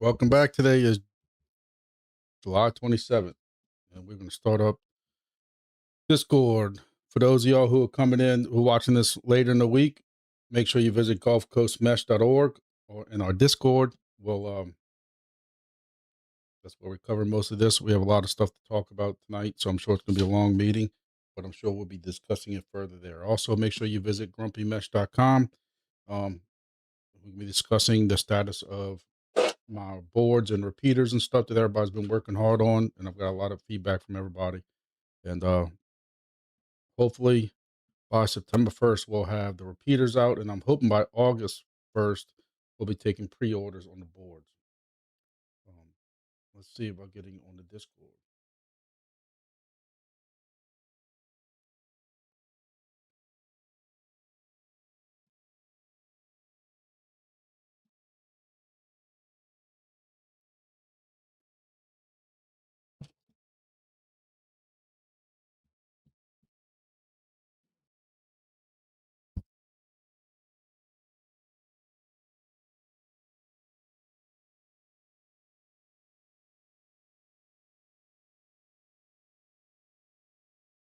Welcome back. Today is July 27th, and we're going to start up Discord. For those of y'all who are coming in, who are watching this later in the week, make sure you visit GulfCoastMesh.org or in our Discord. That's where we cover most of this. We have a lot of stuff to talk about tonight, so I'm sure it's going to be a long meeting, but I'm sure we'll be discussing it further there. Also, make sure you visit grumpymesh.com. We'll be discussing the status of my boards and repeaters and stuff that everybody's been working hard on, and I've got a lot of feedback from everybody. And hopefully by September 1st we'll have the repeaters out, and I'm hoping by August 1st we'll be taking pre-orders on the boards. Let's see about getting on the Discord.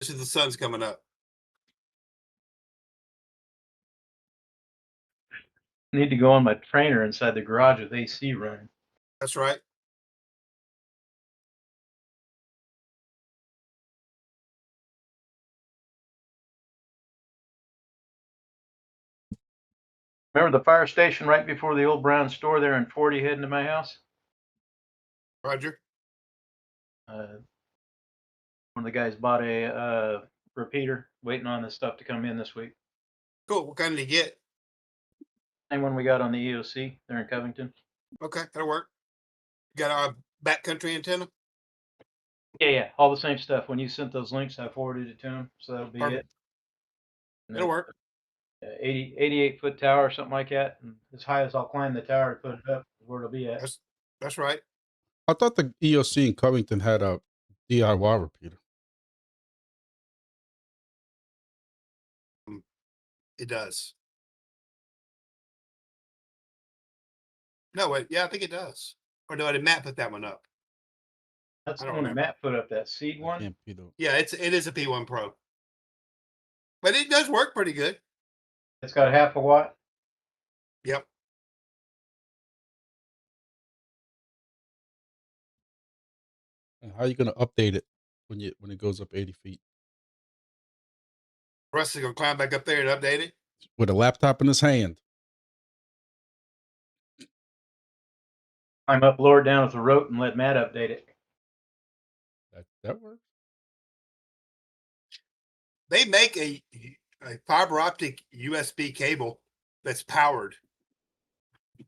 This is the sun's coming up. Need to go on my trainer inside the garage with AC running. That's right. Remember the fire station right before the old brown store there in 40 heading to my house? Roger. One of the guys bought a repeater, waiting on the stuff to come in this week. Cool. What kind did you get? Same one we got on the EOC there in Covington. Okay, that'll work. You got a backcountry antenna? Yeah, all the same stuff. When you sent those links, I forwarded it to him, so that'll be Perfect. it. It'll work. 88-foot tower or something like that, and as high as I'll climb the tower to put it up, where it'll be at. That's right. I thought the EOC in Covington had a DIY repeater. It does. No, wait. Yeah, I think it does. Or no, did Matt put that one up? That's the one that Matt put up, that seed one. Yeah, it is a P1 Pro. But it does work pretty good. It's got a half a watt. Yep. And how are you going to update it when it goes up 80 feet? Russ is going to climb back up there and update it? With a laptop in his hand. Climb up, lower it down with a rope, and let Matt update it. That works. They make a fiber optic USB cable that's powered.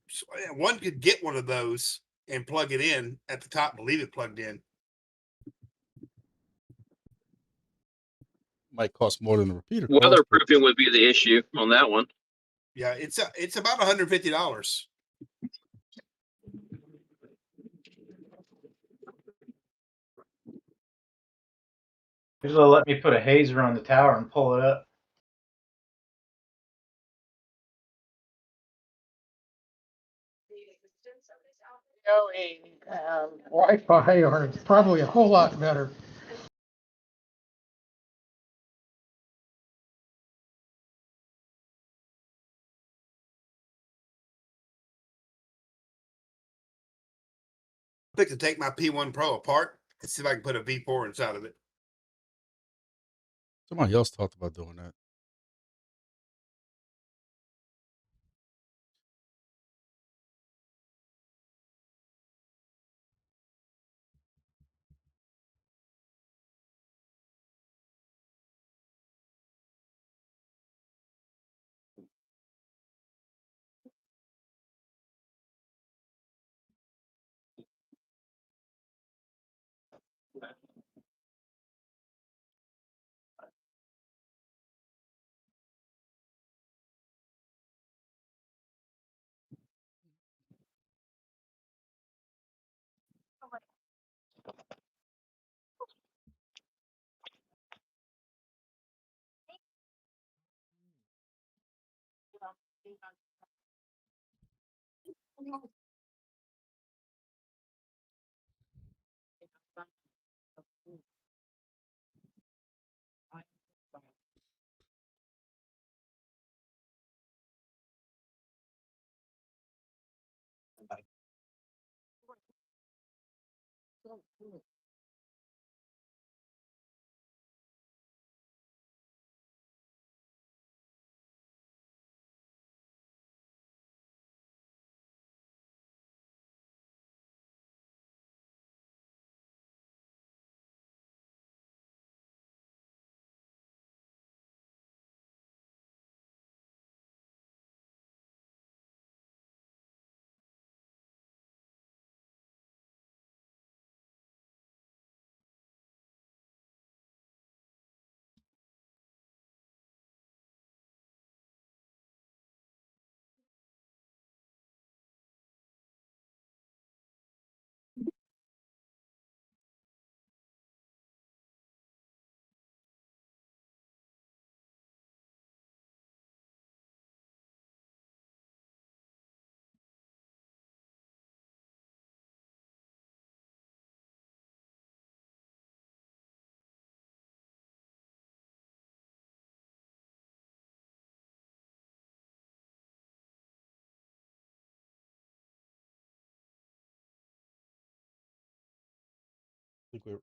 So one could get one of those and plug it in at the top and leave it plugged in. Might cost more than the repeater. Weatherproofing would be the issue on that one. Yeah, it's about $150. Usually they'll let me put a hazer on the tower and pull it up. Wi-Fi are probably a whole lot better. I think to take my P1 Pro apart and see if I can put a V4 inside of it. Somebody else talked about doing that.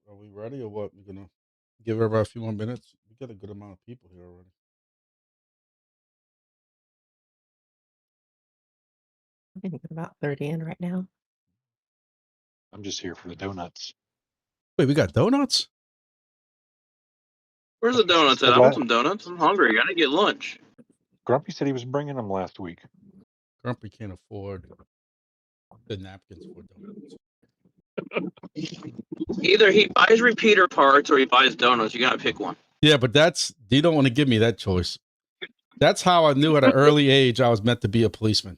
Are we ready or what? We're gonna give everybody a few more minutes. We got a good amount of people here already. I think it's about 30 in right now. I'm just here for the donuts. Wait, we got donuts? Where's the donuts at? Said I want la- some donuts. I'm hungry. I gotta get lunch. Grumpy said he was bringing them last week. Grumpy can't afford the napkins for donuts. Either he buys repeater parts or he buys donuts. You gotta pick one. Yeah, but you don't want to give me that choice. That's how I knew at an early age I was meant to be a policeman.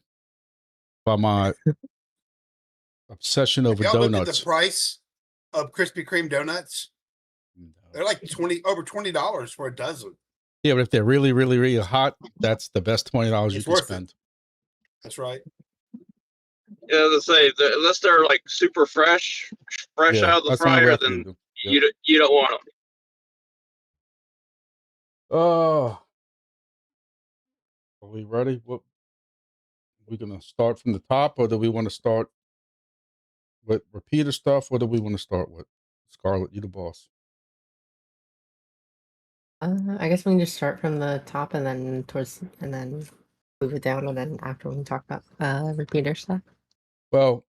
By my obsession over Y'all looked at donuts. the price of Krispy Kreme donuts? They're like over $20 for a dozen. Yeah, but if they're really, really, really hot, that's the best $20 you It's can worth it. spend. That's right. Yeah, as I say, unless they're like super fresh Yeah, out of the that's the only way fryer, I can then eat them. Yep. you don't want them. Oh, are we ready? What we gonna start from the top, or do we want to start with repeater stuff? What do we want to start with? Scarlett, you the boss. I guess we can just start from the top and then move it down, and then after we can talk about repeater stuff. Well,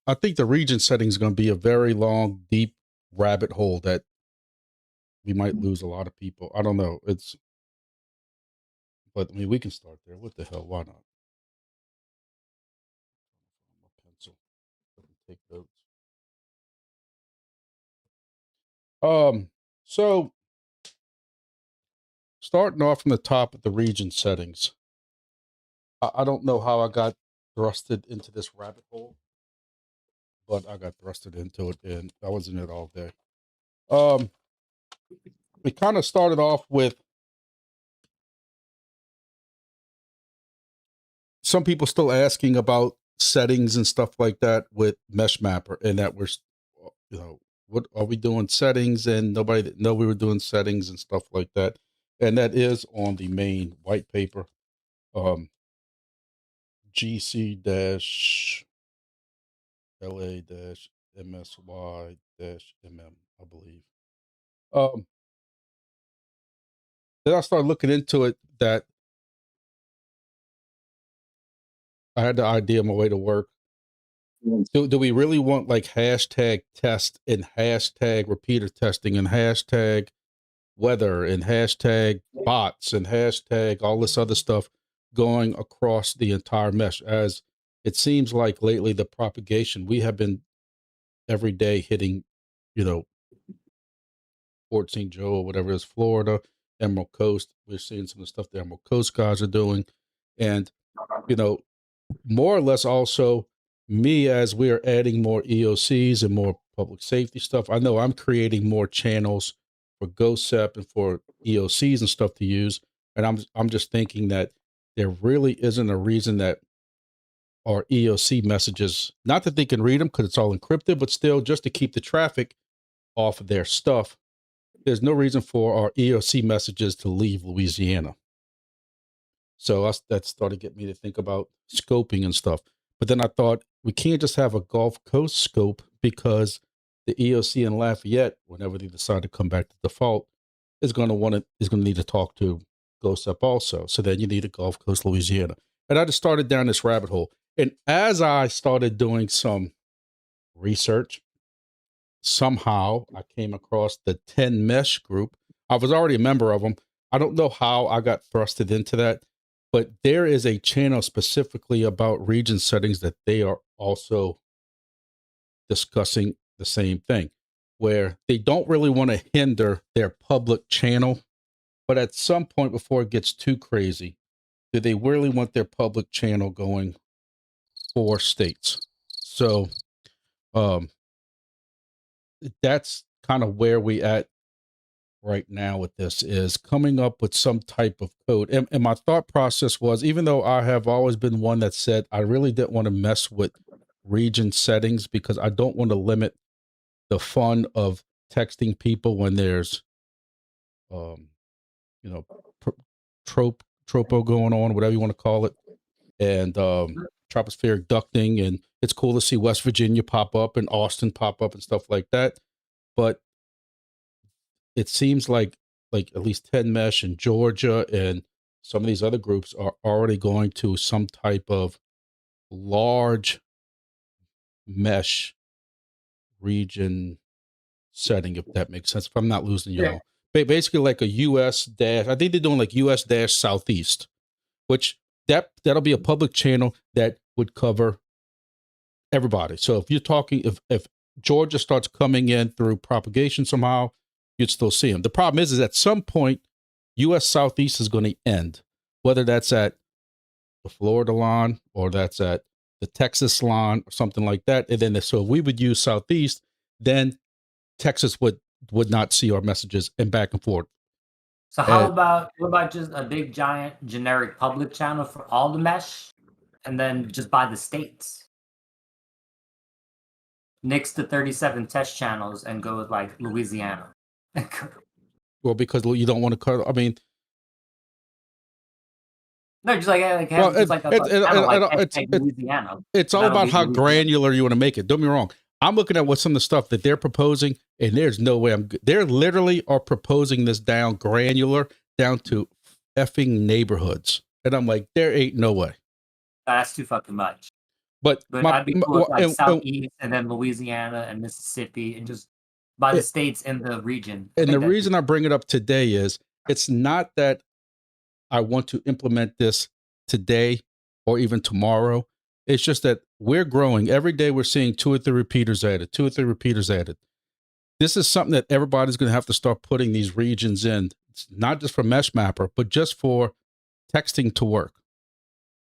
I think the region setting is going to be a very long, deep rabbit hole that we might lose a lot of people. I don't know. But I mean, we can start there. What the hell? Why not? My pencil. Let me take notes. So starting off from the top at the region settings. I don't know how I got thrusted into this rabbit hole, but I got thrusted into it, and I was in it all day. We kind of started off with some people still asking about settings and stuff like that with Mesh Mapper, and that we're, what are we doing settings, and nobody that know we were doing settings and stuff like that, and that is on the main white paper, GC-LA-MSY-MM, I believe. Then I started looking into it, that I had the idea on my way to work. Do we really want like hashtag test and hashtag repeater testing and hashtag weather and hashtag bots and hashtag all this other stuff going across the entire mesh? As it seems like lately, the propagation, we have been every day hitting, Fort St. Joe or whatever it is, Florida, Emerald Coast. We're seeing some of the stuff the Emerald Coast guys are doing. And, more or less also me, as we are adding more EOCs and more public safety stuff. I know I'm creating more channels for GoSep and for EOCs and stuff to use. And I'm just thinking that there really isn't a reason that our EOC messages, not that they can read them because it's all encrypted, but still just to keep the traffic off of their stuff. There's no reason for our EOC messages to leave Louisiana. So that started getting me to think about scoping and stuff. But then I thought we can't just have a Gulf Coast scope because the EOC in Lafayette, whenever they decide to come back to default, is going to need to talk to GulfCoast also. So then you need a Gulf Coast, Louisiana. And I just started down this rabbit hole. And as I started doing some research, somehow I came across the 10 Mesh group. I was already a member of them. I don't know how I got thrusted into that, but there is a channel specifically about region settings that they are also discussing the same thing, where they don't really want to hinder their public channel, but at some point before it gets too crazy, do they really want their public channel going for states? So that's kind of where we at right now with this, is coming up with some type of code. And my thought process was, even though I have always been one that said I really didn't want to mess with region settings because I don't want to limit the fun of texting people when there's tropo going on, whatever you want to call it, and tropospheric ducting, and it's cool to see West Virginia pop up and Austin pop up and stuff like that. But it seems like at least 10 Mesh in Georgia and some of these other groups are already going to some type of large mesh region setting, if that makes sense. If I'm not losing y'all. Basically like a US dash, I think they're doing like US dash Southeast, which that'll be a public channel that would cover everybody. So if you're talking, if Georgia starts coming in through propagation somehow, you'd still see them. The problem is at some point, US Southeast is going to end, whether that's at the Florida line or that's at the Texas line or something like that. And then so if we would use Southeast, then Texas would not see our messages and back and forth. So what about just a big giant generic public channel for all the mesh, and then just by the states? Nix the 37 test channels and go with like Louisiana. Well, because you don't want to cut. I mean, no, just like Louisiana. It's all about how granular you want to make it. Don't get me wrong. I'm looking at what some of the stuff that they're proposing, and there's no way they're literally are proposing this down granular down to effing neighborhoods. And I'm like, there ain't no way. That's too fucking much. But I'd be cool with like Southeast and then Louisiana and Mississippi and just by the states in the region. And the reason I bring it up today is it's not that I want to implement this today or even tomorrow. It's just that we're growing. Every day we're seeing 2 or 3 repeaters added, 2 or 3 repeaters added. This is something that everybody's going to have to start putting these regions in, it's not just for Mesh Mapper, but just for texting to work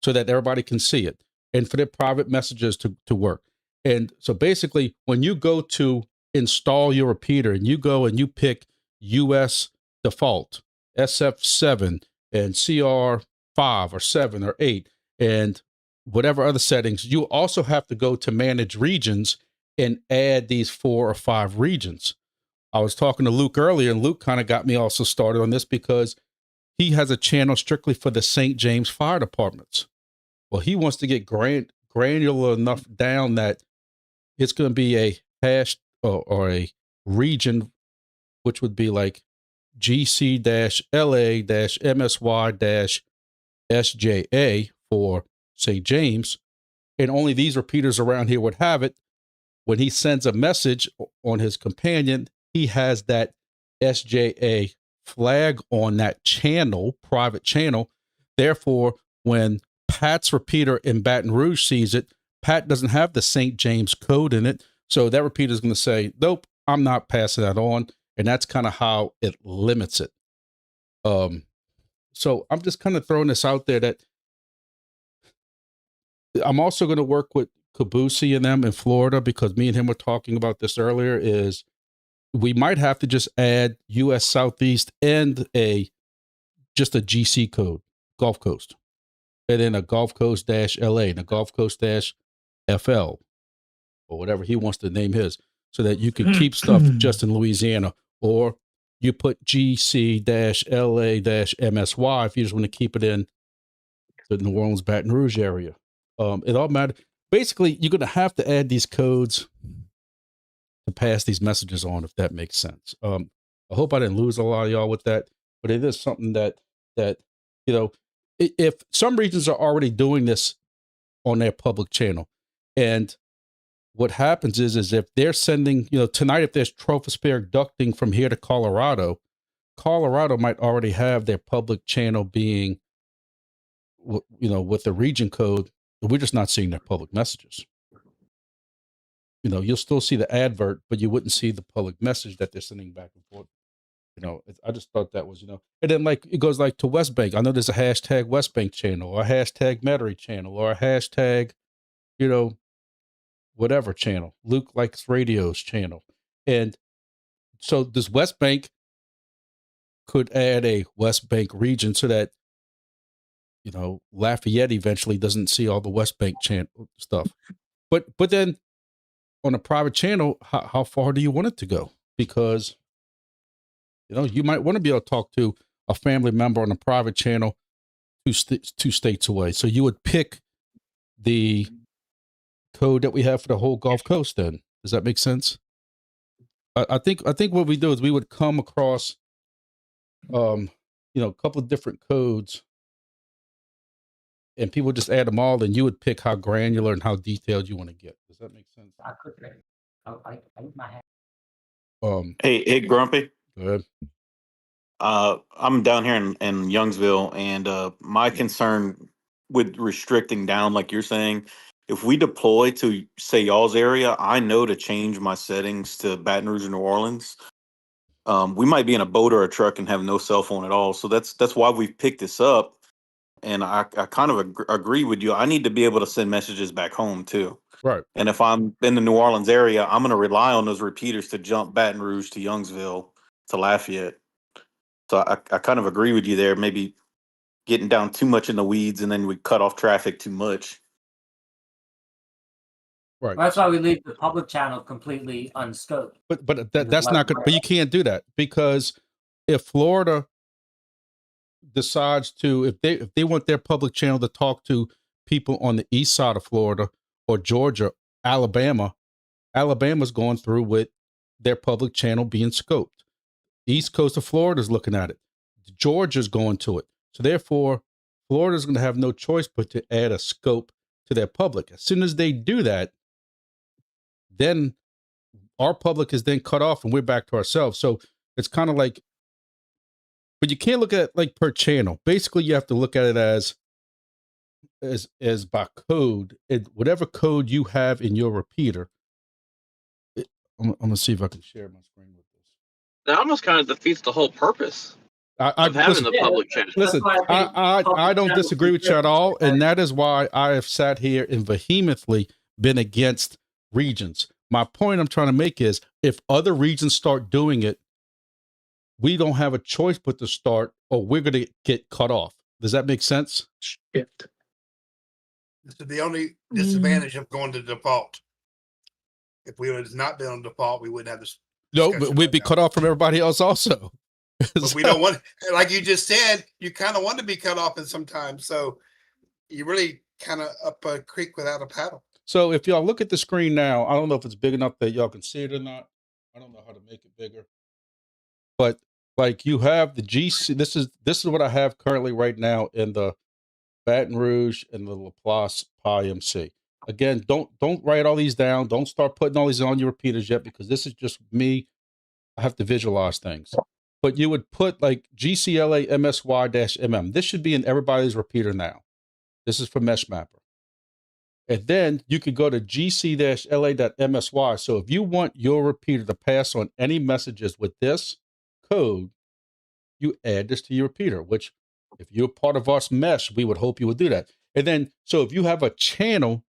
so that everybody can see it and for their private messages to work. And so basically, when you go to install your repeater and you go and you pick US default, SF7 and CR5 or 7 or 8 and whatever other settings, you also have to go to manage regions and add these 4 or 5 regions. I was talking to Luke earlier, and Luke kind of got me also started on this because he has a channel strictly for the St. James Fire Departments. Well, he wants to get granular enough down that it's going to be a hash or a region, which would be like GC-LA-MSY-SJA for St. James, and only these repeaters around here would have it. When he sends a message on his companion, he has that SJA flag on that channel, private channel. Therefore, when Pat's repeater in Baton Rouge sees it, Pat doesn't have the St. James code in it. So that repeater is going to say, nope, I'm not passing that on. And that's kind of how it limits it. So I'm just kind of throwing this out there that I'm also going to work with Kabusi and them in Florida, because me and him were talking about this earlier, is we might have to just add US Southeast and just a GC code, Gulf Coast, and then a Gulf Coast -LA and a Gulf Coast -FL or whatever he wants to name his, so that you can keep stuff just in Louisiana, or you put GC-LA-MSY if you just want to keep it in the New Orleans, Baton Rouge area. It all matters. Basically, you're going to have to add these codes to pass these messages on, if that makes sense. I hope I didn't lose a lot of y'all with that, but it is something that you know, if some regions are already doing this on their public channel, and what happens is if they're sending, tonight, if there's tropospheric ducting from here to Colorado might already have their public channel being, with the region code. We're just not seeing their public messages. You'll still see the advert, but you wouldn't see the public message that they're sending back and forth. I just thought that was, and then like it goes like to West Bank. I know there's a hashtag West Bank channel, or a hashtag Metairie channel, or a hashtag, whatever channel, Luke Likes Radio's channel. And so this West Bank could add a West Bank region so that, Lafayette eventually doesn't see all the West Bank channel stuff. But then on a private channel, how far do you want it to go? Because, you might want to be able to talk to a family member on a private channel two states away. So you would pick the code that we have for the whole Gulf Coast then. Does that make sense? I think what we do is we would come across, a couple of different codes, and people just add them all, and you would pick how granular and how detailed you want to get. Does that make sense? I hit my head. Hey, Grumpy. Go ahead. I'm down here in Youngsville, and my concern with restricting down, like you're saying, if we deploy to, say, y'all's area, I know to change my settings to Baton Rouge or New Orleans. We might be in a boat or a truck and have no cell phone at all. So that's why we've picked this up. And I kind of agree with you. I need to be able to send messages back home too. Right. And if I'm in the New Orleans area, I'm going to rely on those repeaters to jump Baton Rouge to Youngsville to Lafayette. So I kind of agree with you there. Maybe getting down too much in the weeds, and then we cut off traffic too much. Right. That's why we leave the public channel completely unscoped. But that's not good. But you can't do that, because if Florida decides to, if they want their public channel to talk to people on the east side of Florida, or Georgia, Alabama's going through with their public channel being scoped. East coast of Florida is looking at it. Georgia's going to it. So therefore, Florida's going to have no choice but to add a scope to their public. As soon as they do that, then our public is then cut off and we're back to ourselves. So it's kind of like, but you can't look at it like per channel. Basically, you have to look at it as by code. Whatever code you have in your repeater. I'm going to see if I can share my screen with this. That almost kind of defeats the whole purpose of having listen, the public channel. Listen, I don't disagree with you at all, and that is why I have sat here and vehemently been against regions. My point I'm trying to make is, if other regions start doing it, we don't have a choice but to start, or we're going to get cut off. Does that make sense? Shit. This is the only disadvantage of going to default. If we had not been on default, we wouldn't have this. No, but we'd be cut off from everybody else also. But we don't want, like you just said, you kind of want to be cut off in sometimes. So you really kind of up a creek without a paddle. So if y'all look at the screen now, I don't know if it's big enough that y'all can see it or not. I don't know how to make it bigger. But like you have the GC, this is what I have currently right now in the Baton Rouge and the Laplace PI-MC. Again, don't write all these down. Don't start putting all these on your repeaters yet, because this is just me. I have to visualize things. But you would put like GCLA MSY-MM. This should be in everybody's repeater now. This is for Mesh Mapper. And then you could go to GC-LA.MSY. So if you want your repeater to pass on any messages with this code, you add this to your repeater, which if you're part of us Mesh, we would hope you would do that. And then, so if you have a channel,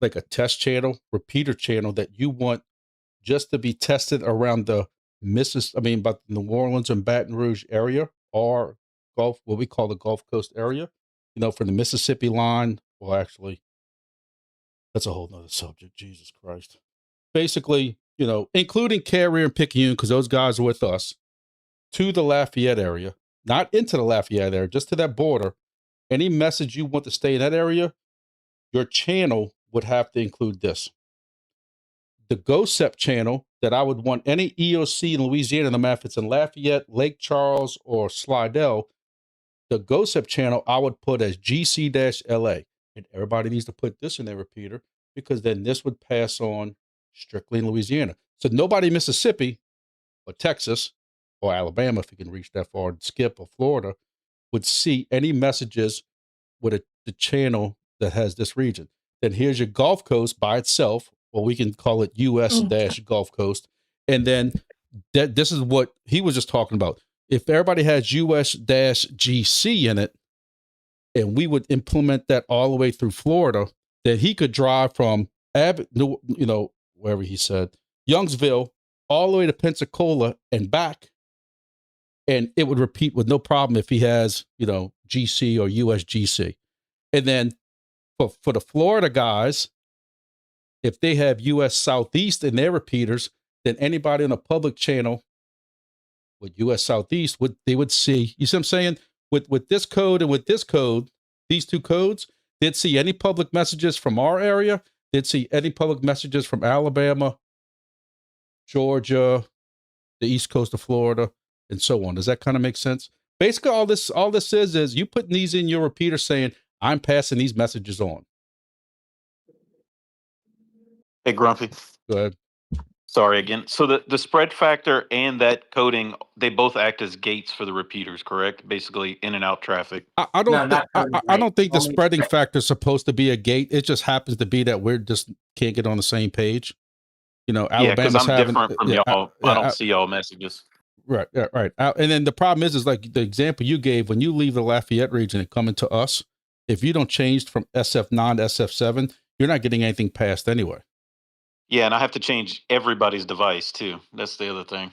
like a test channel, repeater channel that you want just to be tested around the about New Orleans and Baton Rouge area, or what we call the Gulf Coast area, for the Mississippi line. Well, actually, that's a whole nother subject. Jesus Christ. Basically, including Carrier and Picayune, because those guys are with us, to the Lafayette area, not into the Lafayette area, just to that border. Any message you want to stay in that area, your channel would have to include this. the GoSep channel that I would want any EOC in Louisiana, no matter if it's in Lafayette, Lake Charles, or Slidell, the GoSep channel I would put as GC-LA. And everybody needs to put this in their repeater, because then this would pass on strictly in Louisiana. So nobody in Mississippi or Texas or Alabama, if you can reach that far, and Skip, or Florida, would see any messages with the channel that has this region. Then here's your Gulf Coast by itself, or we can call it US-Gulf Coast. And then this is what he was just talking about. If everybody has US-GC in it, and we would implement that all the way through Florida, then he could drive from wherever he said, Youngsville, all the way to Pensacola and back, and it would repeat with no problem if he has, GC or USGC. And then for the Florida guys, if they have US Southeast in their repeaters, then anybody on a public channel with US Southeast they would see, you see what I'm saying? With this code and with this code, these two codes, they'd see any public messages from our area, they'd see any public messages from Alabama, Georgia, the east coast of Florida, and so on. Does that kind of make sense? Basically, all this is you putting these in your repeater saying, I'm passing these messages on. Hey, Grumpy. Go ahead. Sorry again. So the spread factor and that coding, they both act as gates for the repeaters, correct? Basically, in and out traffic. I don't think the spreading factor is supposed to be a gate. It just happens to be that we're just can't get on the same page. Alabama's I'm having different from y'all. I don't see y'all messages. Right. And then the problem is like the example you gave, when you leave the Lafayette region and come into us, if you don't change from SF9 to SF7, you're not getting anything passed anyway. Yeah, and I have to change everybody's device too. That's the other thing.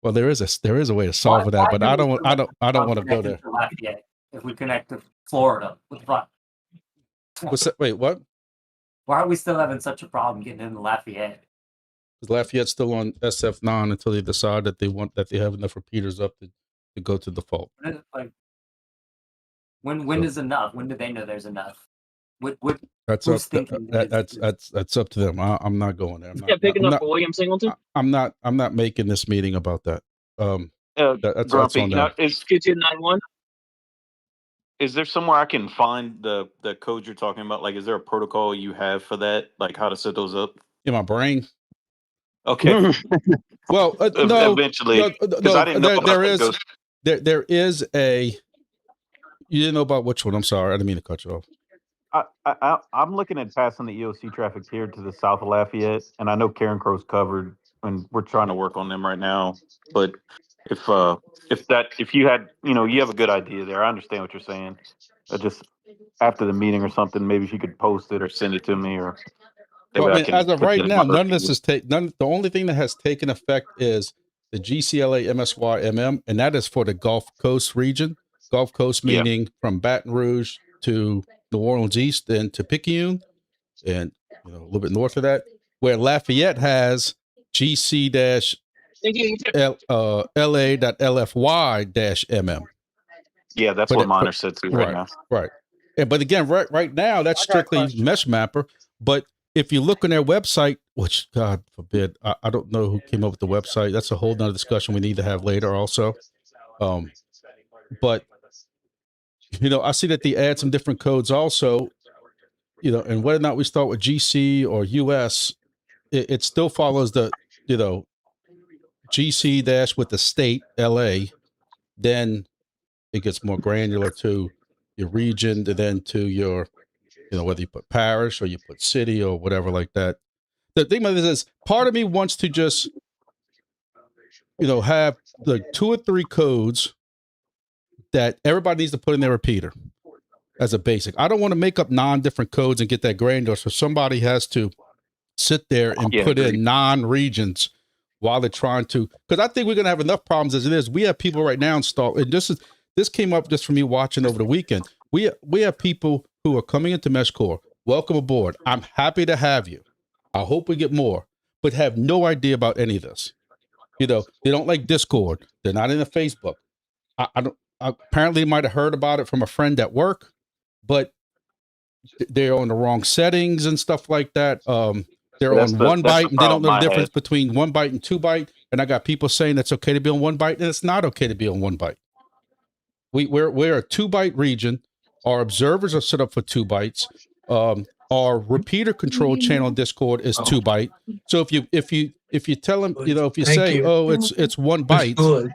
Well, there is a way to solve that, but I don't want to go there. If we connect to Florida with what? What's that? Wait, what? Why are we still having such a problem getting into Lafayette? Because Lafayette's still on SF9 until they decide that they have enough repeaters up to go to default. Like, when is enough? When do they know there's enough? That's up to them. I'm not going there. Picking up William Singleton. I'm not making this meeting about that. That's Grumpy, on them. Is 2291? Is there somewhere I can find the code you're talking about? Like, is there a protocol you have for that? Like, how to set those up? In my brain. Okay. Well, no. Eventually, because I didn't know about there is a. You didn't know about which one? I'm sorry, I didn't mean to cut you off. I'm looking at passing the EOC traffic here to the south of Lafayette, and I know Karen Crow's covered, and we're trying to work on them right now. But if you had, you have a good idea there. I understand what you're saying. Just after the meeting or something, maybe she could post it or send it to me, or. Well, as of right now, none of this is the only thing that has taken effect is the GCLA MSY MM, and that is for the Gulf Coast region. Gulf Coast meaning from Baton Rouge to New Orleans East and to Picayune, and a little bit north of that, where Lafayette has GC-LA.LFY-MM. Yeah, that's what mine are set to right now. Right. But again, right now, that's strictly Mesh Mapper. But if you look on their website, which God forbid, I don't know who came up with the website. That's a whole nother discussion we need to have later also. But I see that they add some different codes also, and whether or not we start with GC or US, it still follows the, GC dash with the state, LA, then it gets more granular to your region, and then to your, whether you put parish or you put city or whatever like that. The thing about this is, part of me wants to just, have the 2 or 3 codes that everybody needs to put in their repeater as a basic. I don't want to make up 9 different codes and get that granular. So somebody has to sit there and put in non-regions while they're trying to, because I think we're going to have enough problems as it is. We have people right now installed, and this came up just from me watching over the weekend. We have people who are coming into MeshCore. Welcome aboard. I'm happy to have you. I hope we get more, but have no idea about any of this. They don't like Discord. They're not into Facebook. Apparently might have heard about it from a friend at work, but they're on the wrong settings and stuff like that. they're That's on the 1 byte and they don't problem know the I difference had. between 1 byte and 2 byte. And I got people saying it's okay to be on 1 byte, and it's not okay to be on 1 byte. We're a 2 byte region. Our observers are set up for 2 bytes. Our repeater control channel in Discord is 2 byte. So if you tell them, if you Thank say, you. oh, it's 1 byte,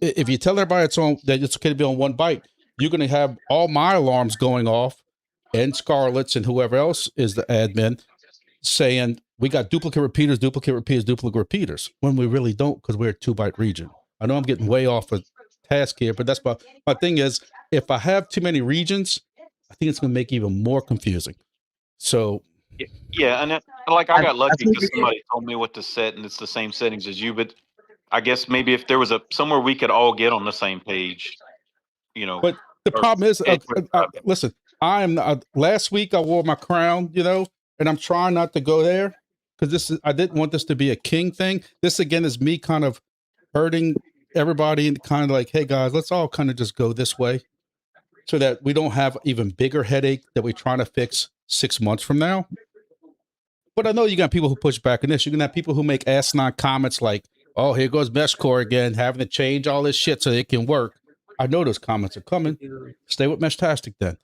if you tell everybody that it's okay to be on 1 byte, you're going to have all my alarms going off, and Scarlett's and whoever else is the admin saying we got duplicate repeaters, when we really don't, because we're a 2 byte region. I know I'm getting way off of task here, but that's my thing is, if I have too many regions, I think it's going to make it even more confusing. So Yeah, and I got lucky because somebody told me what to set, and it's the same settings as you. But I guess maybe if there was somewhere we could all get on the same page, But the problem is, listen, last week I wore my crown, and I'm trying not to go there because I didn't want this to be a king thing. This again is me kind of hurting everybody and kind of like, hey guys, let's all kind of just go this way so that we don't have even bigger headache that we're trying to fix 6 months from now. But I know you got people who push back on this. You're going to have people who make asinine comments like, oh, here goes MeshCore again, having to change all this shit so it can work. I know those comments are coming. Stay with Meshtastic then.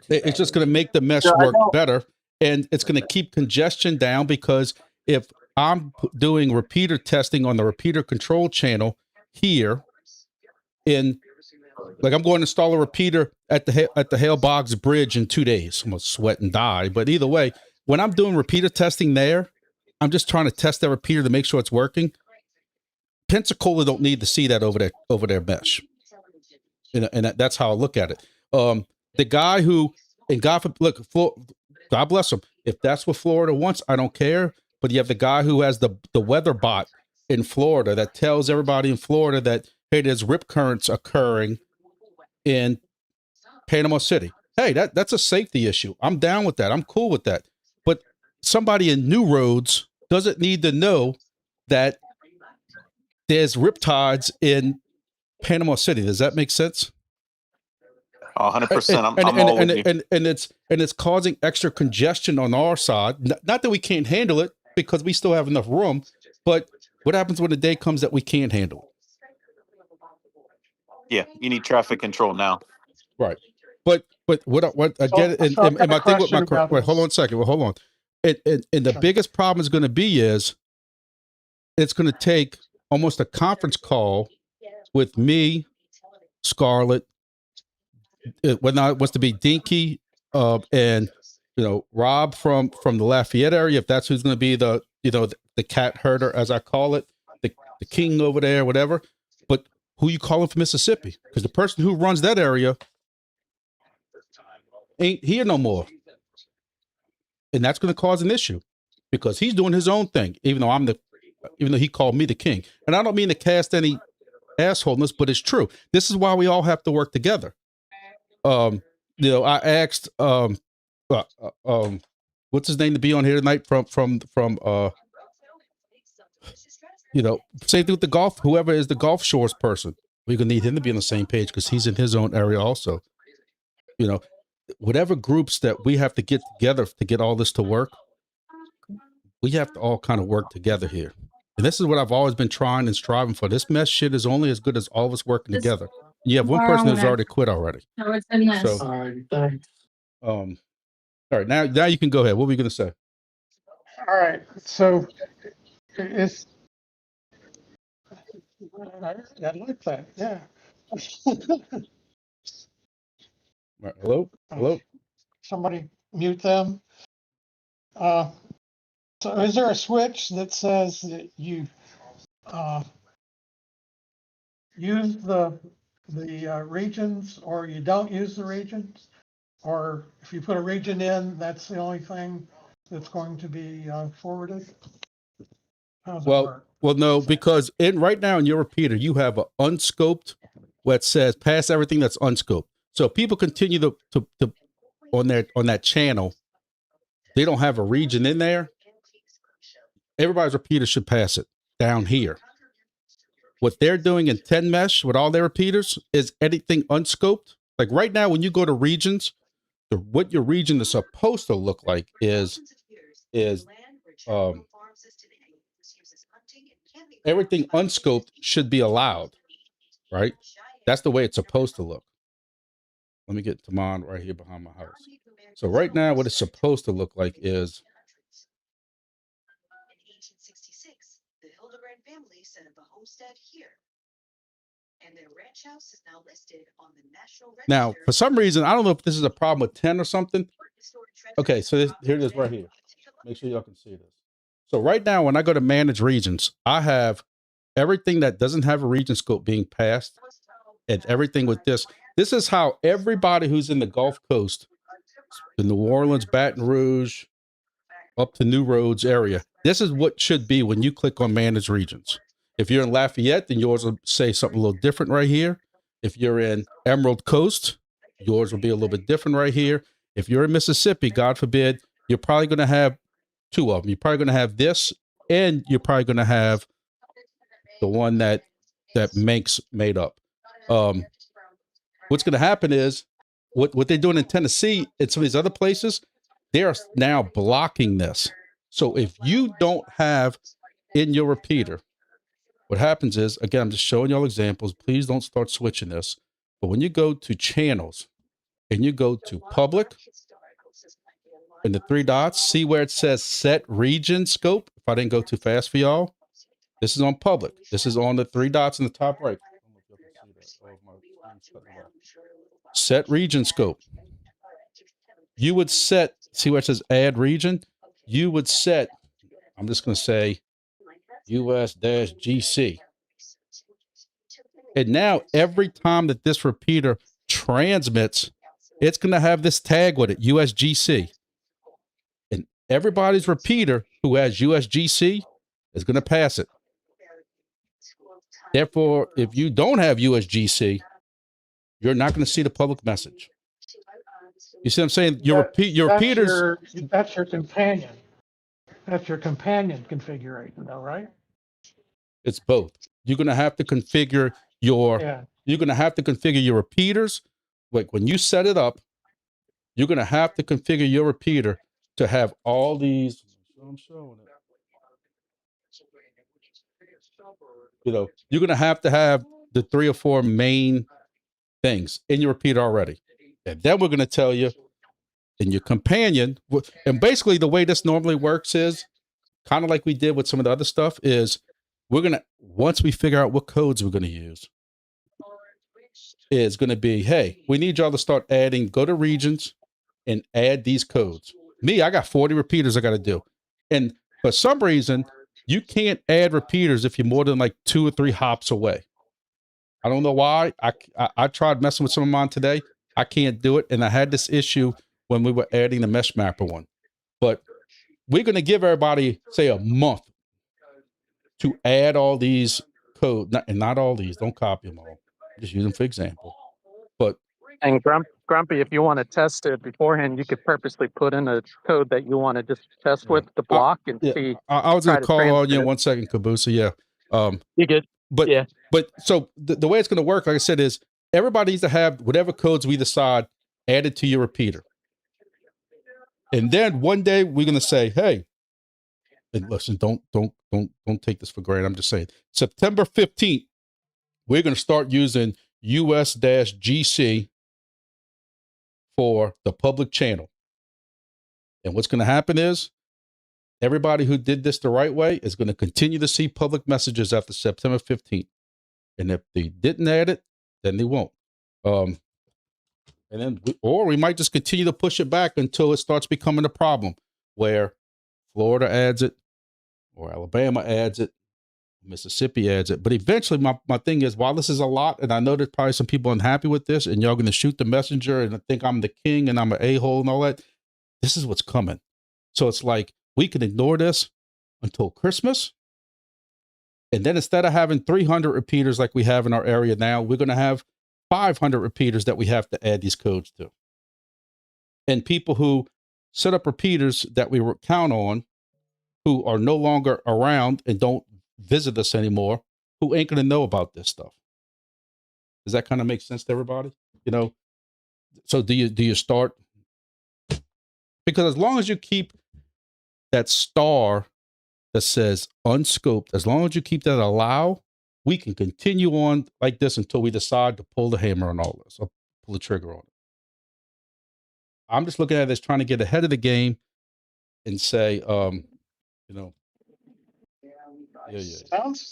It's just going to make the mesh work better, and it's going to keep congestion down, because if I'm doing repeater testing on the repeater control channel here I'm going to install a repeater at the Hale Boggs Bridge in 2 days. I'm going to sweat and die. But either way, when I'm doing repeater testing there, I'm just trying to test that repeater to make sure it's working. Pensacola don't need to see that over their mesh. And that's how I look at it. The guy who, and God bless him. If that's what Florida wants, I don't care. But you have the guy who has the weather bot in Florida that tells everybody in Florida that, hey, there's rip currents occurring in Panama City. Hey, that's a safety issue. I'm down with that. I'm cool with that. But somebody in New Roads doesn't need to know that there's riptides in Panama City. Does that make sense? 100%. And it's causing extra congestion on our side. Not that we can't handle it, because we still have enough room. But what happens when the day comes that we can't handle it? Yeah, you need traffic control now. Right. But what I get it, and my thing with my wait, hold on a second. Well, hold on. And the biggest problem is going to be is it's going to take almost a conference call with me, Scarlett, whether it wants to be Dinky, and Rob from the Lafayette area, if that's who's going to be the cat herder, as I call it, the king over there, whatever. But who you calling from Mississippi? Because the person who runs that area ain't here no more, and that's going to cause an issue because he's doing his own thing. Even though he called me the king, and I don't mean to cast any assholeness, but it's true. This is why we all have to work together. I asked what's his name to be on here tonight from same thing with the golf, whoever is the Gulf Shores person. We're gonna need him to be on the same page because he's in his own area also. Whatever groups that we have to get together to get all this to work, we have to all kind of work together here. And this is what I've always been trying and striving for. This mesh shit is only as good as all of us working together. You have one person who's already quit already. No, it's in this. So, All right, thanks. all right, now you can go ahead. What were you going to say? All right, so it's. I like that. Yeah. Right, hello. Somebody mute them. So is there a switch that says that you use the regions, or you don't use the regions? Or if you put a region in, that's the only thing that's going to be forwarded? How does it work? Well, no, because right now in your repeater, you have an unscoped what says pass everything that's unscoped. So people continue to on that channel, they don't have a region in there. Everybody's repeater should pass it down here. What they're doing in 10 mesh with all their repeaters is anything unscoped. Like right now, when you go to regions, what your region is supposed to look like is um, everything unscoped should be allowed, right? That's the way it's supposed to look. Let me get to mine right here behind my house. So right now, what it's supposed to look like is now, for some reason, I don't know if this is a problem with 10 or something. Okay, so here it is right here. Make sure y'all can see this. So right now, when I go to manage regions, I have everything that doesn't have a region scope being passed and everything with this. This is how everybody who's in the Gulf Coast, the New Orleans, Baton Rouge, up to New Roads area, this is what should be when you click on manage regions. If you're in Lafayette, then yours will say something a little different right here. If you're in Emerald Coast, yours will be a little bit different right here. If you're in Mississippi, God forbid, you're probably going to have two of them. You're probably going to have this, and you're probably going to have the one that Manx made up. What's going to happen is what they're doing in Tennessee and some of these other places, they are now blocking this. So if you don't have in your repeater, what happens is, again, I'm just showing y'all examples. Please don't start switching this. But when you go to channels and you go to public and the three dots, see where it says set region scope. If I didn't go too fast for y'all, this is on public. This is on the three dots in the top right. Set region scope. You would set, see where it says add region? You would set, I'm just going to say US-GC. And now every time that this repeater transmits, it's going to have this tag with it, USGC. And everybody's repeater who has USGC is going to pass it. Therefore, if you don't have USGC, you're not going to see the public message. You see what I'm saying? Your repeaters. That's your companion. That's your companion configuration, though, right? It's both. You're going to have to configure your. Yeah. You're going to have to configure your repeaters. Like when you set it up, you're going to have to configure your repeater to have all these. I'm showing it. You know, you're going to have the 3 or 4 main things in your repeater already. And then we're going to tell you in your companion, and basically the way this normally works is kind of like we did with some of the other stuff is we're going to, once we figure out what codes we're going to use, is going to be, hey, we need y'all to start adding, go to regions and add these codes. Me, I got 40 repeaters I got to do. And for some reason, you can't add repeaters if you're more than like 2 or 3 hops away. I don't know why. I tried messing with some of mine today. I can't do it. And I had this issue when we were adding the mesh mapper one. But we're going to give everybody, say, a month to add all these codes. And not all these. Don't copy them all. Just use them for example. But and Grumpy, if you want to test it beforehand, you could purposely put in a code that you want to just test with the block and see. I was going to call on you in 1 second, Caboose. Yeah. You good? But yeah. But so the way it's going to work, like I said, is everybody needs to have whatever codes we decide added to your repeater. And then one day we're going to say, hey, and listen, don't take this for granted. I'm just saying September 15th, we're going to start using US-GC for the public channel. And what's going to happen is everybody who did this the right way is going to continue to see public messages after September 15th. And if they didn't add it, then they won't. And then, we might just continue to push it back until it starts becoming a problem where Florida adds it or Alabama adds it, Mississippi adds it. But eventually my thing is, while this is a lot, and I know there's probably some people unhappy with this and y'all going to shoot the messenger and think I'm the king and I'm an a-hole and all that. This is what's coming. So it's like, we can ignore this until Christmas. And then instead of having 300 repeaters like we have in our area now, we're going to have 500 repeaters that we have to add these codes to. And people who set up repeaters that we count on, who are no longer around and don't visit us anymore, who ain't going to know about this stuff. Does that kind of make sense to everybody? You know, so do you start because as long as you keep that star that says unscoped, as long as you keep that allow, we can continue on like this until we decide to pull the hammer on all this or pull the trigger on it. I'm just looking at this, trying to get ahead of the game and say, you know, yeah.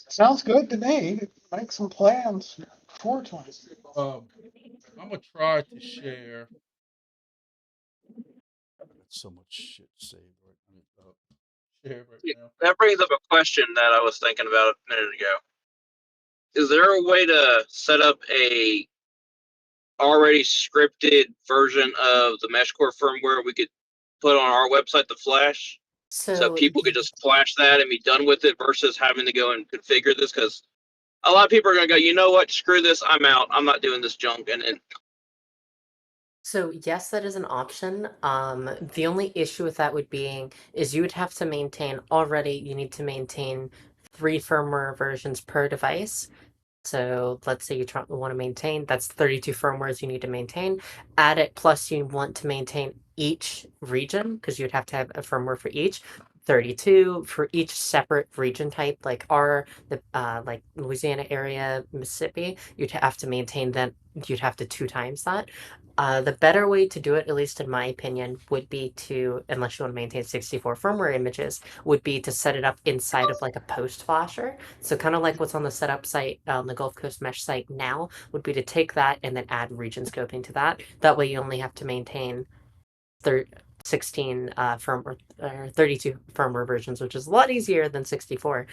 Sounds good to me. Make some plans for 20. I'm gonna try to share. So much shit saved right share right now. That brings up a question that I was thinking about a minute ago. Is there a way to set up a already scripted version of the mesh core firmware we could put on our website to flash? So people could just flash that and be done with it versus having to go and configure this? Because a lot of people are going to go, you know what, screw this, I'm out. I'm not doing this junk. And So yes, that is an option. The only issue with that would be is you would have to maintain already. You need to maintain 3 firmware versions per device. So let's say you want to maintain, that's 32 firmwares you need to maintain. Add it, plus you want to maintain each region because you'd have to have a firmware for each. 32 for each separate region type, like like Louisiana area, Mississippi. You'd have to maintain that. You'd have to 2 times that. The better way to do it, at least in my opinion, would be to, unless you want to maintain 64 firmware images, would be to set it up inside of like a post flasher. So kind of like what's on the setup site, on the GulfCoastMesh site now, would be to take that and then add region scoping to that. That way you only have to maintain 16 firmware, 32 firmware versions, which is a lot easier than 64.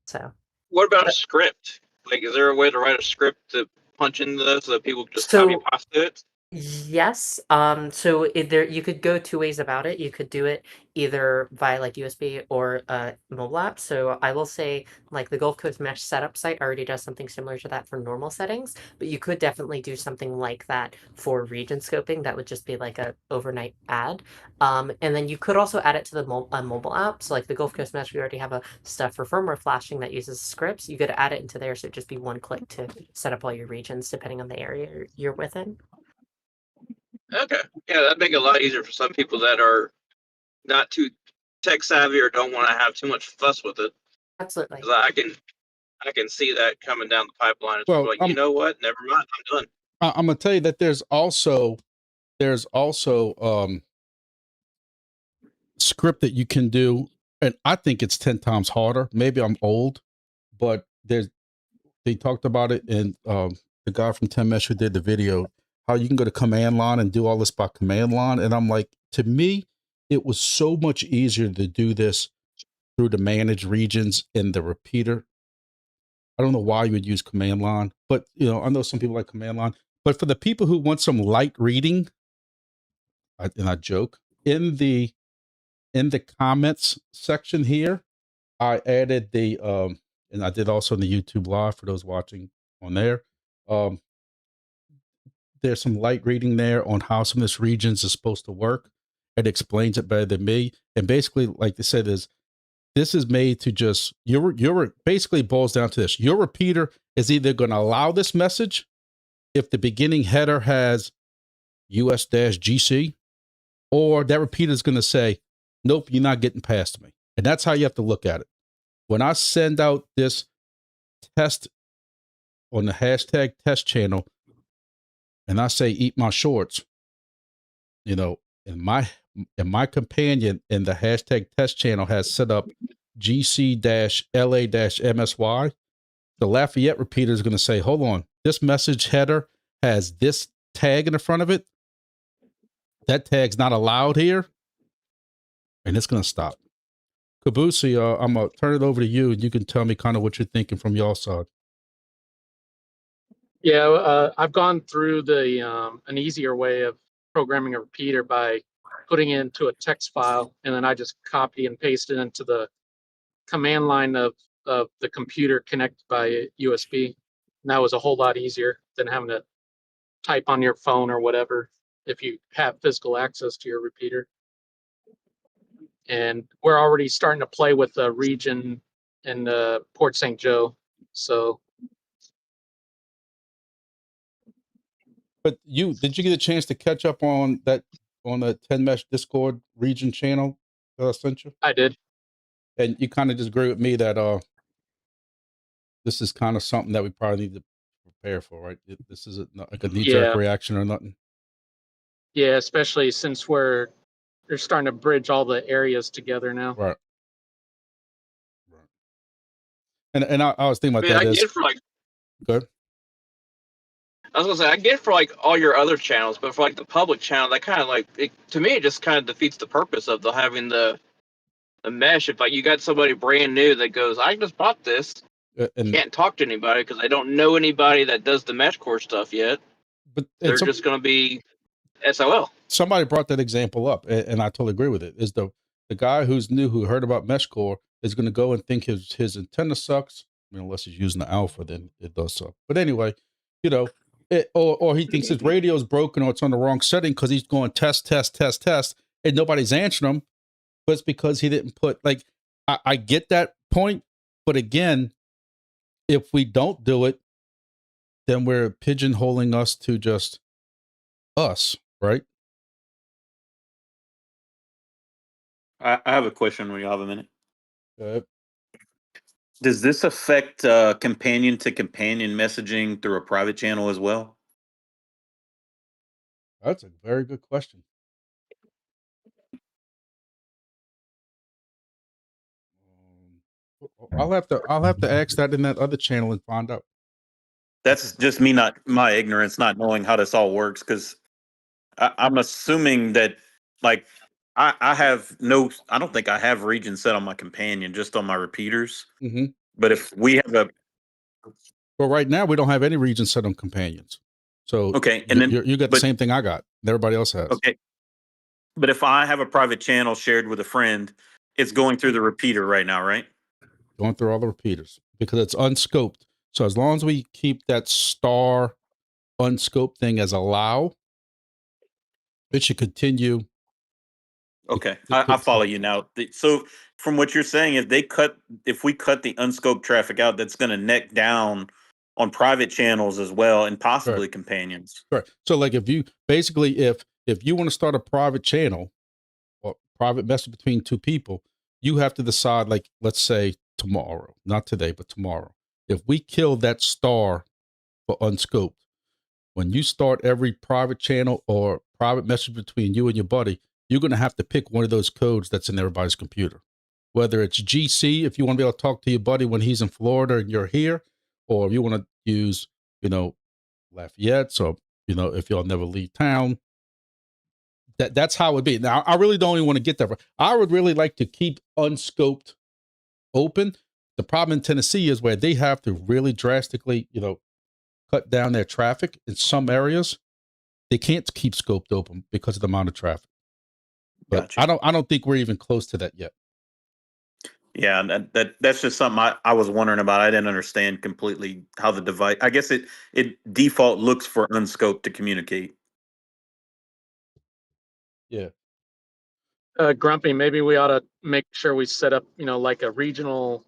So what about a script? Like, is there a way to write a script to punch into this so that people just copy paste it? Yes. So you could go 2 ways about it. You could do it either via like USB or mobile app. So I will say like the GulfCoastMesh setup site already does something similar to that for normal settings, but you could definitely do something like that for region scoping. That would just be like a overnight add. And then you could also add it to the mobile app. So like the GulfCoastMesh, we already have a stuff for firmware flashing that uses scripts. You could add it into there, so it'd just be 1 click to set up all your regions depending on the area you're within. Okay. Yeah, that'd make it a lot easier for some people that are not too tech savvy or don't want to have too much fuss with it. Absolutely. 'Cause I can see that coming down the pipeline. It's Well, like, you know what? Never mind. I'm done. I'm gonna tell you that there's also script that you can do, and I think it's 10 times harder. Maybe I'm old, but they talked about it, and the guy from 10 Mesh who did the video, how you can go to command line and do all this by command line. And I'm like, to me, it was so much easier to do this through the managed regions in the repeater. I don't know why you would use command line, but I know some people like command line. But for the people who want some light reading, and I joke, in the comments section here, I added the and I did also in the YouTube live for those watching on there. There's some light reading there on how some of this regions is supposed to work. It explains it better than me. And basically, like they said, this is made to just your basically boils down to this. Your repeater is either going to allow this message if the beginning header has US-GC, or that repeater is going to say, nope, you're not getting past me. And that's how you have to look at it. When I send out this test on the hashtag test channel, and I say eat my shorts, and my companion in the hashtag test channel has set up GC-LA-MSY, the Lafayette repeater is going to say, hold on, this message header has this tag in the front of it. That tag's not allowed here. And it's going to stop. Kabusi, I'm going to turn it over to you, and you can tell me kind of what you're thinking from your side. Yeah, I've gone through an easier way of programming a repeater by putting it into a text file, and then I just copy and paste it into the command line of the computer connected by USB. And that was a whole lot easier than having to type on your phone or whatever if you have physical access to your repeater. And we're already starting to play with the region in Port St. Joe. So. But did you get a chance to catch up on that on the 10 Mesh Discord region channel that I sent you? I did. And you kind of just agree with me that this is kind of something that we probably need to prepare for, right? This isn't like a knee-jerk Yeah. reaction or nothing. Yeah, especially since they're starting to bridge all the areas together now. Right. And I was thinking I about mean, that I is get for like, good. I was gonna say, I get for like all your other channels, but for like the public channel, that kind of like, to me, it just kind of defeats the purpose of having the mesh. If like you got somebody brand new that goes, I just bought this, And can't talk to anybody because I don't know anybody that does the mesh core stuff yet. but They're just gonna be SOL. somebody brought that example up, and I totally agree with it. Is the guy who's new who heard about MeshCore is going to go and think his antenna sucks. I mean, unless he's using the alpha, then it does suck. But anyway, you know, or he thinks his radio is broken or it's on the wrong setting because he's going test, and nobody's answering him. But it's because he didn't put like I get that point, but again, if we don't do it, then we're pigeonholing us to just us, right? I have a question when you have a minute. Uh, Does this affect companion to companion messaging through a private channel as well? That's a very good question. I'll have to ask that in that other channel and find out. That's just me, not my ignorance, not knowing how this all works. Because I'm assuming that, like, I have no, I don't think I have region set on my companion, just on my repeaters. Mm-hmm. But if we have a, Well, right now we don't have any region set on companions, so okay, and then you got the same thing I got, and everybody else has. okay, but if I have a private channel shared with a friend, it's going through the repeater right now, right? Going through all the repeaters because it's unscoped. So as long as we keep that star unscoped thing as allow, it should continue. Okay, I follow you now. So from what you're saying, if we cut the unscoped traffic out, that's going to neck down on private channels as well, and possibly companions. Right. So like if you basically if you want to start a private channel or private message between two people, you have to decide, like, let's say tomorrow, not today, but tomorrow. If we kill that star for unscoped, when you start every private channel or private message between you and your buddy, you're going to have to pick one of those codes that's in everybody's computer. Whether it's GC, if you want to be able to talk to your buddy when he's in Florida and you're here, or if you want to use, Lafayette, so, if y'all never leave town, that's how it would be. Now, I really don't even want to get there. I would really like to keep unscoped open. The problem in Tennessee is where they have to really drastically, cut down their traffic in some areas. They can't keep scoped open because of the amount of traffic. But Gotcha. I don't think we're even close to that yet. Yeah, that's just something I was wondering about. I didn't understand completely how the device. I guess it default looks for unscoped to communicate. Yeah. Grumpy, maybe we ought to make sure we set up, like a regional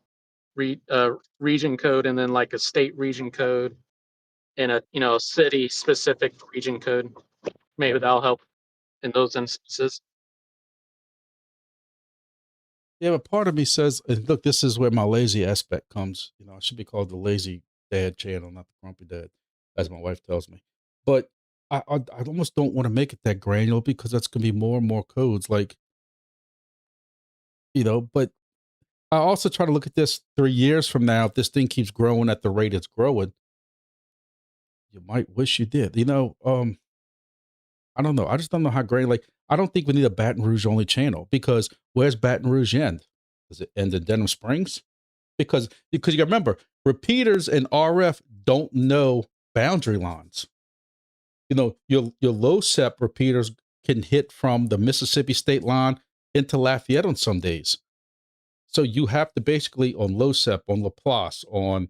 region code, and then like a state region code, and a city specific region code. Maybe that'll help in those instances. Yeah, but part of me says, and look, this is where my lazy aspect comes. I should be called the lazy dad channel, not the grumpy dad, as my wife tells me. But I almost don't want to make it that granular because that's going to be more and more codes. Like, but I also try to look at this 3 years from now. If this thing keeps growing at the rate it's growing, you might wish you did. I don't know. I just don't know how granular. Like, I don't think we need a Baton Rouge only channel, because where's Baton Rouge end? Does it end in Denham Springs? Because you got to remember, repeaters and RF don't know boundary lines. Your low SEP repeaters can hit from the Mississippi state line into Lafayette on some days. So you have to basically, on low SEP, on Laplace, on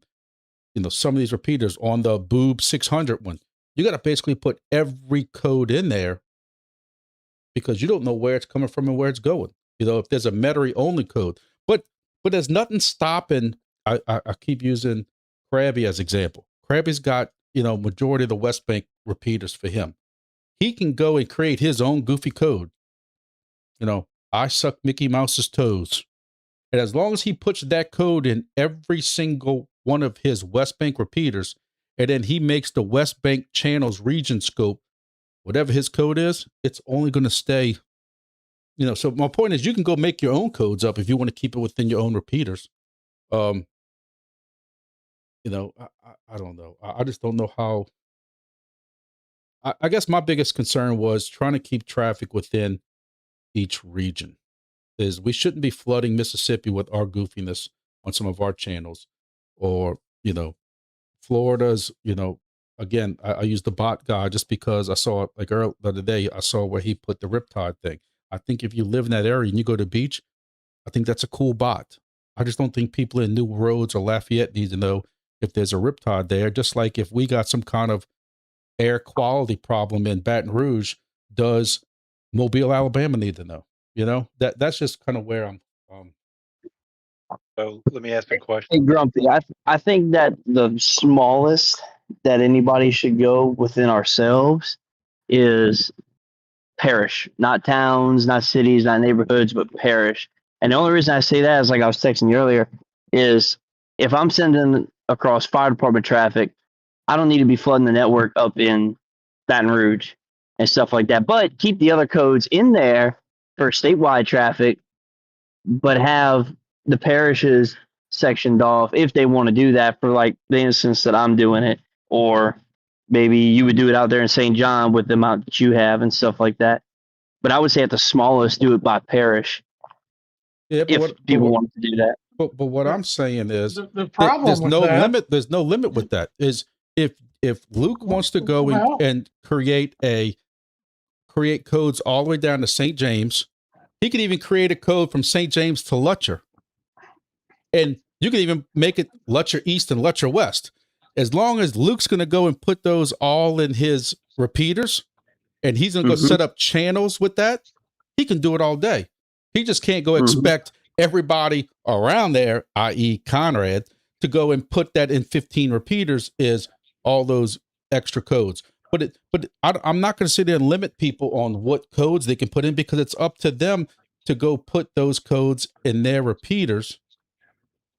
some of these repeaters, on the Boob 600 one, you got to basically put every code in there because you don't know where it's coming from and where it's going. If there's a Metairie only code, but there's nothing stopping. I keep using Krabby as example. Krabby's got, majority of the West Bank repeaters for him. he can go and create his own goofy code. You know, I suck Mickey Mouse's toes. And as long as he puts that code in every single one of his West Bank repeaters, and then he makes the West Bank channels region scope, whatever his code is, it's only going to stay. You know, so my point is, you can go make your own codes up if you want to keep it within your own repeaters. You know, I don't know. I just don't know how. I guess my biggest concern was trying to keep traffic within each region. Is we shouldn't be flooding Mississippi with our goofiness on some of our channels, or, you know, Florida's, you know, again, I use the bot guy just because I saw it like earlier the other day. I saw where he put the Riptide thing. I think if you live in that area and you go to the beach, I think that's a cool bot. I just don't think people in New Roads or Lafayette need to know if there's a Riptide there. Just like if we got some kind of air quality problem in Baton Rouge, does Mobile, Alabama need to know? You know, that's just kind of where I'm. So let me ask you a Hey, question. Grumpy, I think that the smallest that anybody should go within ourselves is parish, not towns, not cities, not neighborhoods, but parish. And the only reason I say that is, like I was texting you earlier, is if I'm sending across fire department traffic, I don't need to be flooding the network up in Baton Rouge and stuff like that. But keep the other codes in there for statewide traffic, but have the parishes sectioned off if they want to do that, for like the instance that I'm doing it, or maybe you would do it out there in St. John with the amount that you have and stuff like that. But I would say at the smallest, do it by parish Yeah, if people want to do that. But what I'm saying is, The problem there's with no that, limit. There's no limit with that. Is if Luke wants to go Well- and create codes all the way down to St. James, he could even create a code from St. James to Lutcher, and you can even make it Lutcher East and Lutcher West. As long as Luke's going to go and put those all in his repeaters, and he's going to go set up channels with that, he can do it all day. He just can't go expect everybody around there, i.e. Conrad, to go and put that in 15 repeaters, is all those extra codes. But I'm not going to sit there and limit people on what codes they can put in, because it's up to them to go put those codes in their repeaters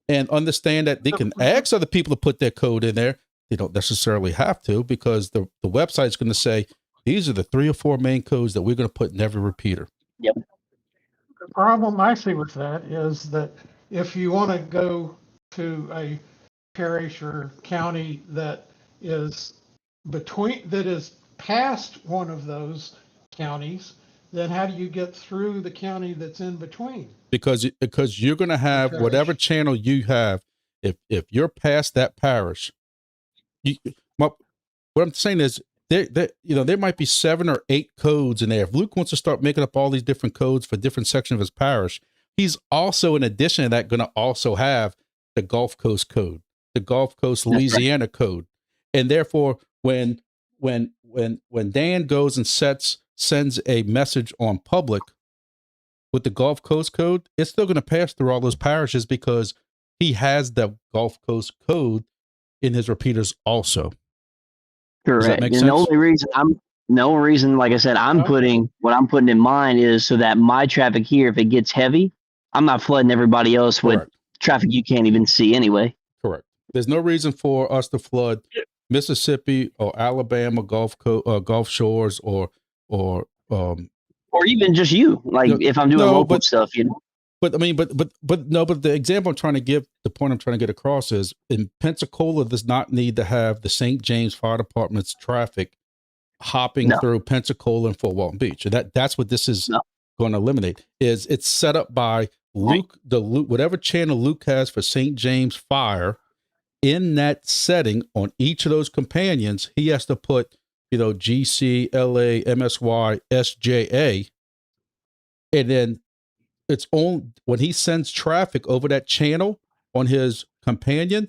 and understand that they can ask other people to put their code in there. They don't necessarily have to, because the website's going to say, these are the 3 or 4 main codes that we're going to put in every repeater. Yep. the problem I see with that is that if you want to go to a parish or county that is past one of those counties, then how do you get through the county that's in between? Because you're going to have parish. whatever channel you have. If you're past that parish, what I'm saying is, there might be 7 or 8 codes in there. If Luke wants to start making up all these different codes for different sections of his parish, he's also, in addition to that, going to also have the Gulf Coast code, the Gulf Coast Louisiana code, and therefore, when Dan goes and sends a message on public with the Gulf Coast code, it's still going to pass through all those parishes, because he has the Gulf Coast code in his repeaters also. Does that Correct. make And sense? the only reason, like I said, what I'm putting in mind is so that my traffic here, if it gets heavy, I'm not flooding everybody else with Correct. traffic you can't even see anyway. Correct. There's no reason for us to flood Mississippi or Alabama Gulf shores or even just you, like if I'm doing local stuff, you know. But I mean, but the example I'm trying to give, the point I'm trying to get across is, in Pensacola does not need to have the St. James Fire Department's traffic hopping through Pensacola and Fort Walton Beach. And that's what this is going to eliminate. Is it's set up by Luke, whatever channel Luke has for St. James Fire, in that setting on each of those companions, he has to put, GC, LA, MSY, SJA, and then it's only when he sends traffic over that channel on his companion,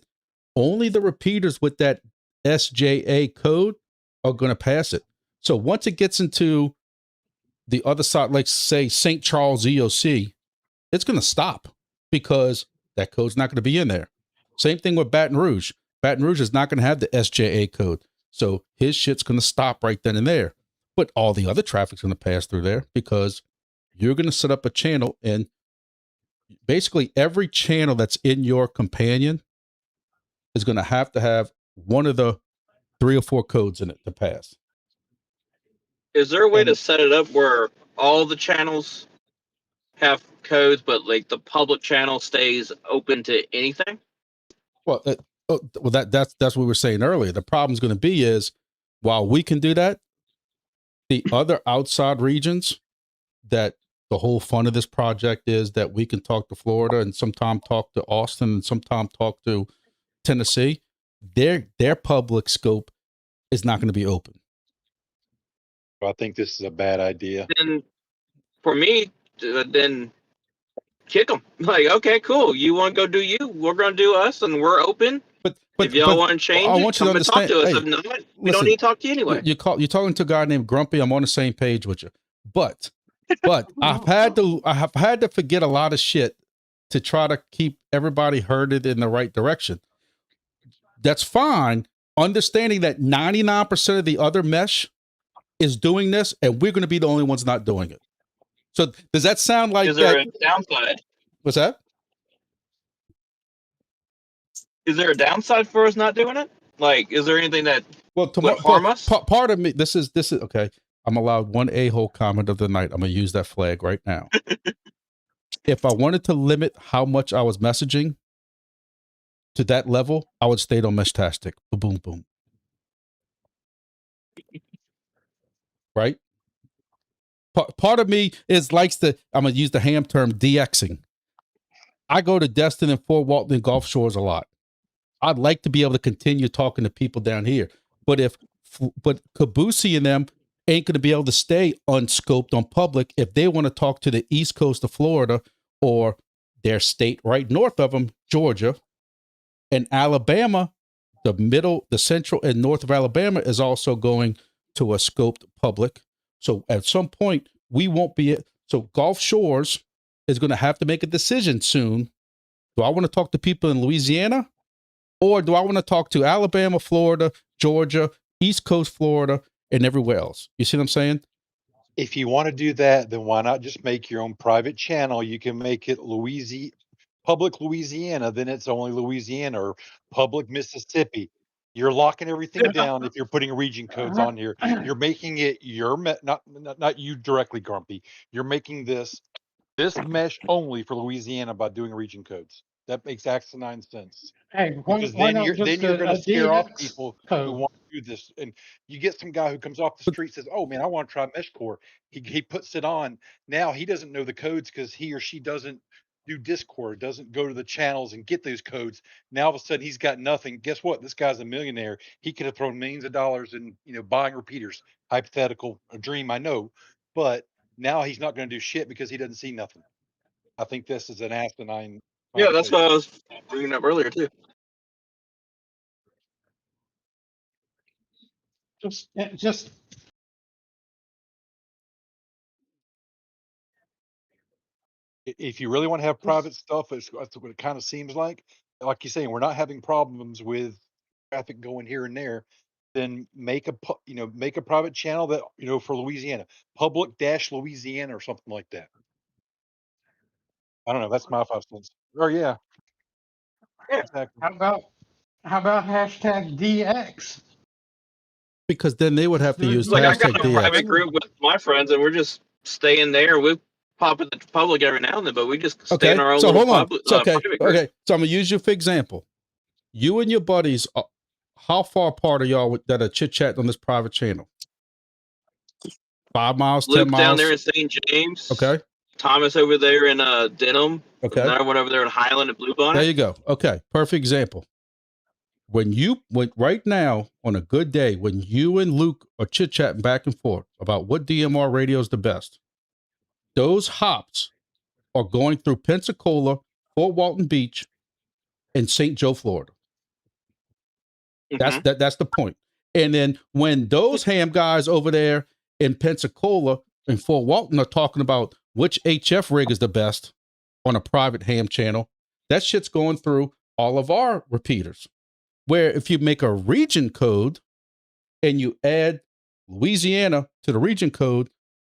only the repeaters with that SJA code are going to pass it. So once it gets into the other side, like say St. Charles EOC, it's going to stop, because that code's not going to be in there. Same thing with Baton Rouge. Baton Rouge is not going to have the SJA code. So his shit's going to stop right then and there. but all the other traffic's going to pass through there because you're going to set up a channel, and basically every channel that's in your companion is going to have one of the 3 or 4 codes in it to pass. Is there a way to And- set it up where all the channels have codes, but like the public channel stays open to anything? Well, that's what we were saying earlier. The problem's going to be is while we can do that, the other outside regions that the whole fun of this project is that we can talk to Florida and sometimes talk to Austin and sometimes talk to Tennessee, their public scope is not going to be open. I think this is a bad idea. Then, for me, then kick them. Like, okay, cool. You want to go do you? We're going to do us, and we're open. But if y'all want to change I it, want you come to and talk understand. to us. Hey, If not, we listen, don't need to talk to you anyway. you're talking to a guy named Grumpy. I'm on the same page with you, but I've had to forget a lot of shit to try to keep everybody herded in the right direction. That's fine. Understanding that 99% of the other mesh is doing this, and we're going to be the only ones not doing it. So does that sound like Is there that? a downside? What's that? Is there a downside for us not doing it? Like, is there anything that would harm us? Part of me, this is okay. I'm allowed one a-hole comment of the night. I'm gonna use that flag right now. If I wanted to limit how much I was messaging to that level, I would stay on Meshtastic. Boom, boom. Right? Part of me likes to, I'm gonna use the ham term, DXing. I go to Destin and Fort Walton and Gulf Shores a lot. I'd like to be able to continue talking to people down here, but Caboose and them ain't going to be able to stay unscoped on public if they want to talk to the east coast of Florida or their state right north of them, Georgia, and Alabama. The central and north of Alabama is also going to a scoped public. So at some point we won't be it. So Gulf Shores is going to have to make a decision soon. Do I want to talk to people in Louisiana? Or do I want to talk to Alabama, Florida, Georgia, East Coast Florida, and everywhere else? You see what I'm saying? If you want to do that, then why not just make your own private channel? You can make it public Louisiana, then it's only Louisiana, or public Mississippi. You're locking everything down if you're putting region codes on here. You're making it not you directly, Grumpy. You're making this mesh only for Louisiana by doing region codes. That makes asinine sense. Hey, Because why then not you're just going to scare off DX people who code? want to do this. And you get some guy who comes off the street, says, "Oh man, I want to try Mesh Core." He puts it on. Now he doesn't know the codes because he or she doesn't do Discord, doesn't go to the channels and get those codes. Now all of a sudden he's got nothing. Guess what? This guy's a millionaire. He could have thrown millions of dollars in, buying repeaters. Hypothetical, a dream, I know, but now he's not going to do shit because he doesn't see nothing. I think this is an asinine. Yeah, that's what I was bringing up earlier too. Just If you really want to have private stuff, that's what it kind of seems like. Like you're saying, we're not having problems with traffic going here and there. Then make a private channel that for Louisiana, public-Louisiana or something like that. I don't know. That's my 5 cents. Oh yeah, exactly. how about hashtag DX? Because then they would have to use Like, I got hashtag a private DX. group with my friends, and we're just staying there. We pop in the public every now and then, but we just stay Okay, in our own so little hold on. public, So, private group. okay. So I'm gonna use you for example. You and your buddies, how far apart are y'all that are chit chatting on this private channel? 5 miles, 10 Luke miles. down there in St. James. Okay. Thomas over there in Denham. Okay. And I went over there in Highland and Blue Bonnet. There you go. Okay, perfect example. When right now on a good day, when you and Luke are chit chatting back and forth about what DMR radio is the best, those hops are going through Pensacola, Fort Walton Beach, and St. Joe, Florida. Mm-hmm. That's the point. And then when those ham guys over there in Pensacola and Fort Walton are talking about which HF rig is the best on a private ham channel, that shit's going through all of our repeaters. Where if you make a region code and you add Louisiana to the region code,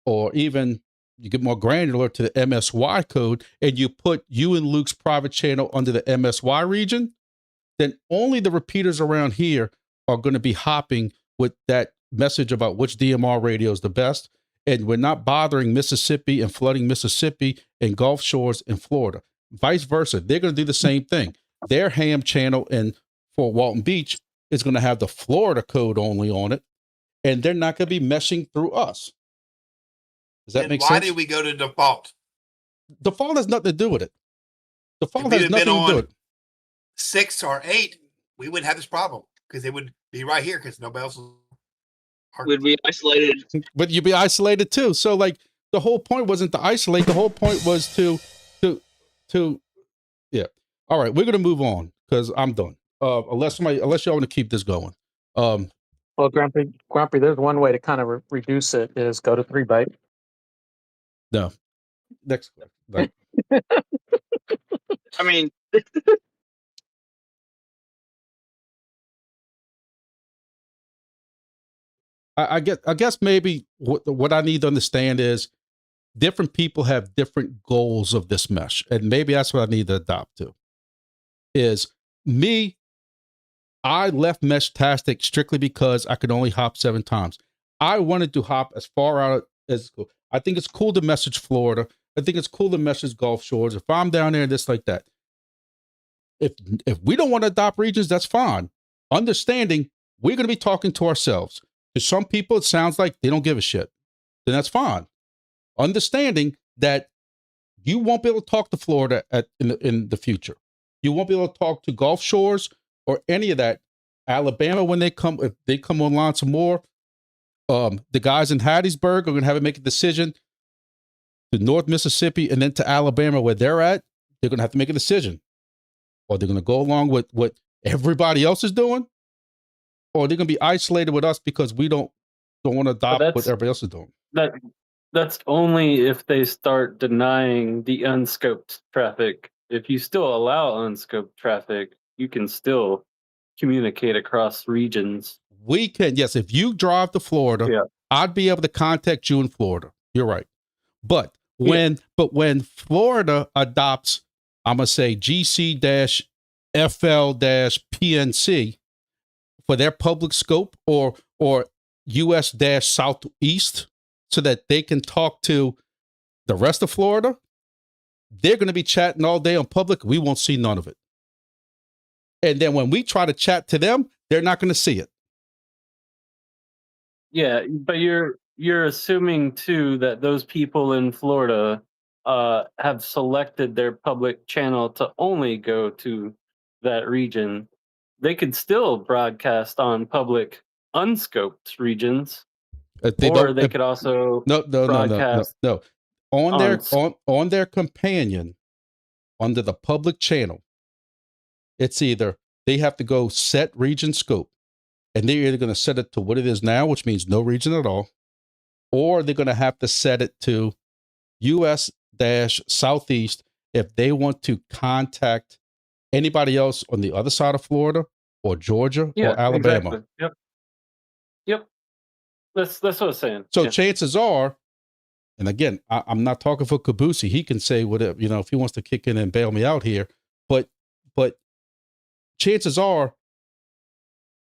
or even you get more granular to the MSY code, and you put you and Luke's private channel under the MSY region, then only the repeaters around here are going to be hopping with that message about which DMR radio is the best. And we're not bothering Mississippi and flooding Mississippi and Gulf Shores in Florida. Vice versa. They're going to do the same thing. Their ham channel in Fort Walton Beach is going to have the Florida code only on it, and they're not going to be meshing through us. Does that Then make why sense? did we go to default? Default has nothing to do with it. Default If we'd has have nothing been to do on with it. 6 or 8, we wouldn't have this problem because they would be right here because nobody else was. We'd be isolated. But you'd be isolated too. So like the whole point wasn't to isolate. The whole point was to yeah. All right, we're gonna move on because I'm done. Unless y'all want to keep this going. Well, Grumpy, there's one way to kind of reduce it is go to 3 byte. No. Next question. I mean, I guess maybe what I need to understand is different people have different goals of this mesh, and maybe that's what I need to adopt to. Is me, I left Meshtastic strictly because I could only hop 7 times. I wanted to hop as far out as cool. I think it's cool to message Florida. I think it's cool to message Gulf Shores. If I'm down there and this like that. If we don't want to adopt regions, that's fine. Understanding we're going to be talking to ourselves. To some people, it sounds like they don't give a shit. Then that's fine. Understanding that you won't be able to talk to Florida in the future. You won't be able to talk to Gulf Shores or any of that. Alabama, when if they come online some more, the guys in Hattiesburg are going to have to make a decision to North Mississippi and then to Alabama where they're at. They're going to have to make a decision. Or they're going to go along with what everybody else is doing, or they're going to be isolated with us because we don't want to adopt what everybody else is doing. That's only if they start denying the unscoped traffic. If you still allow unscoped traffic, you can still communicate across regions. We can, yes. If you drive to Florida, I'd be able to contact you in Florida. You're right. But when Florida adopts, I'm going to say GC-FL-PNC for their public scope or US-Southeast so that they can talk to the rest of Florida, they're going to be chatting all day on public. We won't see none of it. And then when we try to chat to them, they're not going to see it. Yeah, but you're assuming too that those people in Florida have selected their public channel to only go to that region. They could still broadcast on public unscoped regions, or they could also broadcast. No. On their companion, under the public channel, it's either they have to go set region scope, and they're either going to set it to what it is now, which means no region at all, or they're going to have to set it to US-Southeast if they want to contact anybody else on the other side of Florida or Georgia or Alabama. Exactly. Yep. That's what I was saying. So chances are, and again, I'm not talking for Kabusi. He can say whatever, if he wants to kick in and bail me out here, but chances are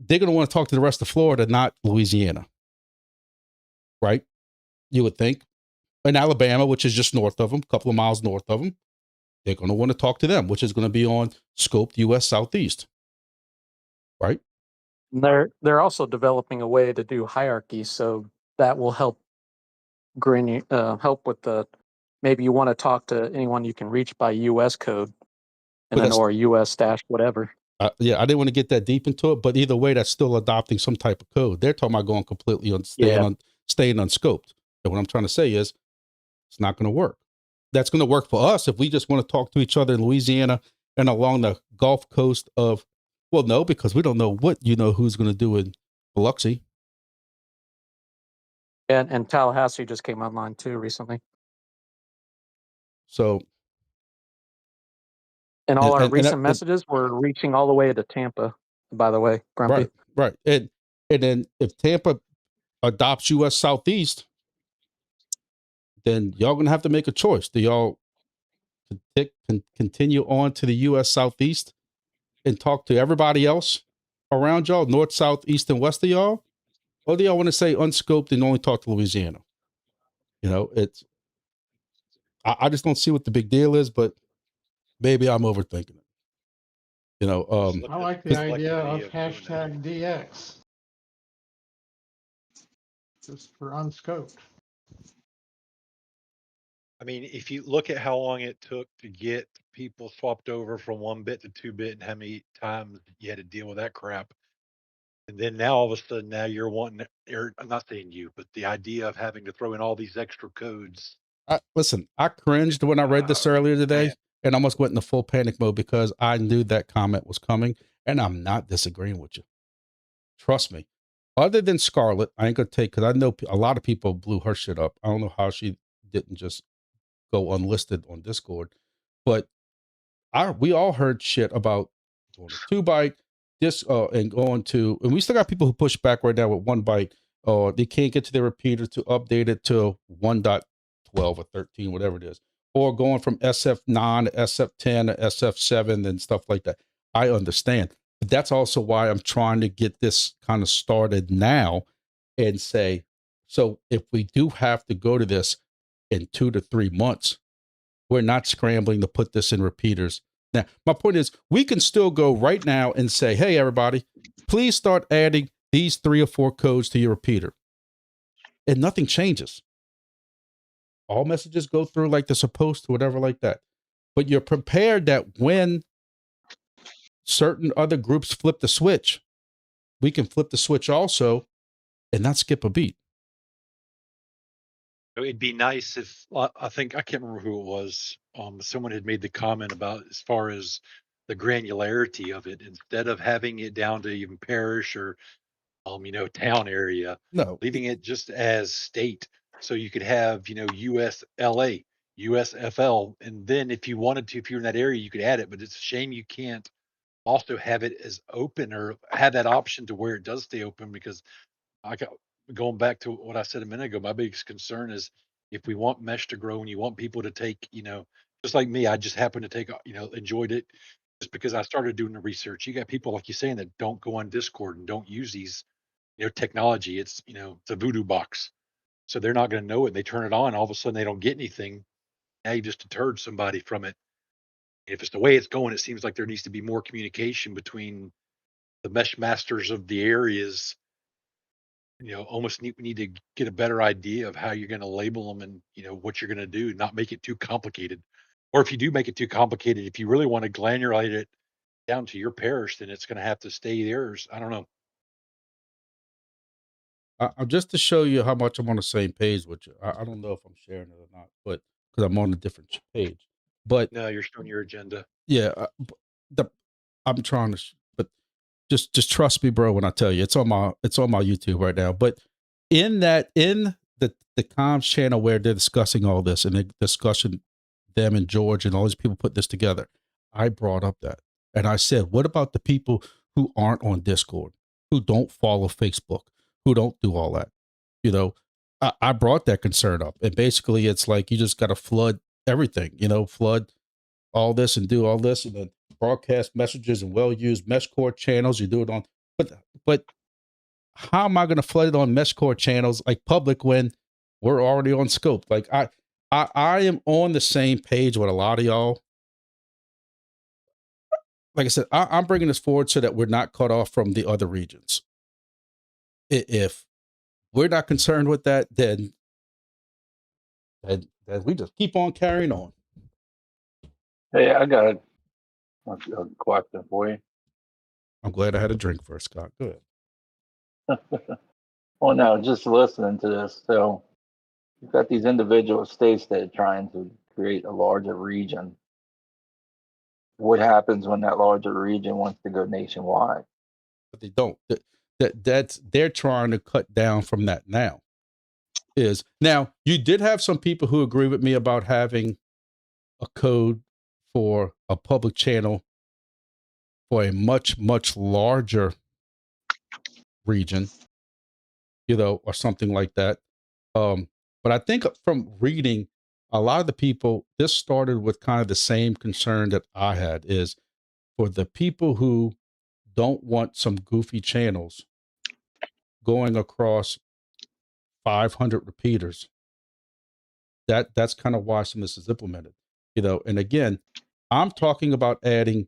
they're going to want to talk to the rest of Florida, not Louisiana. Right? You would think. In Alabama, which is just north of them, a couple of miles north of them, they're going to want to talk to them, which is going to be on scoped US Southeast. Right? They're also developing a way to do hierarchy, so that will help help with the, maybe you want to talk to anyone you can reach by US code, and then or US dash whatever. I didn't want to get that deep into it, but either way, that's still adopting some type of code. They're talking about going completely on staying unscoped. And what I'm trying to say is, it's not going to work. That's going to work for us if we just want to talk to each other in Louisiana and along the Gulf Coast of, well, no, because we don't know what who's going to do in Biloxi. And Tallahassee just came online too recently. So, and all our recent messages were reaching all the way to Tampa, by the way, Grumpy. Right. And then if Tampa adopts US Southeast, then y'all gonna have to make a choice. Do y'all continue on to the US Southeast and talk to everybody else around y'all, north, south, east, and west of y'all? Or do y'all want to say unscoped and only talk to Louisiana? You know, I just don't see what the big deal is, but maybe I'm overthinking it. You know, I like the idea of hashtag DX. Just for unscoped. I mean, if you look at how long it took to get people swapped over from 1-bit to 2-bit and how many times you had to deal with that crap. And then now all of a sudden now you're wanting, or I'm not saying you, but the idea of having to throw in all these extra codes. listen, I cringed when I read this earlier today man. and almost went into full panic mode because I knew that comment was coming, and I'm not disagreeing with you. Trust me. Other than Scarlett, I ain't gonna take, because I know a lot of people blew her shit up. I don't know how she didn't just go unlisted on Discord, but we all heard shit about doing a 2-byte this and going to, and we still got people who push back right now with 1-byte. They can't get to their repeater to update it to 1.12 or 13, whatever it is, or going from SF9 to SF10 to SF7 and stuff like that. I understand, but that's also why I'm trying to get this kind of started now and say, so if we do have to go to this in 2 to 3 months, we're not scrambling to put this in repeaters. Now, my point is, we can still go right now and say, hey, everybody, please start adding these 3 or 4 codes to your repeater. And nothing changes. All messages go through like they're supposed to, whatever like that. But you're prepared that when certain other groups flip the switch, we can flip the switch also and not skip a beat. It'd be nice if, I think, I can't remember who it was. Someone had made the comment about as far as the granularity of it, instead of having it down to even parish or, town area, No, leaving it just as state. So you could have, USLA, USFL. And then if you wanted to, if you're in that area, you could add it, but it's a shame you can't also have it as open or have that option to where it does stay open, because I got going back to what I said a minute ago. My biggest concern is if we want mesh to grow and you want people to take, just like me, I just happened to take, enjoyed it just because I started doing the research. You got people like you saying that don't go on Discord and don't use these, technology. It's, it's a voodoo box. So they're not going to know it. They turn it on. All of a sudden they don't get anything. Now you just deterred somebody from it. If it's the way it's going, it seems like there needs to be more communication between the mesh masters of the areas. Almost we need to get a better idea of how you're going to label them and, what you're going to do, not make it too complicated. Or if you do make it too complicated, if you really want to granulate it down to your parish, then it's going to have to stay theirs. I don't know. Just to show you how much I'm on the same page with you. I don't know if I'm sharing it or not, but because I'm on a different page. But No, you're showing your agenda. yeah, I'm trying to, but just trust me, bro, when I tell you it's on my YouTube right now. But in the comms channel where they're discussing all this and they're discussing them and George and all these people put this together, I brought up that and I said, what about the people who aren't on Discord, who don't follow Facebook, who don't do all that? I brought that concern up, and basically it's like you just got to flood everything, flood all this and do all this and then broadcast messages and well-used mesh core channels. You do it on, but how am I going to flood it on mesh core channels like public when we're already on scope? Like I am on the same page with a lot of y'all. Like I said, I'm bringing this forward so that we're not cut off from the other regions. If we're not concerned with that, then we just keep on carrying on. Hey, I got a question for you. I'm glad I had a drink first, Scott. Good. Well, no, just listening to this. So you've got these individual states that are trying to create a larger region. What happens when that larger region wants to go nationwide? But they don't. They're trying to cut down from that now. Now you did have some people who agree with me about having a code for a public channel for a much larger region, or something like that. But I think from reading, a lot of the people, this started with kind of the same concern that I had, is for the people who don't want some goofy channels going across 500 repeaters. That's kind of why some of this is implemented, and again, I'm talking about adding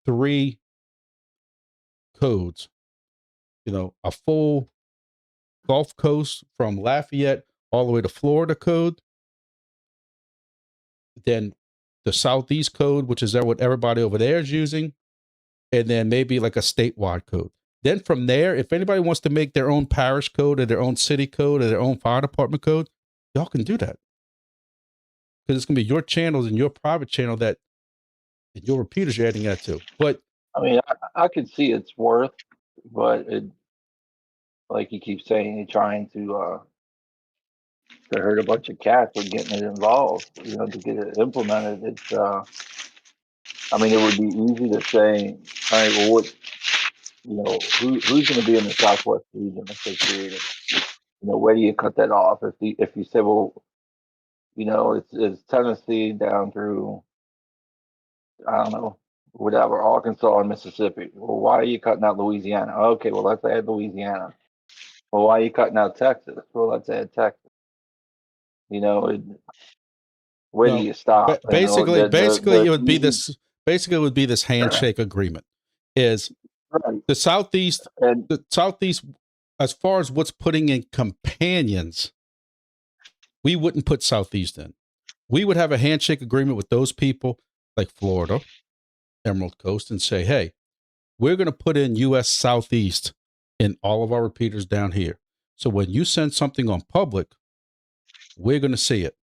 3 codes, a full Gulf Coast from Lafayette all the way to Florida code, then the Southeast code, which is what everybody over there is using, and then maybe like a statewide code. Then from there, if anybody wants to make their own parish code or their own city code or their own fire department code, y'all can do that. Because it's going to be your channels and your private channel and your repeaters you're adding that to. But I mean, I could see its worth, but like you keep saying, you're trying to hurt a bunch of cats with getting it involved, to get it implemented. It's, I mean, it would be easy to say, all right, well, who's going to be in the Southwest region if they create it? Where do you cut that off? If you say, well, it's Tennessee down through, I don't know, whatever, Arkansas and Mississippi. Well, why are you cutting out Louisiana? Okay, well, let's add Louisiana. Well, why are you cutting out Texas? Well, let's add Texas. Where do you stop? Basically, it would be this. Basically, it would be this handshake agreement. Is right. The Southeast, as far as what's putting in companions, we wouldn't put Southeast in. We would have a handshake agreement with those people like Florida, Emerald Coast, and say, hey, we're going to put in U.S. Southeast in all of our repeaters down here. So when you send something on public, we're going to see it.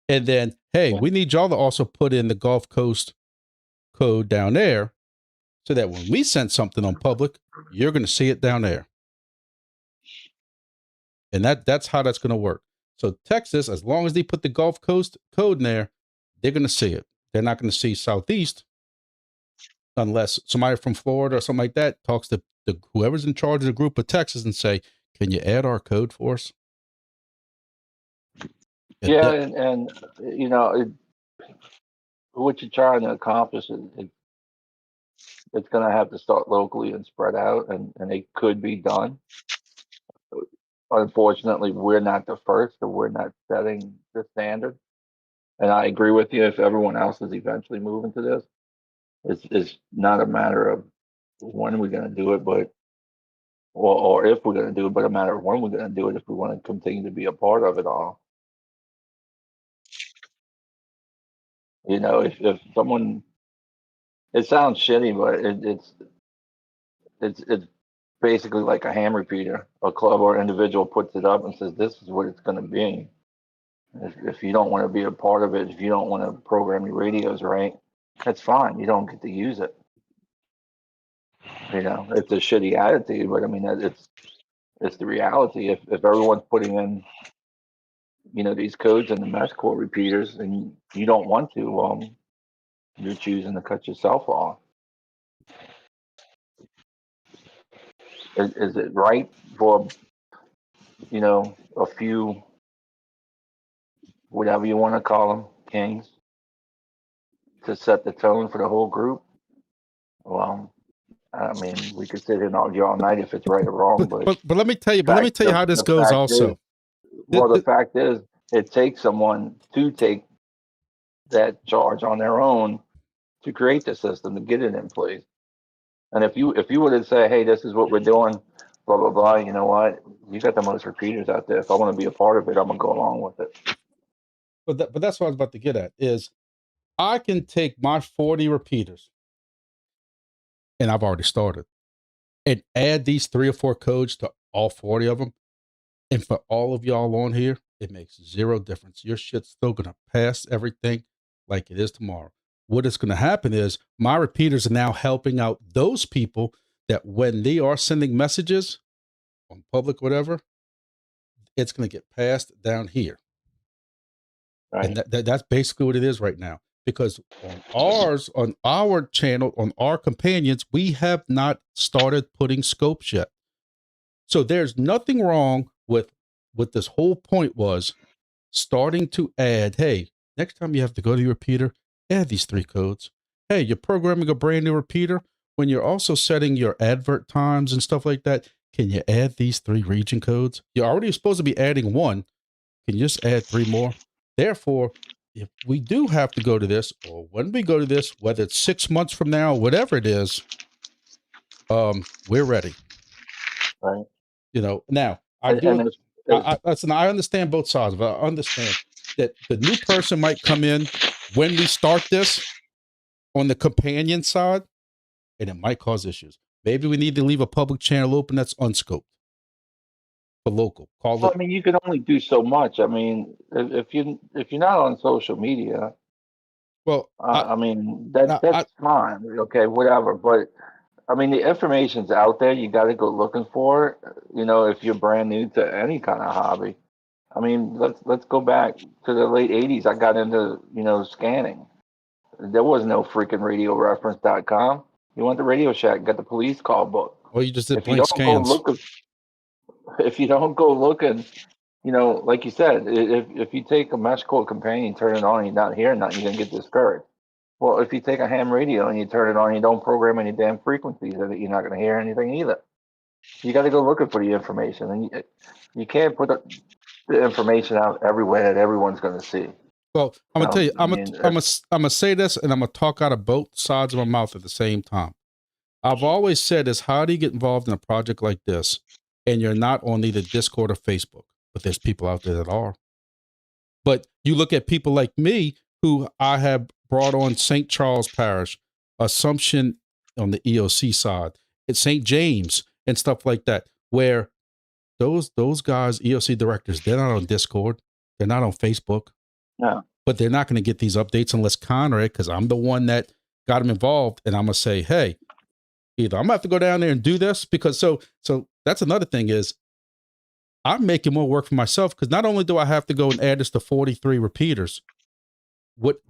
And then, hey, we need y'all to also put in the Gulf Coast code down there so that when we send something on public, you're going to see it down there. And that's how that's going to work. So Texas, as long as they put the Gulf Coast code in there, they're going to see it. They're not going to see Southeast unless somebody from Florida or something like that talks to whoever's in charge of the group of Texas and say, can you add our code for us? Yeah, and what you're trying to accomplish, it's going to have to start locally and spread out, and it could be done. Unfortunately, we're not the first, so we're not setting the standard. And I agree with you. If everyone else is eventually moving to this, it's not a matter of when we're going to do it, but or if we're going to do it, but a matter of when we're going to do it if we want to continue to be a part of it all. If someone, it sounds shitty, but it's basically like a ham repeater. A club or individual puts it up and says, this is what it's going to be. If you don't want to be a part of it, if you don't want to program your radios right, that's fine. You don't get to use it. It's a shitty attitude, but I mean, it's the reality. If everyone's putting in, these codes in the mesh core repeaters and you don't want to, well, you're choosing to cut yourself off. Is it right for, a few, whatever you want to call them, kings, to set the tone for the whole group? Well, I mean, we could sit here and argue all night if it's right or wrong, but let me tell you, how this goes also. The fact is, it takes someone to take that charge on their own to create the system, to get it in place. And if you were to say, hey, this is what we're doing, blah, blah, blah, you know what? You got the most repeaters out there. If I want to be a part of it, I'm going to go along with it. But that's what I was about to get at, is I can take my 40 repeaters, and I've already started, and add these 3 or 4 codes to all 40 of them. And for all of y'all on here, it makes 0 difference. Your shit's still going to pass everything like it is tomorrow. What is going to happen is my repeaters are now helping out those people that when they are sending messages on public, whatever, it's going to get passed down here. Right. And that's basically what it is right now. Because on our channel, on our companions, we have not started putting scopes yet. So there's nothing wrong with what this whole point was, starting to add, hey, next time you have to go to your repeater, add these 3 codes. Hey, you're programming a brand new repeater. When you're also setting your advert times and stuff like that, can you add these 3 region codes? You're already supposed to be adding 1. Can you just add 3 more? Therefore, if we do have to go to this, or when we go to this, whether it's 6 months from now, whatever it is, we're ready. Right. You know, now I And, do. and it's, Listen, I understand both sides, but I understand that the new person might come in when we start this on the companion side, and it might cause issues. Maybe we need to leave a public channel open that's unscoped for local. Call well, it. I mean, you can only do so much. I mean, if you're not on social media, Well, I mean, I, that's fine. Okay, whatever. But I mean, the information's out there. You got to go looking for it. You know, if you're brand new to any kind of hobby. I mean, let's go back to the late '80s. I got into scanning. There was no freaking radioreference.com. You went to Radio Shack, got the police call book. well, you just did If you blank don't go scans. looking, if you don't go looking, like you said, if you take a mesh core companion, turn it on, and you're not hearing nothing, you're gonna get discouraged. Well, if you take a ham radio and you turn it on, you don't program any damn frequencies, then you're not gonna hear anything either. You got to go looking for the information, and you can't put the information out everywhere that everyone's gonna see. Well, I'm gonna tell you, I'm mean, gonna say this, and I'm gonna talk out of both sides of my mouth at the same time. I've always said is, how do you get involved in a project like this, and you're not on either Discord or Facebook? But there's people out there that are. But you look at people like me, who I have brought on St. Charles Parish, Assumption on the EOC side, it's St. James and stuff like that, where those guys, EOC directors, they're not on Discord, they're not on Facebook. No. But they're not going to get these updates unless Conrad, because I'm the one that got him involved, and I'm gonna say, hey, either I'm gonna have to go down there and do this, because so that's another thing is I'm making more work for myself, because not only do I have to go and add this to 43 repeaters, what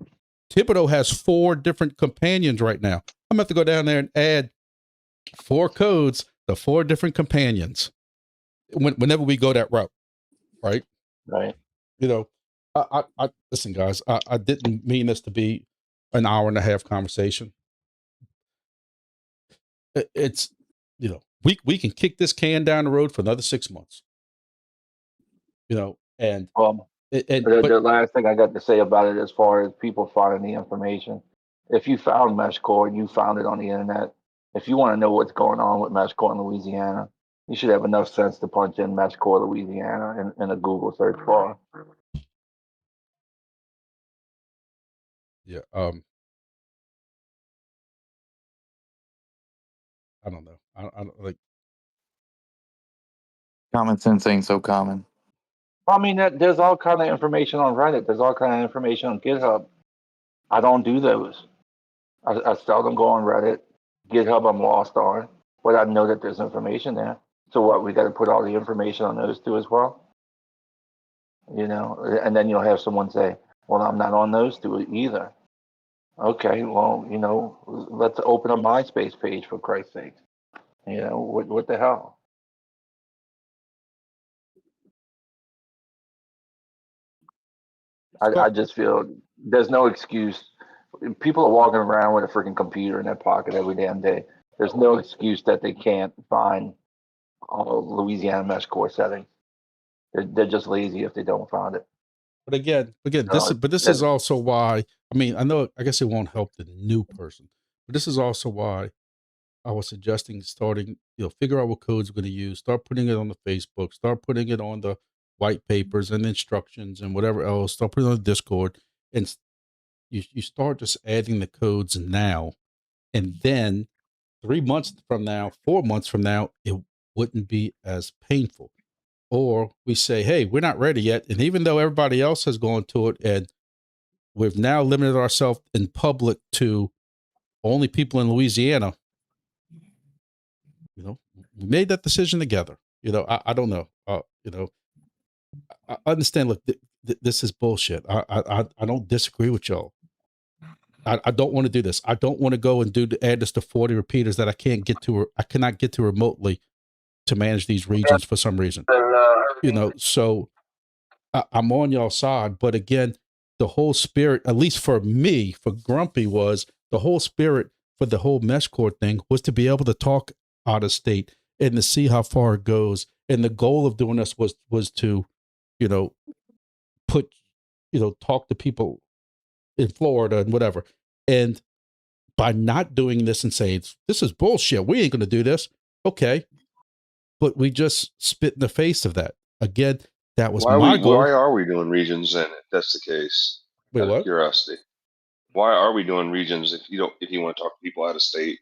Thibodeau has 4 different companions right now. I'm gonna have to go down there and add 4 codes to 4 different companions whenever we go that route, right? Right. You know, I listen, guys. I didn't mean this to be an hour and a half conversation. It's we can kick this can down the road for another 6 months. And the last thing I got to say about it, as far as people finding the information, if you found mesh core and you found it on the internet, if you want to know what's going on with mesh core in Louisiana, you should have enough sense to punch in mesh core Louisiana in a Google search bar. Yeah. I don't know. I don't like. Common sense ain't so common. I mean, there's all kind of information on Reddit. There's all kind of information on GitHub. I don't do those. I seldom go on Reddit. GitHub, I'm lost on, but I know that there's information there. So what? We got to put all the information on those two as well. And then you'll have someone say, "Well, I'm not on those two either." Okay, well, let's open a MySpace page, for Christ's sake. What the hell? I just feel there's no excuse. People are walking around with a freaking computer in their pocket every damn day. There's no excuse that they can't find Louisiana mesh core settings. They're just lazy if they don't find it. But again, this is also why. I mean, I guess it won't help the new person, but this is also why I was suggesting starting, figure out what codes we're going to use, start putting it on the Facebook, start putting it on the white papers and instructions and whatever else, start putting it on the Discord, and you start just adding the codes now, and then 3 months from now, 4 months from now, it wouldn't be as painful. Or we say, hey, we're not ready yet. And even though everybody else has gone to it, and we've now limited ourselves in public to only people in Louisiana, we made that decision together. I don't know. I understand. Look, this is bullshit. I don't disagree with y'all. I don't want to do this. I don't want to go and add this to 40 repeaters that I cannot get to remotely to manage these regions for some reason. You know, so I'm on y'all's side, but again, the whole spirit, at least for me, for Grumpy, was the whole spirit for the whole mesh core thing was to be able to talk out of state and to see how far it goes. And the goal of doing this was to, you know, talk to people in Florida and whatever. And by not doing this and saying, this is bullshit, we ain't going to do this. Okay. But we just spit in the face of that. Again, that was my goal. Why are we doing regions then, if that's the case? Wait, out what? of curiosity. Why are we doing regions if you want to talk to people out of state?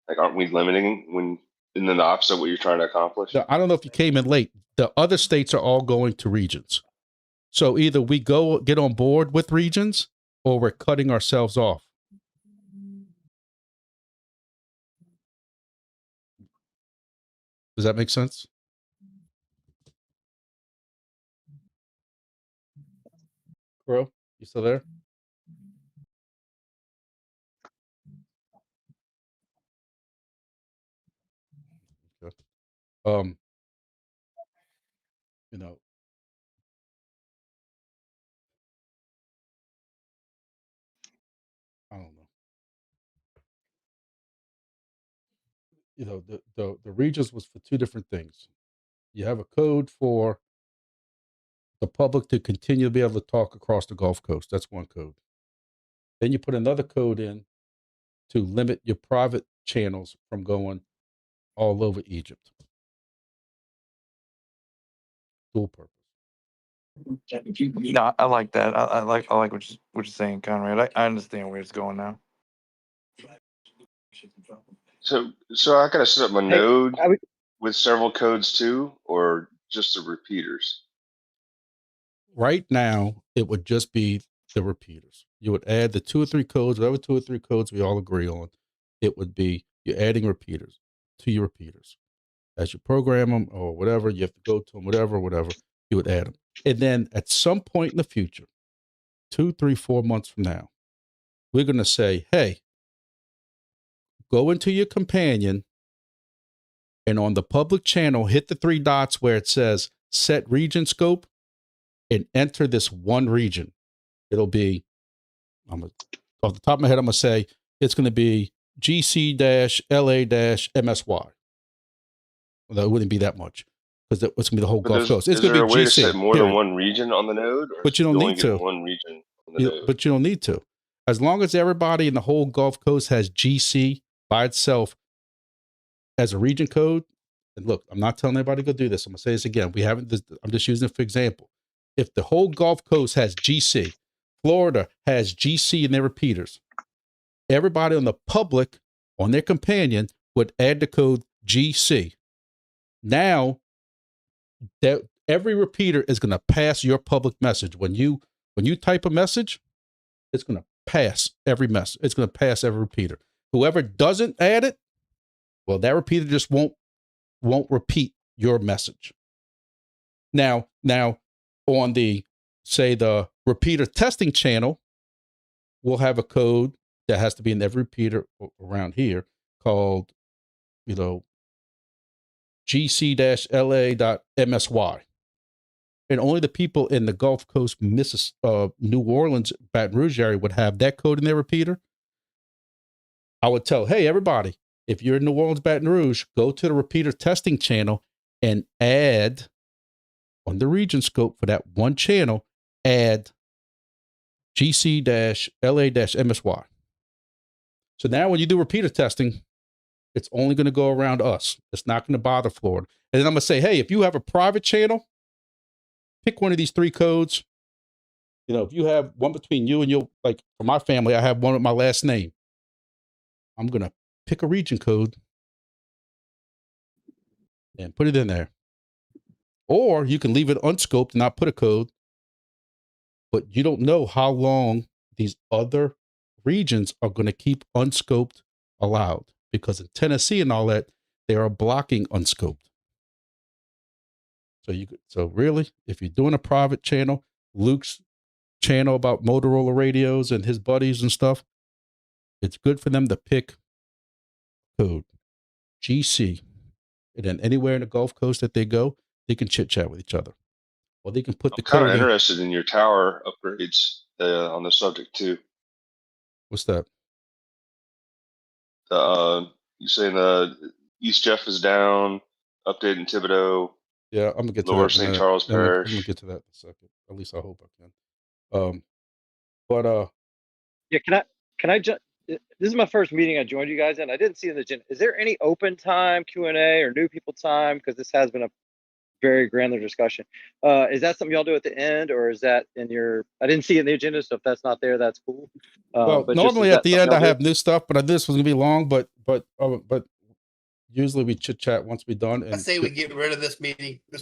Like, aren't we limiting and then the opposite of what you're trying to accomplish? Now, I don't know if you came in late. The other states are all going to regions. So either we go get on board with regions or we're cutting ourselves off. Does that make sense? Bro, you still there? Okay. You know, I don't know. You know, the regions was for two different things. You have a code for the public to continue to be able to talk across the Gulf Coast. That's one code. Then you put another code in to limit your private channels from going all over Egypt. Dual purpose. No, I like that. I like what you're saying, Conrad. I understand where it's going now. So I gotta set up my node with several codes too, or just the repeaters? Right now, it would just be the repeaters. You would add the 2 or 3 codes, whatever 2 or 3 codes we all agree on. It would be you're adding repeaters to your repeaters. As you program them or whatever, you have to go to them, whatever, you would add them. And then at some point in the future, 2, 3, 4 months from now, we're going to say, hey, go into your companion and on the public channel, hit the 3 dots where it says set region scope and enter this one region. It'll be, off the top of my head, I'm going to say it's going to be GC-LA-MSY. Although it wouldn't be that much because it's going to be the whole Gulf Coast. It's going to be GC. Is there a way to set more than one region on the node? Or but you don't need to. One region on the node? But you don't need to. As long as everybody in the whole Gulf Coast has GC by itself as a region code, and look, I'm not telling everybody to go do this. I'm going to say this again. I'm just using it for example. If the whole Gulf Coast has GC, Florida has GC in their repeaters, everybody on the public, on their companion, would add the code GC. Now, that every repeater is going to pass your public message. When you type a message, it's going to pass every message. It's going to pass every repeater. Whoever doesn't add it, well, that repeater just won't repeat your message. Now on the repeater testing channel, we'll have a code that has to be in every repeater around here called, GC-LA.MSY. And only the people in the Gulf Coast, New Orleans, Baton Rouge area would have that code in their repeater. I would tell, hey, everybody, if you're in New Orleans, Baton Rouge, go to the repeater testing channel and add on the region scope for that one channel, add GC-LA-MSY. So now when you do repeater testing, it's only going to go around us. It's not going to bother Florida. And then I'm going to say, hey, if you have a private channel, pick one of these 3 codes. If you have one between you and like for my family, I have one with my last name. I'm going to pick a region code and put it in there. Or you can leave it unscoped and not put a code, but you don't know how long these other regions are going to keep unscoped allowed, because in Tennessee and all that, they are blocking unscoped. So really, if you're doing a private channel, Luke's channel about Motorola radios and his buddies and stuff, it's good for them to pick code GC and then anywhere in the Gulf Coast that they go, they can chit chat with each other, or they can put the I'm kind code of in. interested in your tower upgrades on the subject too. What's that? You saying East Jeff is down, update in Thibodeau, Yeah, I'm gonna get to Lower that in a St. minute. Charles I'm gonna Parish. get to that in a second. At least I hope I can. But Yeah, can I just? This is my first meeting I joined you guys in. I didn't see in the agenda. Is there any open time Q&A or new people time? Because this has been a very granular discussion. Is that something y'all do at the end, or is that in your? I didn't see it in the agenda, so if that's not there, that's cool. well, But just is normally at that the something end y'all I do? have new stuff, but this was gonna be long. But usually we chit chat once we're done. I And say we get rid of this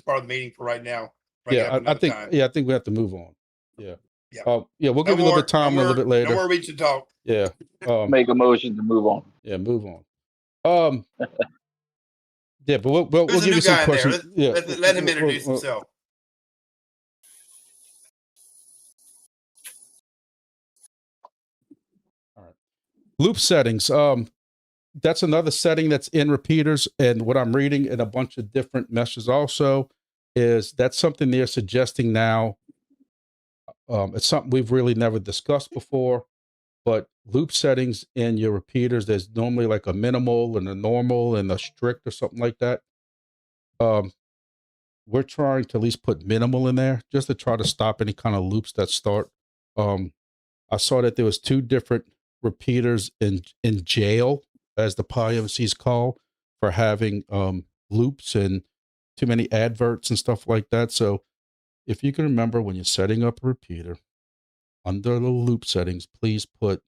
part of the meeting for right now. Bring it yeah, up I another think time. yeah, I think we have to move on. Yeah. Yeah. Yeah, we'll No give you a little bit of more, time a little bit later. No more region talk. Yeah. Make a motion to move on. Yeah, move on. Yeah, but we'll Who's the give new you some guy in there? questions. Yeah, Let him introduce himself. All right. Loop settings. That's another setting that's in repeaters, and what I'm reading in a bunch of different meshes also is that's something they're suggesting now. It's something we've really never discussed before, but loop settings in your repeaters, there's normally like a minimal and a normal and a strict or something like that. We're trying to at least put minimal in there just to try to stop any kind of loops that start. I saw that there was 2 different repeaters in jail, as the PyMC's call, for having loops and too many adverts and stuff like that. So if you can remember, when you're setting up a repeater, under the loop settings, please put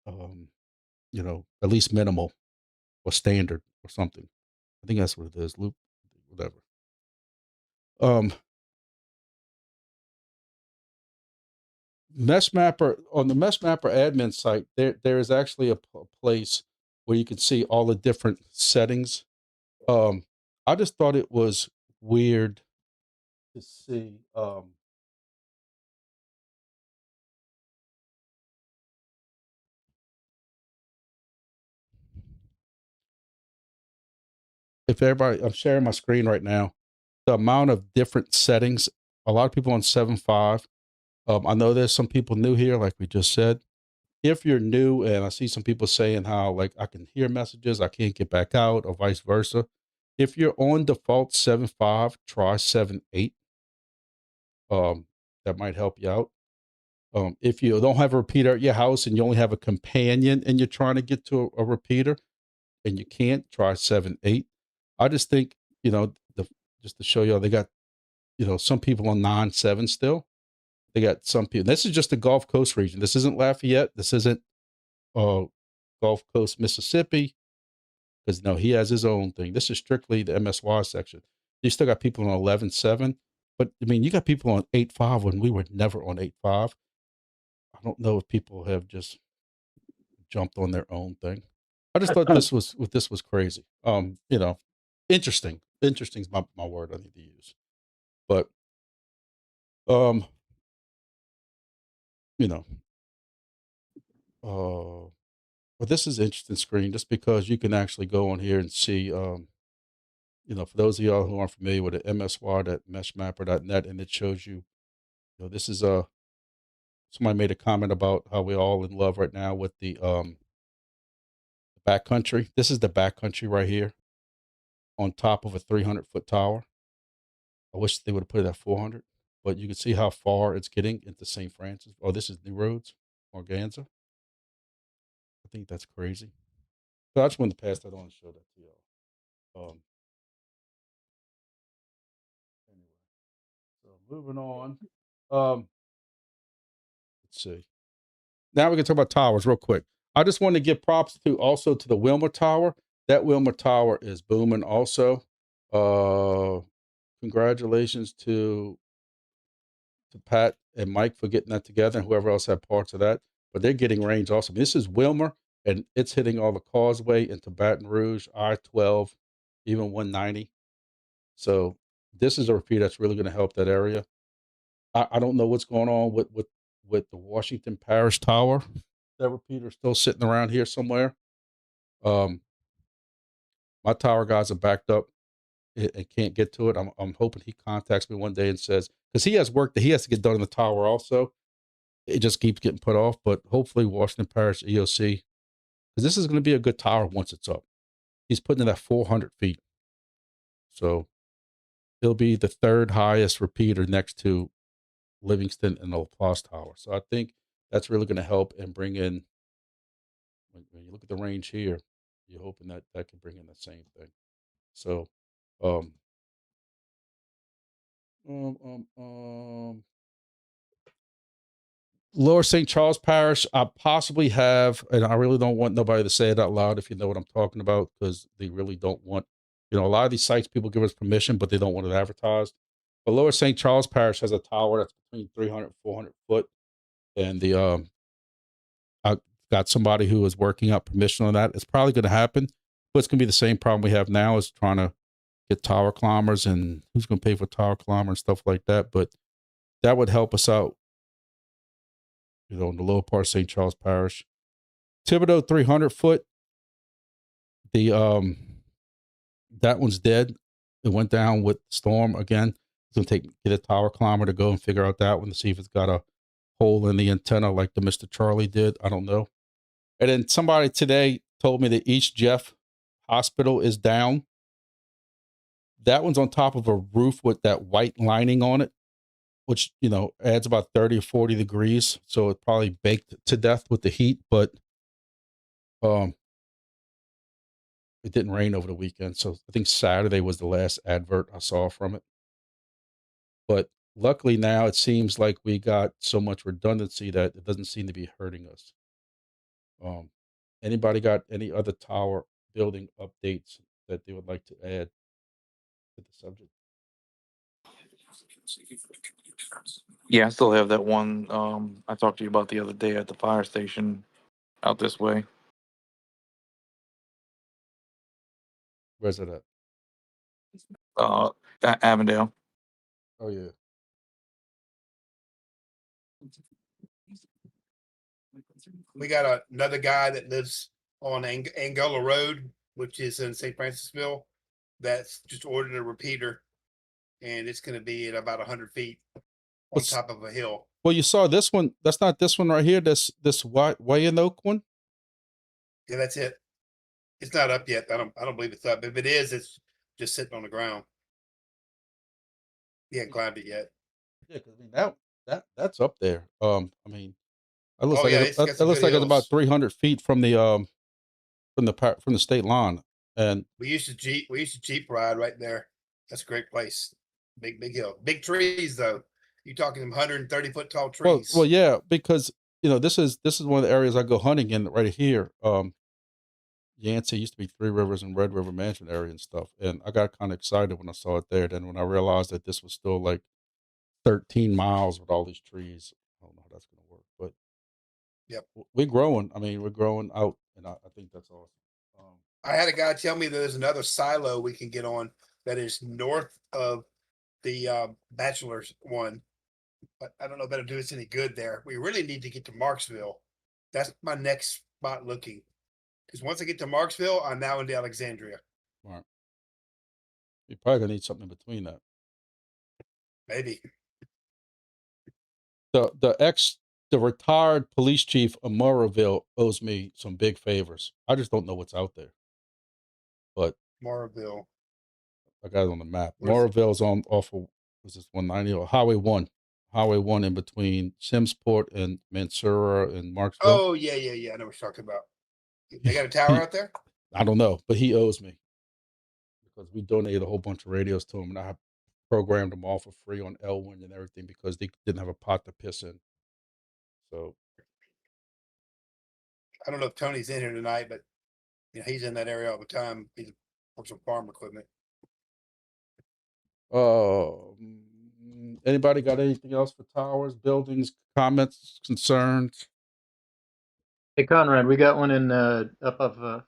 at least minimal or standard or something. I think that's what it is. Loop, whatever. Mesh Mapper, on the Mesh Mapper admin site, there is actually a place where you can see all the different settings. I just thought it was weird to see. If everybody, I'm sharing my screen right now, the amount of different settings. A lot of people on 7.5. I know there's some people new here, like we just said. If you're new, and I see some people saying how like I can hear messages, I can't get back out, or vice versa. If you're on default 7.5, try 7.8. That might help you out. If you don't have a repeater at your house and you only have a companion and you're trying to get to a repeater and you can't, try 7.8. I just think, just to show y'all, they got, some people on 9.7 still. They got some people. This is just the Gulf Coast region. This isn't Lafayette. This isn't Gulf Coast, Mississippi, because no, he has his own thing. This is strictly the MSY section. You still got people on 11.7, but I mean, you got people on 8.5 when we were never on 8.5. I don't know if people have just jumped on their own thing. I just thought this was crazy. Interesting. Interesting is my word I need to use. But but this is an interesting screen just because you can actually go on here and see for those of y'all who aren't familiar with it, MSY.meshmapper.net, and it shows you, this is somebody made a comment about how we're all in love right now with the backcountry. This is the backcountry right here on top of a 300-foot tower. I wish they would have put it at 400, but you can see how far it's getting into St. Francis. Oh, this is New Roads, Organza. I think that's crazy. So I just wanted to pass that on and show that to y'all. Anyway, so moving on. Let's see. Now we can talk about towers real quick. I just want to give props to the Wilmer Tower. That Wilmer Tower is booming also. Congratulations to Pat and Mike for getting that together, and whoever else had parts of that. But they're getting range also. This is Wilmer, and it's hitting all the Causeway into Baton Rouge, I-12, even 190. So this is a repeat that's really going to help that area. I don't know what's going on with the Washington Parish Tower. That repeater is still sitting around here somewhere. My tower guys are backed up and can't get to it. I'm hoping he contacts me one day and says, because he has work that he has to get done in the tower also. It just keeps getting put off, but hopefully Washington Parish EOC, because this is going to be a good tower once it's up. He's putting it at 400 feet. So it'll be the third highest repeater next to Livingston and the LaPlace Tower. So I think that's really going to help and bring in, when you look at the range here, you're hoping that that can bring in the same thing. So, Lower St. Charles Parish, I possibly have, and I really don't want nobody to say it out loud if you know what I'm talking about, because they really don't want, a lot of these sites, people give us permission, but they don't want it advertised. But Lower St. Charles Parish has a tower that's between 300 and 400 foot. And I got somebody who is working out permission on that. It's probably going to happen, but it's going to be the same problem we have now, is trying to get tower climbers, and who's going to pay for tower climber and stuff like that. But that would help us out, in the lower part of St. Charles Parish. Thibodeau 300 foot. The that one's dead. It went down with storm again. It's gonna get a tower climber to go and figure out that one to see if it's got a hole in the antenna like the Mr. Charlie did. I don't know. And then somebody today told me that East Jeff Hospital is down. That one's on top of a roof with that white lining on it, which, adds about 30 or 40 degrees. So it probably baked to death with the heat, but it didn't rain over the weekend. So I think Saturday was the last advert I saw from it. But luckily now it seems like we got so much redundancy that it doesn't seem to be hurting us. Anybody got any other tower building updates that they would like to add to the subject? Yeah, I still have that one I talked to you about the other day at the fire station out this way. Where's it at? Avondale. Oh yeah. We got another guy that lives on Angola Road, which is in St. Francisville, that's just ordered a repeater, and it's going to be at about 100 feet on top of a hill. Well, you saw this one. That's not this one right here. This Wyandotte one. Yeah, that's it. It's not up yet. I don't believe it's up. If it is, it's just sitting on the ground. He hasn't climbed it yet. Yeah, because that's up there. I mean, it looks Oh, like yeah, it, it's got it some looks good like it's about hills. 300 feet from the state line. And We used to Jeep ride right there. That's a great place. Big hill, big trees though. You're talking 130-foot tall trees. well, yeah, because this is one of the areas I go hunting in right here. Yancey used to be Three Rivers and Red River Mansion area and stuff, and I got kind of excited when I saw it there. Then when I realized that this was still like 13 miles with all these trees, I don't know how that's going to work, but yep, we're growing. I mean, we're growing out, and I think that's awesome. I had a guy tell me there's another silo we can get on that is north of the Bachelor's one, but I don't know if that'll do us any good there. We really need to get to Marksville. That's my next spot looking, because once I get to Marksville, I'm now into Alexandria. Right. You're probably gonna need something in between that. Maybe. The retired police chief of Moraville owes me some big favors. I just don't know what's out there. But Moraville. I got it on the map. Where's Moraville's off of, was this 190 or Highway 1? Highway 1 in between Simsport and Mansura and Marksville. Oh, yeah. I know what you're talking about. They got a tower out there? I don't know, but he owes me because we donated a whole bunch of radios to him, and I have programmed them all for free on Elwyn and everything because they didn't have a pot to piss in. So I don't know if Tony's in here tonight, but he's in that area all the time. He works on farm equipment. Anybody got anything else for towers, buildings, comments, concerns? Hey Conrad, we got one in up of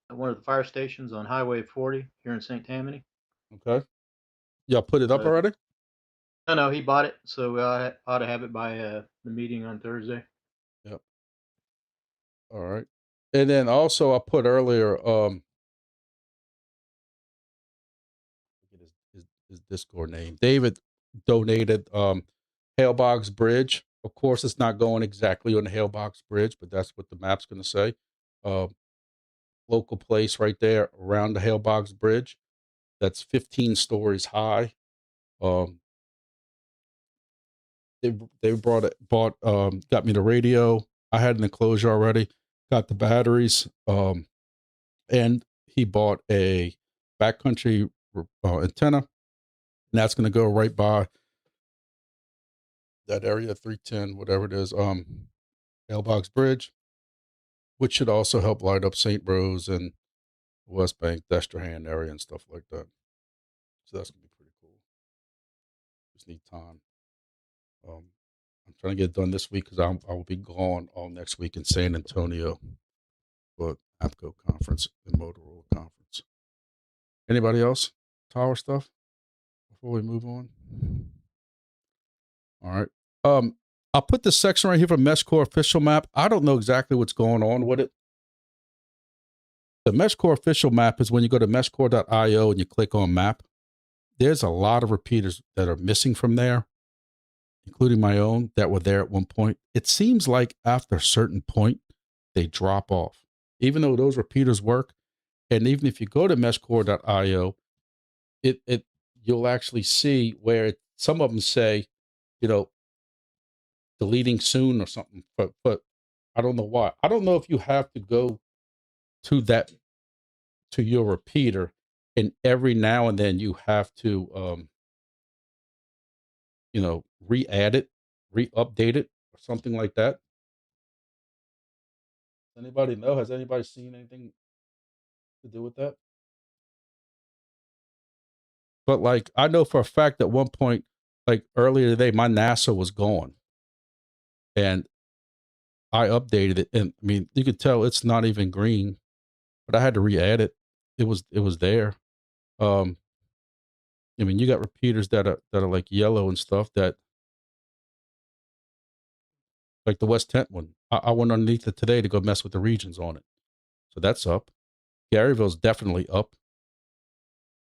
one of the fire stations on Highway 40 here in St. Tammany. Okay. Y'all put it up already? No, he bought it, so we ought to have it by the meeting on Thursday. Yep. All right. And then also I put earlier, his Discord name. David donated Hailbox Bridge. Of course, it's not going exactly on the Hailbox Bridge, but that's what the map's going to say. Local place right there around the Hailbox Bridge. That's 15 stories high. They got me the radio. I had an enclosure already. Got the batteries. And he bought a backcountry antenna, and that's going to go right by that area 310, whatever it is, Mailbox Bridge, which should also help light up St. Rose and West Bank, Destrehan area and stuff like that. So that's going to be pretty cool. Just need time. I'm trying to get it done this week because I will be gone all next week in San Antonio for APCO conference and Motorola conference. Anybody else? Tower stuff before we move on? All right. I'll put this section right here for MeshCore official map. I don't know exactly what's going on with it. The MeshCore official map is when you go to meshcore.io and you click on map. There's a lot of repeaters that are missing from there, including my own that were there at one point. It seems like after a certain point, they drop off, even though those repeaters work. And even if you go to meshcore.io, you'll actually see where some of them say, deleting soon or something, but I don't know why. I don't know if you have to go to your repeater and every now and then you have to, re-add it, re-update it or something like that. Does anybody know? Has anybody seen anything to do with that? But like, I know for a fact at one point, like earlier today, my NASA was gone and I updated it. And I mean, you could tell it's not even green, but I had to re-add it. It was there. I mean, you got repeaters that are like yellow and stuff that, like the West Tent one. I went underneath it today to go mess with the regions on it. So that's up. Garyville's definitely up.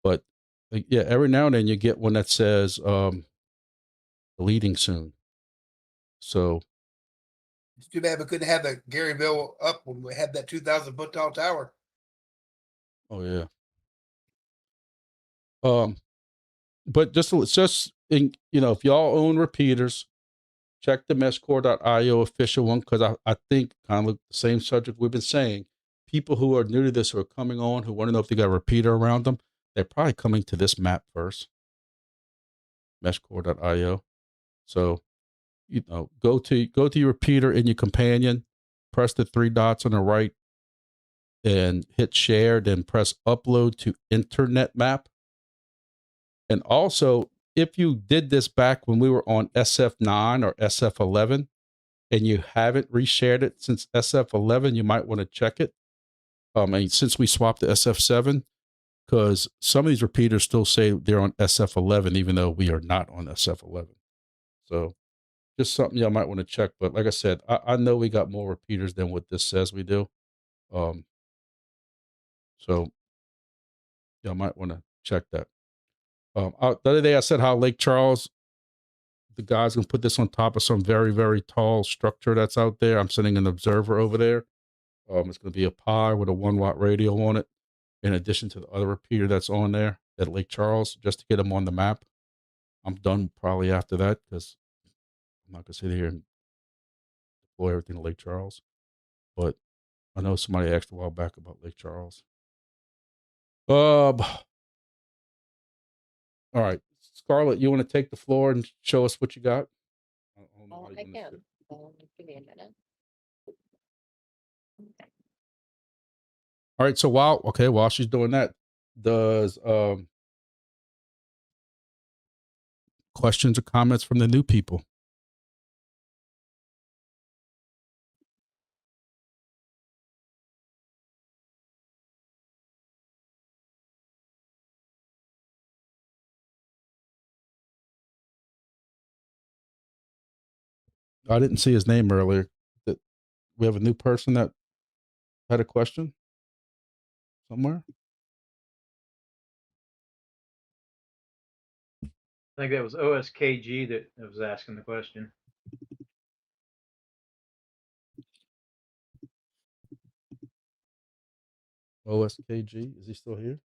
But yeah, every now and then you get one that says deleting soon. So It's too bad we couldn't have the Garyville up when we had that 2,000 foot tall tower. oh yeah. But just if y'all own repeaters, check the meshcore.io official one, because I think kind of the same subject we've been saying. People who are new to this, who are coming on, who want to know if they got a repeater around them, they're probably coming to this map first. Meshcore.io. So, go to your repeater in your companion, press the 3 dots on the right, and hit share. Then press upload to internet map. And also, if you did this back when we were on SF9 or SF11, and you haven't reshared it since SF11, you might want to check it. And since we swapped to SF7, because some of these repeaters still say they're on SF11, even though we are not on SF11. So just something y'all might want to check. But like I said, I know we got more repeaters than what this says we do. So y'all might want to check that. The other day I said how Lake Charles, the guy's going to put this on top of some very, very tall structure that's out there. I'm sending an observer over there. It's going to be a Pi with a 1-watt radio on it, in addition to the other repeater that's on there at Lake Charles, just to get them on the map. I'm done probably after that because I'm not going to sit here and deploy everything to Lake Charles. But I know somebody asked a while back about Lake Charles. All right, Scarlett, you want to take the floor and show us what you got? I can. Give me a minute. All right, so while she's doing that, does questions or comments from the new people? I didn't see his name earlier. That we have a new person that had a question somewhere. I think that was OSKG that was asking the question. OSKG, is he still here?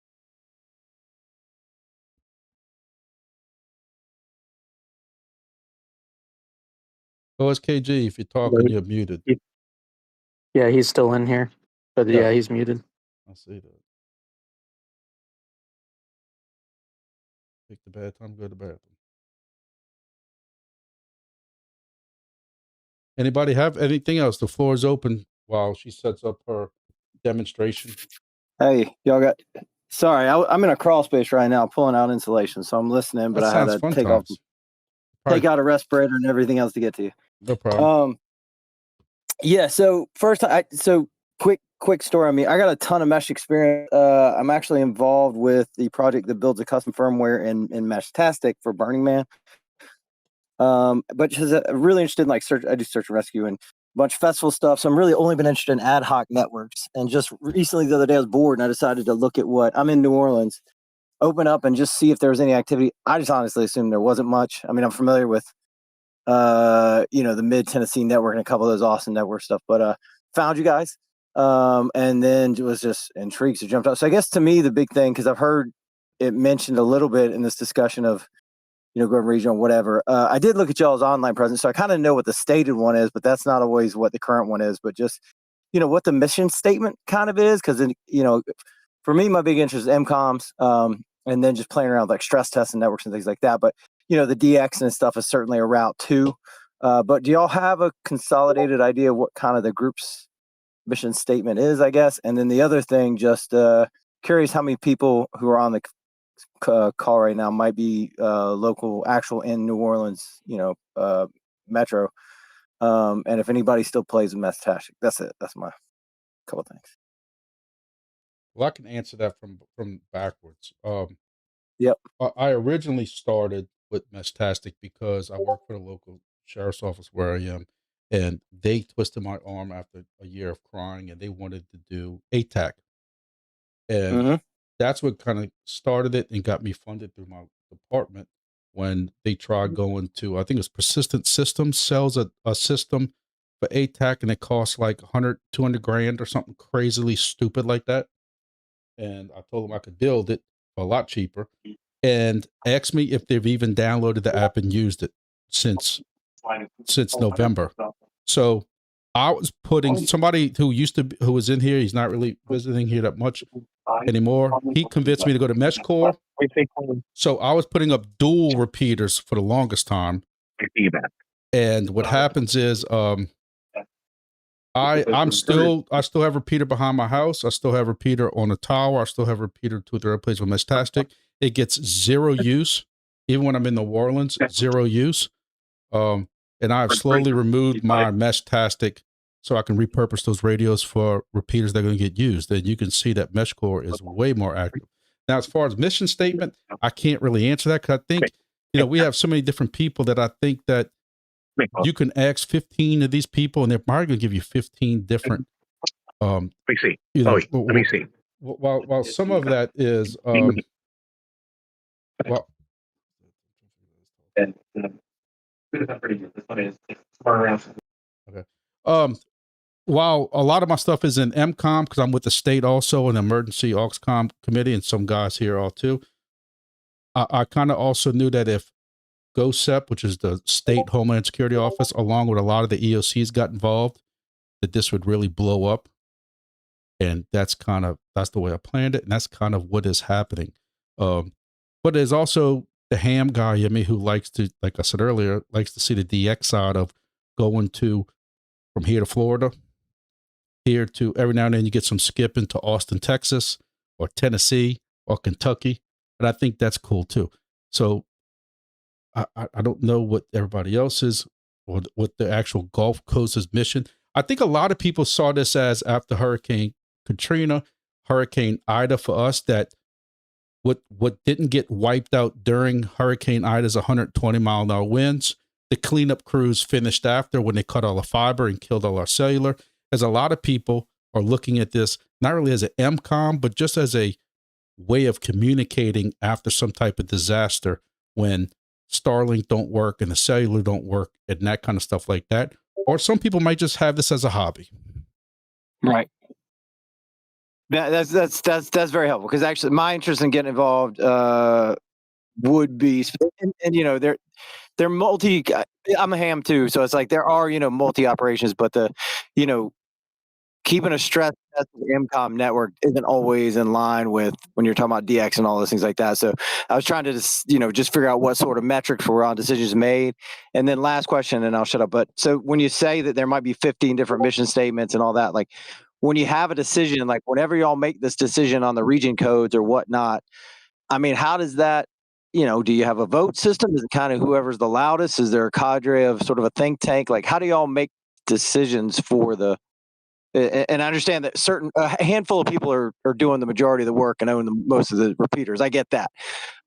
OSKG, if you're talking, you're muted. Yeah, he's still in here, but yeah, he's muted. I see that. Pick the bad time, go to the bathroom. Anybody have anything else? The floor is open while she sets up her demonstration. Hey, y'all got. Sorry, I'm in a crawl space right now, pulling out insulation, so I'm listening. But That I had sounds to fun take out a respirator and everything else to get to you. No problem. Yeah. So first, quick story on me. I got a ton of mesh experience. I'm actually involved with the project that builds a custom firmware in Meshtastic for Burning Man. But just really interested in like search. I do search and rescue and a bunch of festival stuff. So I'm really only been interested in ad hoc networks. And just recently, the other day, I was bored and I decided to look at what I'm in New Orleans, open up and just see if there was any activity. I just honestly assumed there wasn't much. I mean, I'm familiar with, the Mid Tennessee network and a couple of those Austin network stuff, but found you guys. And then was just intrigued, so jumped out. So I guess to me, the big thing, because I've heard it mentioned a little bit in this discussion of, going regional, whatever. I did look at y'all's online presence, so I kind of know what the stated one is, but that's not always what the current one is. But just, what the mission statement kind of is, because, for me, my big interest is MCOMs, and then just playing around with like stress tests and networks and things like that. But, the DX and stuff is certainly a route too. But do y'all have a consolidated idea of what kind of the group's mission statement is, I guess? And then the other thing, just curious how many people who are on the call right now might be local, actual in New Orleans, metro, and if anybody still plays in Meshtastic. That's it. That's my couple things. Well, I can answer that from backwards. Yep. I originally started with Meshtastic because I work for the local sheriff's office where I am, and they twisted my arm after a year of crying, and they wanted to do ATAC, and that's what kind of started it and got me funded through my department when they tried going to, I think it was Persistent Systems sells a system for ATAC, and it costs like 100, 200 grand or something crazily stupid like that. And I told them I could build it for a lot cheaper, and asked me if they've even downloaded the app and used it since November. So I was putting somebody who was in here. He's not really visiting here that much anymore. He convinced me to go to MeshCore. So I was putting up dual repeaters for the longest time. And what happens is, I still have a repeater behind my house. I still have a repeater on a tower. I still have a repeater to the other place with Meshtastic. It gets zero use, even when I'm in New Orleans, zero use. And I've slowly removed my Meshtastic so I can repurpose those radios for repeaters that are going to get used. And you can see that MeshCore is way more active. Now, as far as mission statement, I can't really answer that because I think, we have so many different people that I think that you can ask 15 of these people and they're probably going to give you 15 different, Let me see. Let me see. While some of that is, okay. While a lot of my stuff is in MCOM, because I'm with the state also, an emergency AUXCOM committee, and some guys here all too. I kind of also knew that if GOSEP, which is the state Homeland Security Office, along with a lot of the EOCs got involved, that this would really blow up. And that's the way I planned it. And that's kind of what is happening. But there's also the ham guy in me who likes to, like I said earlier, likes to see the DX side of going from here to Florida, here to every now and then you get some skipping to Austin, Texas, or Tennessee, or Kentucky. And I think that's cool too. So I don't know what everybody else is or what the actual Gulf Coast's mission. I think a lot of people saw this as after Hurricane Katrina, Hurricane Ida for us, that what didn't get wiped out during Hurricane Ida's 120-mile-an-hour winds, the cleanup crews finished after when they cut all the fiber and killed all our cellular. As a lot of people are looking at this, not really as an MCOM, but just as a way of communicating after some type of disaster when Starlink don't work and the cellular don't work and that kind of stuff like that. Or some people might just have this as a hobby. Right. That's very helpful because actually my interest in getting involved would be, and you know, they're multi. I'm a ham too, so it's like there are, you know, multi operations, but you know, keeping a stress test of the MCOM network isn't always in line with when you're talking about DX and all those things like that. So I was trying to just, you know, just figure out what sort of metrics were on decisions made. And then last question, and I'll shut up. But so when you say that there might be 15 different mission statements and all that, like when you have a decision, like whenever y'all make this decision on the region codes or whatnot, I mean, how does that, you know, do you have a vote system? Is it kind of whoever's the loudest? Is there a cadre of sort of a think tank? Like, how do y'all make decisions for the, and I understand that a handful of people are doing the majority of the work and own most of the repeaters. I get that.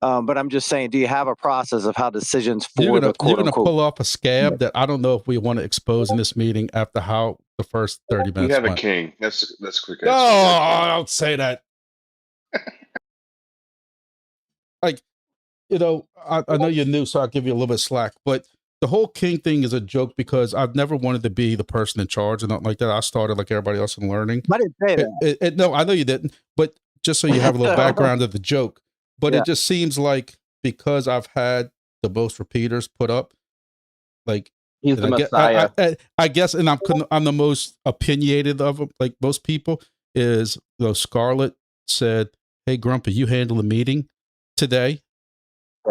But I'm just saying, do you have a process of how decisions for You're the quote gonna unquote pull off a scab that I don't know if we want to expose in this meeting after how the first 30 minutes You have a went. king. That's quick No, answer. You have a king. don't say that. Like, you know, I know you're new, so I'll give you a little bit of slack, but the whole king thing is a joke because I've never wanted to be the person in charge and nothing like that. I started like everybody else in learning. I didn't say that. No, I know you didn't, but just so you have a little background of the joke. But Yeah. it just seems like because I've had the most repeaters put up, like He's the and Messiah. I guess, and I'm the most opinionated of them. Like most people, is Scarlett said, "Hey Grumpy, you handle the meeting today,"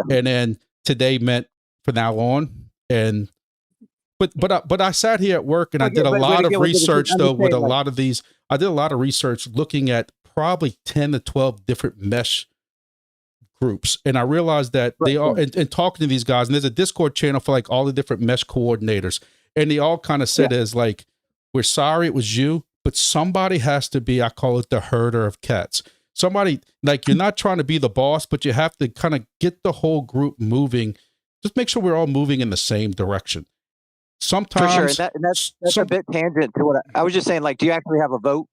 and then today meant for now on. And but I sat here at work and I did a lot of research though with a lot of these. I did a lot of research looking at probably 10 to 12 different mesh groups, and I realized that they all and talking to these guys, and there's a Discord channel for like all the different mesh coordinators, and they all kind of said as like, we're sorry it was you, but somebody has to be, I call it the herder of cats. Somebody, like, you're not trying to be the boss, but you have to kind of get the whole group moving. Just make sure we're all moving in the same direction. Sometimes, for sure, and that's a bit tangent to what I was just saying. Like, do you actually have a vote?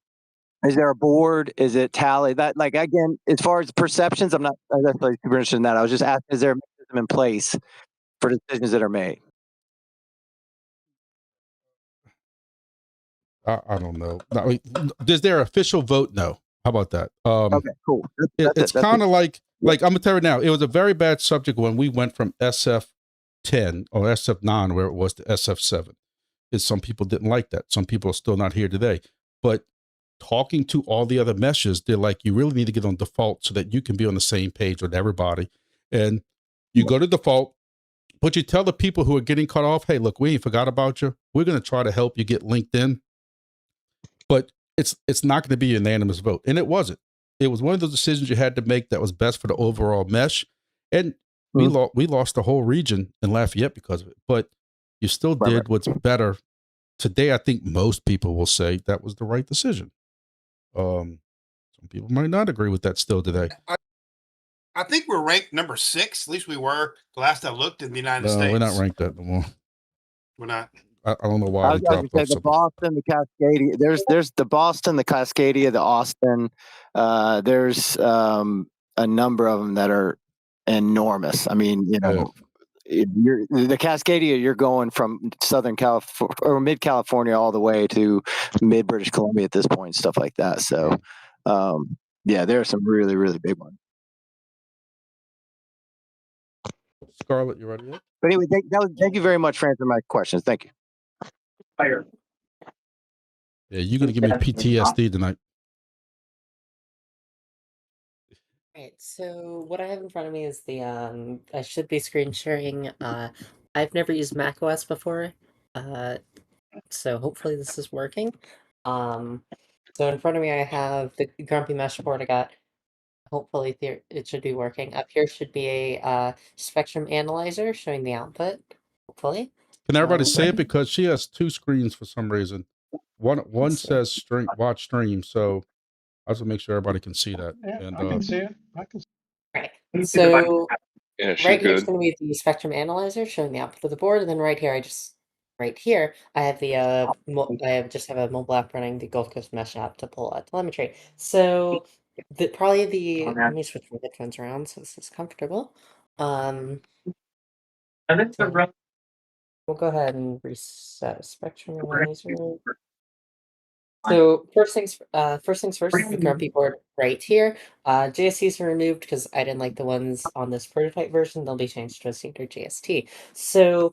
Is there a board? Is it tally? That, like, again, as far as perceptions, I'm not necessarily super interested in that. I was just asking, is there a mechanism in place for decisions that are made? I don't know. Is there official vote? No. How about that? Okay, cool. It's kind of like I'm gonna tell you now. It was a very bad subject when we went from SF10 or SF9, where it was, to SF7. Is some people didn't like that. Some people are still not here today. But talking to all the other meshes, they're like, you really need to get on default so that you can be on the same page with everybody. And you go to default, but you tell the people who are getting cut off, hey, look, we ain't forgot about you. We're going to try to help you get linked in. But it's not going to be a unanimous vote. And it wasn't. It was one of those decisions you had to make that was best for the overall mesh. And we lost the whole region in Lafayette because of it. But you still did what's better. Today, I think most people will say that was the right decision. Some people might not agree with that still today. I think we're ranked number 6. At least we were the last I looked in the United States. No, we're not ranked that no more. We're not. I don't know why. I was going to say the Boston, the Cascadia. There's the Boston, the Cascadia, the Austin. There's a number of them that are enormous. I mean, you know, the Cascadia, you're going from Southern California or mid California all the way to mid British Columbia at this point, stuff like that. So, yeah, there are some really, really big ones. Scarlett, you ready yet? But anyway, thank you very much for answering my questions. Thank you. Yeah, you're gonna give me PTSD tonight. Right, so what I have in front of me is the I should be screen sharing. I've never used macOS before, so hopefully this is working. So in front of me I have the Grumpy Mesh board I got. Hopefully it should be working. Up here should be a spectrum analyzer showing the output. Hopefully. Can everybody see it? Because she has 2 screens for some reason. One says stream, watch stream, so I just want to make sure everybody can see that. Yeah, And I can see it. I can. Right. So Yeah, she's right here is good. going to be the spectrum analyzer showing the output of the board, and then right here I have the I just have a mobile app running, the GulfCoastMesh app to pull telemetry. So let me switch my headphones around so this is comfortable. So we'll go ahead and reset spectrum analyzer. So first things first, the grumpy board right here. JSTs are removed because I didn't like the ones on this prototype version. They'll be changed to a standard JST. So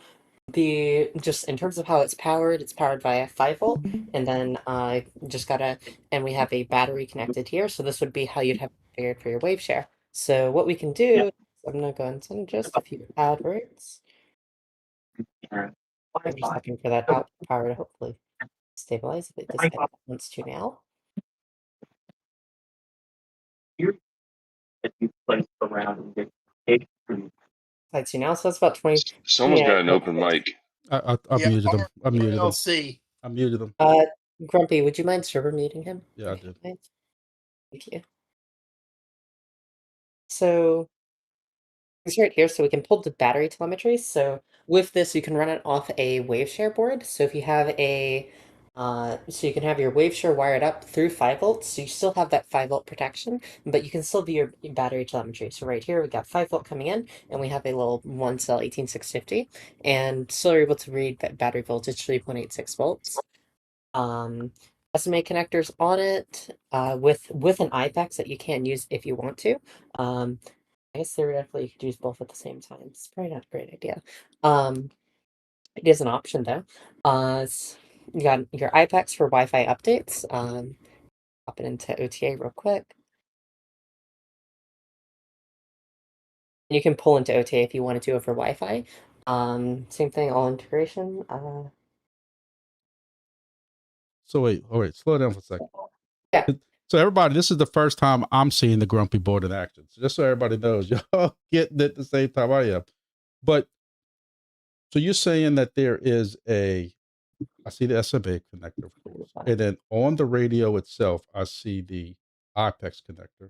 just in terms of how it's powered via 5 volt, and then and we have a battery connected here. So this would be how you'd have it configured for your wave share. So what we can do, I'm gonna go and send just a few ad words. I'm just looking for that output power to hopefully stabilize if it just wants to now. Let's see now, so it's about 20. Someone's got an 29. open mic. I Yeah, muted him. I muted him. LC. I muted him. Grumpy, would you mind server muting him? Yeah, I did. Thank you. So it's right here, so we can pull the battery telemetry. So with this, you can run it off a waveshare board. So if you have so you can have your waveshare wired up through 5 volts. So you still have that 5 volt protection, but you can still view your battery telemetry. So right here, we got 5 volt coming in, and we have a little 1 cell 18650, and still are able to read that battery voltage 3.86 volts. SMA connectors on it, with an IPEX that you can use if you want to. I guess theoretically you could use both at the same time. It's probably not a great idea. It is an option though. You got your IPEX for Wi-Fi updates. Pop it into OTA real quick. You can pull into OTA if you wanted to over Wi-Fi. Same thing, all integration. So wait, slow down for a second. Yeah. So everybody, this is the first time I'm seeing the grumpy board in action. So just so everybody knows, y'all getting it at the same time I am. But so you're saying that there is I see the SMA connector, of course, and then on the radio itself, I see the IPEX connector.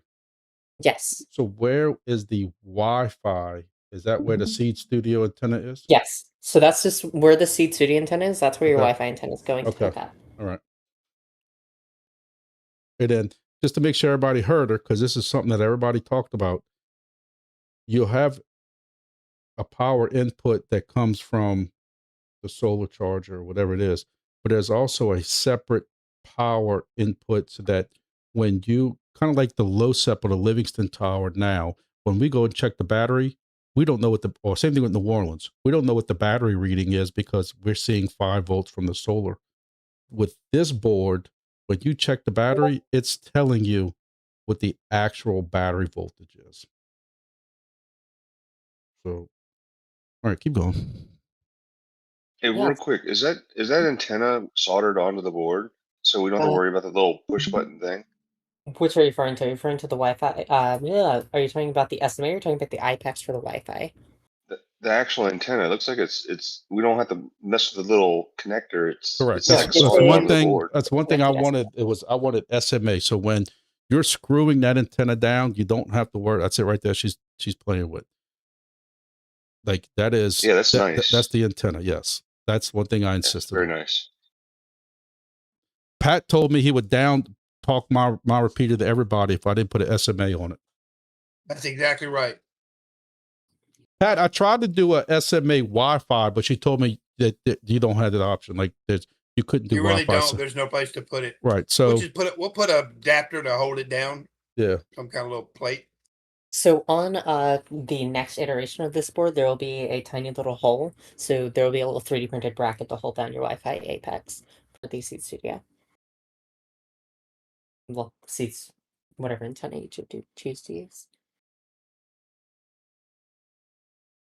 Yes. So where is the Wi-Fi? Is that where the Seed Studio antenna is? Yes. So that's just where the Seed Studio antenna is. That's where your Okay. Wi-Fi antenna is going to hook up. All right. And then just to make sure everybody heard her, because this is something that everybody talked about, you'll have a power input that comes from the solar charger or whatever it is, but there's also a separate power input so that when you kind of like the low SEP of the Livingston Tower now, when we go and check the battery, we don't know or same thing with New Orleans, we don't know what the battery reading is because we're seeing 5 volts from the solar. With this board, when you check the battery, it's telling you what the actual battery voltage is. So, all right, keep going. Hey, real quick, is that antenna soldered onto the board so we don't have to worry about the little push button thing? Which are you referring to? Are you referring to the Wi-Fi? Yeah. Are you talking about the SMA or are you talking about the IPEX for the Wi-Fi? The actual antenna, it looks like it's we don't have to mess with the little connector. Correct. It's like That's soldered one onto the thing. board. That's one thing I wanted. I wanted SMA. So when you're screwing that antenna down, you don't have to worry. That's it right there. She's playing with. Like that is. Yeah, that's nice. That's the antenna. Yes, that's one thing I insisted on. Very nice. Pat told me he would talk my repeater to everybody if I didn't put an SMA on it. That's exactly right. Pat, I tried to do a SMA Wi-Fi, but she told me that you don't have that option. Like you couldn't do You really Wi-Fi. don't. There's no place to put it. Right. So we'll put an adapter to hold it down. Yeah. Some kind of little plate. So on the next iteration of this board, there will be a tiny little hole. So there will be a little 3D printed bracket to hold down your Wi-Fi apex for the Seed Studio. Well, Seeds, whatever antenna you choose to use.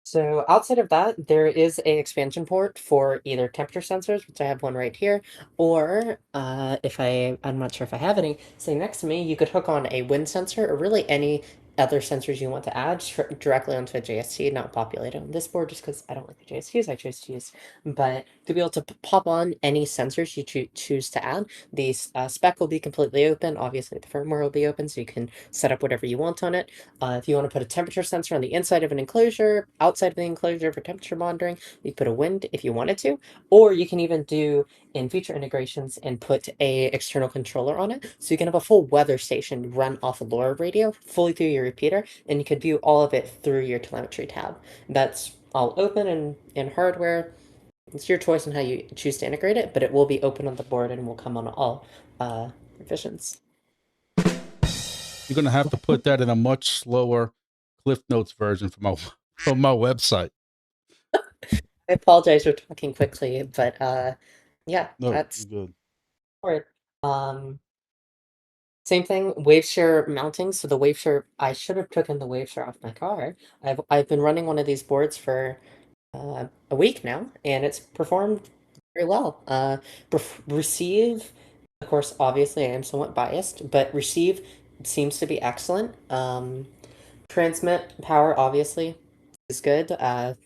So outside of that, there is a expansion port for either temperature sensors, which I have one right here, or I'm not sure if I have any, sitting next to me, you could hook on a wind sensor or really any other sensors you want to add directly onto a JST, not populated on this board just because I don't like the JSTs I chose to use. But to be able to pop on any sensors you choose to add, the spec will be completely open. Obviously, the firmware will be open, so you can set up whatever you want on it. If you want to put a temperature sensor on the inside of an enclosure, outside of the enclosure for temperature monitoring, you put a wind if you wanted to, or you can even do in future integrations and put a external controller on it, so you can have a full weather station run off a LoRa radio fully through your repeater, and you could view all of it through your telemetry tab. That's all open in hardware. It's your choice on how you choose to integrate it, but it will be open on the board and will come on all revisions. You're gonna have to put that in a much slower Cliff Notes version from my website. I apologize for talking quickly, but yeah, No, that's you're good. for it. Same thing, WaveShare mounting. So the WaveShare, I should have taken the WaveShare off my car. I've been running one of these boards for a week now, and it's performed very well. Receive, of course, obviously I am somewhat biased, but receive seems to be excellent. Transmit power obviously is good.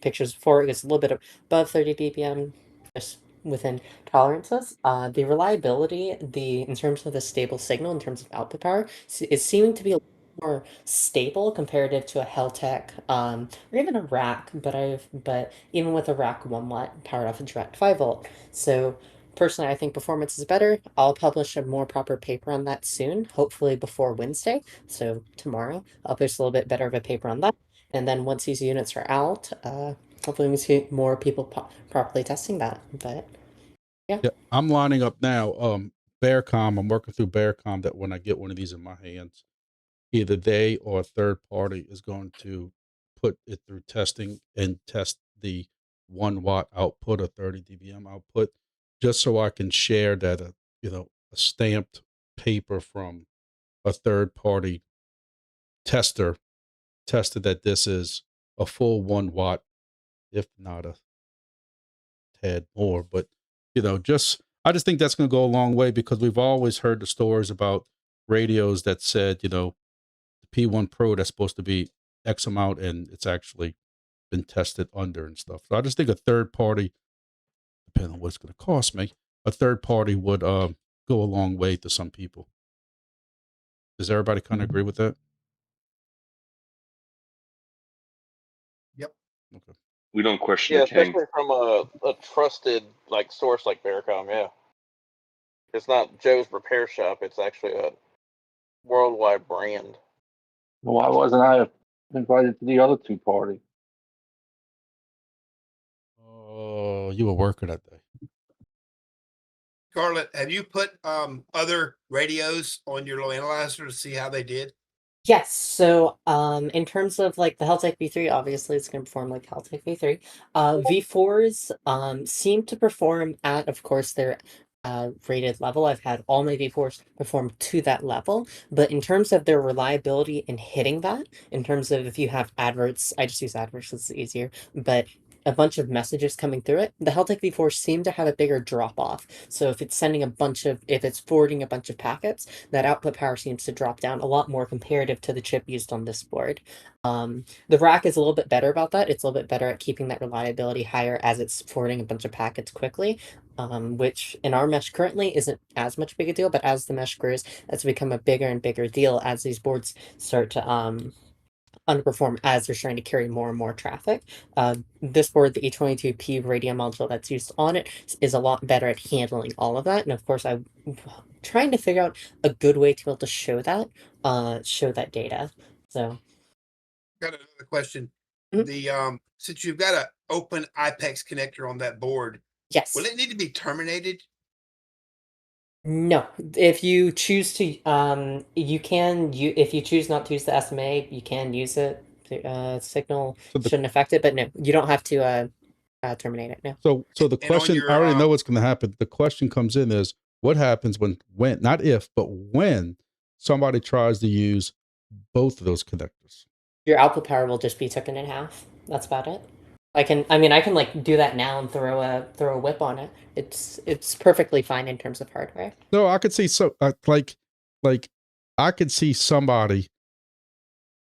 Pictures before it was a little bit above 30 dBm, just within tolerances. The reliability, in terms of the stable signal, in terms of output power, is seeming to be a little more stable comparative to a Heltec, or even a rack. But even with a rack 1 watt powered off a direct 5 volt. So personally, I think performance is better. I'll publish a more proper paper on that soon, hopefully before Wednesday. So tomorrow, I'll post a little bit better of a paper on that. And then once these units are out, hopefully we see more people properly testing that. But yeah. Yeah, I'm lining up now. Bearcom, I'm working through Bearcom that when I get one of these in my hands, either they or a third party is going to put it through testing and test the 1 watt output or 30 dBm output, just so I can share that a stamped paper from a third party tester tested that this is a full 1 watt, if not a tad more. But I just think that's going to go a long way, because we've always heard the stories about radios that said, the P1 Pro that's supposed to be X amount, and it's actually been tested under and stuff. So I just think a third party, depending on what it's going to cost me, a third party would go a long way to some people. Does everybody kind of agree with that? Yep. Okay. We don't question Yeah, the king. especially from a trusted source like Bearcom. Yeah, it's not Joe's repair shop. It's actually a worldwide brand. Well, why wasn't I invited to the other two parties? Oh, you were working that day. Scarlett, have you put other radios on your low analyzer to see how they did? Yes, so in terms of like the Heltec V3, obviously it's going to perform like Heltec V3. V4s seem to perform at, of course, their rated level. I've had all my V4s perform to that level, but in terms of their reliability in hitting that, in terms of if you have adverts, I just use adverts, it's easier, but a bunch of messages coming through it, the Heltec V4 seem to have a bigger drop off. So if it's if it's forwarding a bunch of packets, that output power seems to drop down a lot more comparative to the chip used on this board. The rack is a little bit better about that. It's a little bit better at keeping that reliability higher as it's forwarding a bunch of packets quickly, which in our mesh currently isn't as much big a deal, but as the mesh grows, that's become a bigger and bigger deal as these boards start to underperform as they're trying to carry more and more traffic. This board, the E22P radio module that's used on it, is a lot better at handling all of that. And of course, I'm trying to figure out a good way to be able to show that data. So, Got another question. The since you've got an open IPEX connector on that board, yes. will it need to be terminated? No, if you choose to, if you choose not to use the SMA, you can use it. Signal shouldn't affect it, but no, you don't have to terminate it. No. So the question, I already know what's going to happen. The question comes in is, what happens when, not if, but when somebody tries to use both of those connectors? Your output power will just be taken in half. That's about it. I can like do that now and throw a whip on it. It's perfectly fine in terms of hardware. No, I could see I could see somebody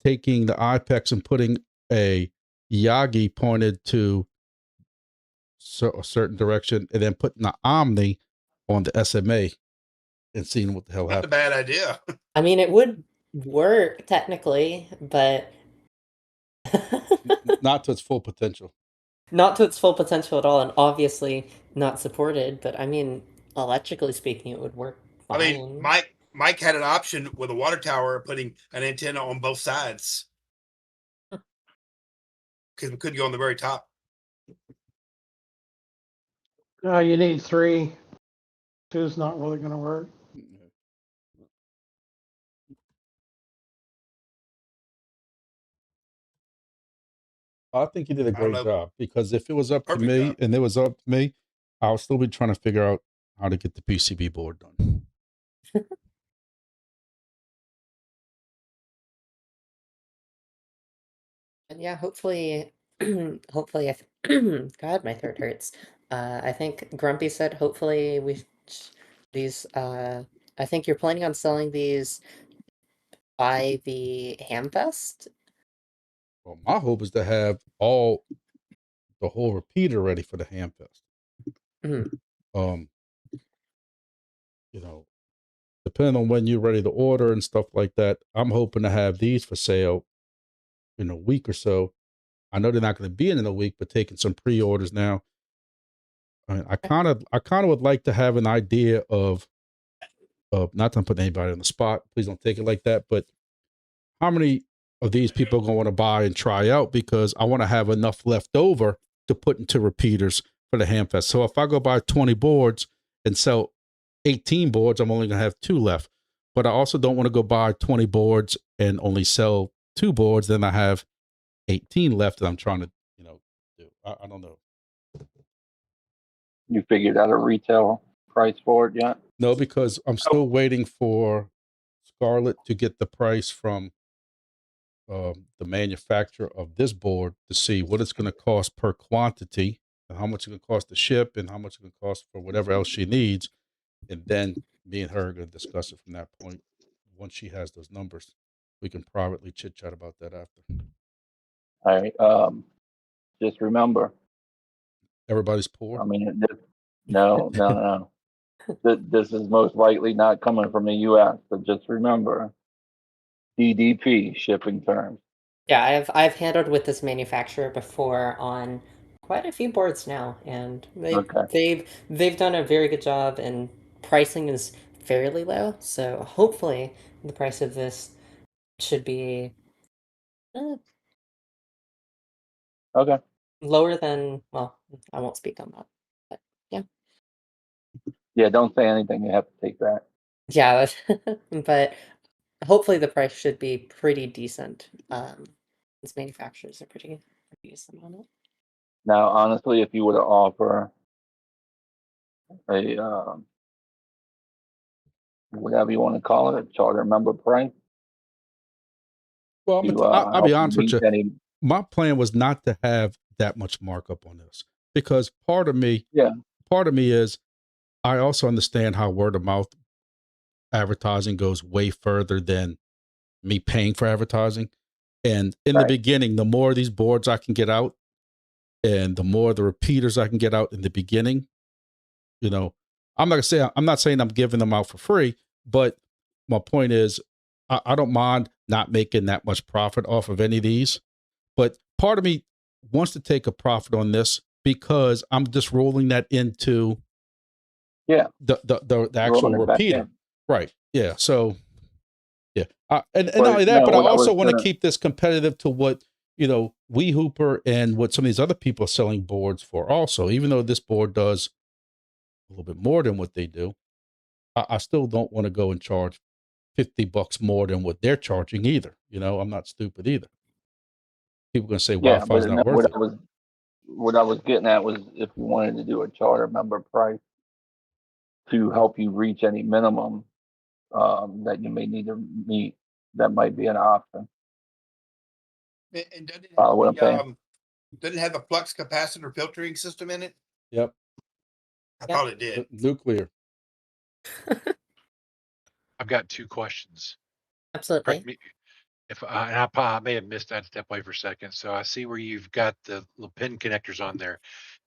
taking the IPEX and putting a Yagi pointed to a certain direction, and then putting the Omni on the SMA and seeing what the hell Not a happens. bad idea. I mean, it would work technically, but not to its full potential. Not to its full potential at all, and obviously not supported. But I mean, electrically speaking, it would work fine. I mean, Mike had an option with a water tower putting an antenna on both sides. because we could go on the very top. You need 3. 2's not really gonna work. I think you did a I don't great know. job, because if it was up to Perfect me job. and it was up to me, I'll still be trying to figure out how to get the PCB board done. And yeah, hopefully, hopefully, God, my throat hurts. I think Grumpy said hopefully these. I think you're planning on selling these by the Hamfest. Well, my hope is to have the whole repeater ready for the Hamfest. Um, you know, depending on when you're ready to order and stuff like that, I'm hoping to have these for sale in a week or so. I know they're not going to be in a week, but taking some pre-orders now. I kind of would like to have an idea of not to put anybody on the spot. Please don't take it like that, but how many of these people are going to want to buy and try out, because I want to have enough left over to put into repeaters for the Hamfest. So if I go buy 20 boards and sell 18 boards, I'm only going to have 2 left. But I also don't want to go buy 20 boards and only sell 2 boards. Then I have 18 left that I'm trying to, do. I don't know. You figured out a retail price for it yet? No, because I'm still waiting for Scarlett to get the price from the manufacturer of this board to see what it's going to cost per quantity, and how much it's going to cost to ship, and how much it's going to cost for whatever else she needs. And then me and her are going to discuss it from that point. Once she has those numbers, we can privately chit chat about that after. All right. Just remember, everybody's poor. I mean, no. This is most likely not coming from the U.S. But just remember, DDP shipping terms. Yeah, I've handled with this manufacturer before on quite a few boards now, and they've done a very good job, and pricing is fairly low. So hopefully the price of this should be Okay. lower than, well, I won't speak on that, but yeah. Yeah, don't say anything. You have to take that. Yeah, but hopefully the price should be pretty decent. These manufacturers are pretty decent on it. Now, honestly, if you were to offer a whatever you want to call it, a charter member price. Well, I'll be honest with you. Any... My plan was not to have that much markup on this, because part of me is I also understand how word of mouth advertising goes way further than me paying for advertising. And in the beginning, the more of these boards I can get out, and the more the repeaters I can get out in the beginning, I'm not saying I'm giving them out for free, but my point is I don't mind not making that much profit off of any of these. But part of me wants to take a profit on this, because I'm just rolling that into the actual repeater. Right. Yeah. So yeah. And not only that, but I also want to keep this competitive to what, We Hooper and what some of these other people are selling boards for also. Even though this board does a little bit more than what they do, I still don't want to go and charge $50 more than what they're charging either. I'm not stupid either. People are going to say Wi-Fi's not worth it. What I was getting at was, if you wanted to do a charter member price to help you reach any minimum that you may need to meet, that might be an option. And doesn't it what I'm saying? Doesn't it have a flux capacitor filtering system in it? Yep. I thought it did. Nuclear. I've got 2 questions. Absolutely. If I may have missed that, step away for a second. So I see where you've got the little pin connectors on there.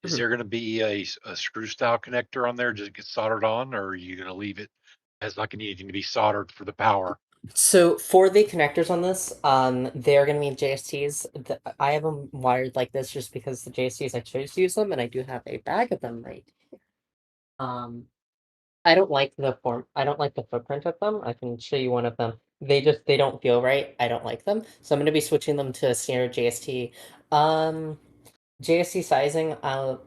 Is there going to be a screw style connector on there? Does it get soldered on, or are you going to leave it as like needing to be soldered for the power? So for the connectors on this, they're going to be JSTs. I have them wired like this just because the JSTs I chose to use them, and I do have a bag of them right here. I don't like the form. I don't like the footprint of them. I can show you one of them. They don't feel right. I don't like them. So I'm going to be switching them to a standard JST. JSC sizing, I'll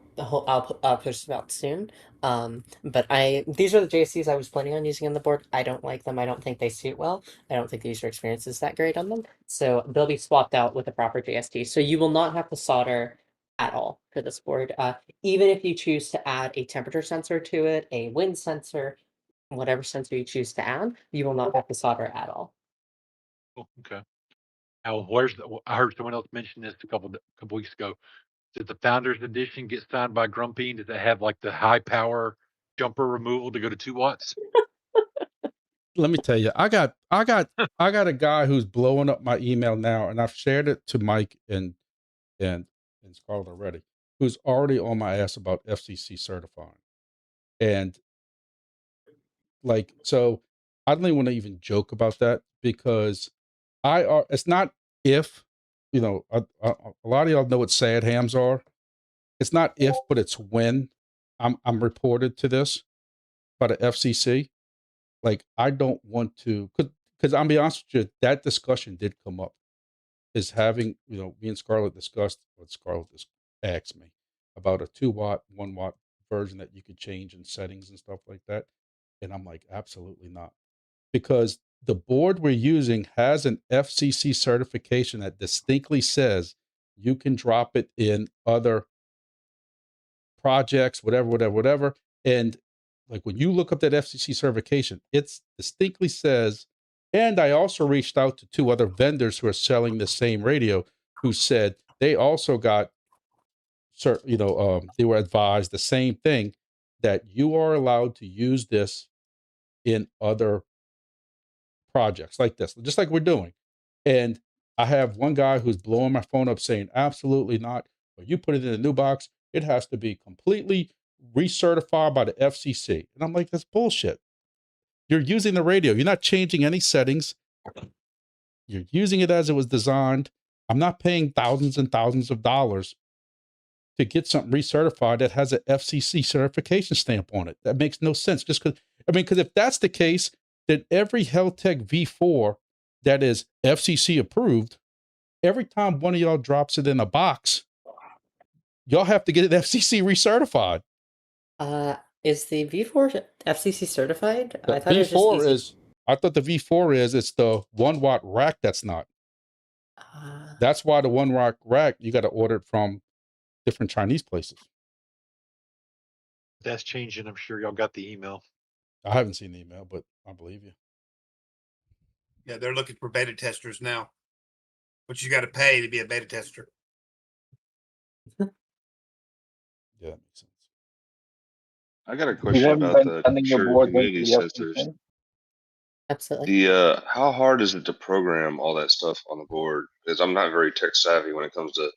post about soon. But these are the JSCs I was planning on using on the board. I don't like them. I don't think they suit well. I don't think the user experience is that great on them. So they'll be swapped out with a proper JST. So you will not have to solder at all for this board. Even if you choose to add a temperature sensor to it, a wind sensor, whatever sensor you choose to add, you will not have to solder at all. Oh, okay. Now, I heard someone else mention this a couple weeks ago. Did the Founders Edition get signed by Grumpy? Did they have like the high power jumper removal to go to 2 watts? Let me tell you, I got a guy who's blowing up my email now, and I've shared it to Mike and Scarlett already, who's already on my ass about FCC certifying. And like, so I don't even want to even joke about that because it's not if, you know, a lot of y'all know what sad hams are. It's not if, but it's when I'm reported to this by the FCC. Like, I don't want to, because I'll be honest with you, that discussion did come up. Is having, you know, me and Scarlett discussed what Scarlett asked me about a 2 watt, 1 watt version that you could change in settings and stuff like that. And I'm like, absolutely not. Because the board we're using has an FCC certification that distinctly says you can drop it in other projects, whatever. And like when you look up that FCC certification, it distinctly says, and I also reached out to 2 other vendors who are selling the same radio who said they also got, they were advised the same thing, that you are allowed to use this in other projects like this, just like we're doing. And I have one guy who's blowing my phone up saying, absolutely not. When you put it in a new box, it has to be completely recertified by the FCC. And I'm like, that's bullshit. You're using the radio. You're not changing any settings. You're using it as it was designed. I'm not paying thousands and thousands of dollars to get something recertified that has an FCC certification stamp on it. That makes no sense. Just because if that's the case, then every Heltech V4 that is FCC approved, every time one of y'all drops it in a box, y'all have to get it FCC recertified. Is the V4 FCC certified? The I thought it was V4 just is, I thought the V4 it's the 1 watt rack that's not. That's why the 1 watt rack, you got to order it from different Chinese places. That's changing. I'm sure y'all got the email. I haven't seen the email, but I believe you. Yeah, they're looking for beta testers now, but you got to pay to be a beta tester. Yeah, that makes sense. I got a You question haven't about been the sending your temperature and boards into humidity the sensors. FCC? absolutely. How hard is it to program all that stuff on the board? Because I'm not very tech savvy when it comes to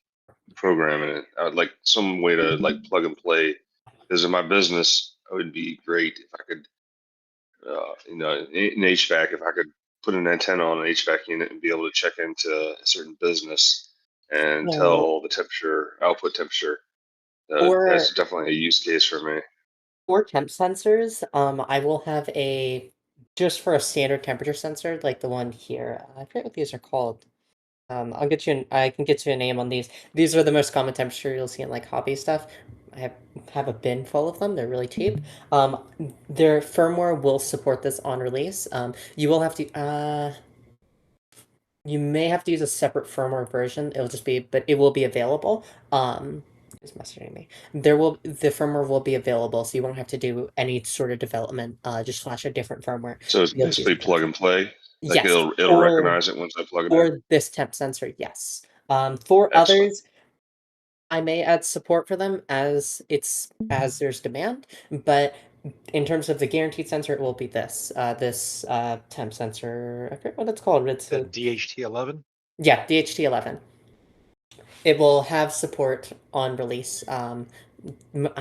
programming it. I would like some way to like plug and play. Because in my business, it would be great if I could, in HVAC, if I could put an antenna on an HVAC unit and be able to check into a certain business and So, tell the temperature, output temperature. That's for definitely a use case for me. for temp sensors, I will have just for a standard temperature sensor, like the one here. I forget what these are called. I can get you a name on these. These are the most common temperature you'll see in like hobby stuff. I have a bin full of them. They're really cheap. Their firmware will support this on release. You will have to you may have to use a separate firmware version. But it will be available. Who's messaging me? The firmware will be available, so you won't have to do any sort of development. Just flash a different firmware. So it's You'll use basically the plug and play. Like Yes, it'll recognize it once I plug it in. for this temp sensor, yes. For Excellent. others, I may add support for them as there's demand, but in terms of the guaranteed sensor, it will be this temp sensor. I forget what it's called. It's The DHT11. yeah, DHT11. It will have support on release. I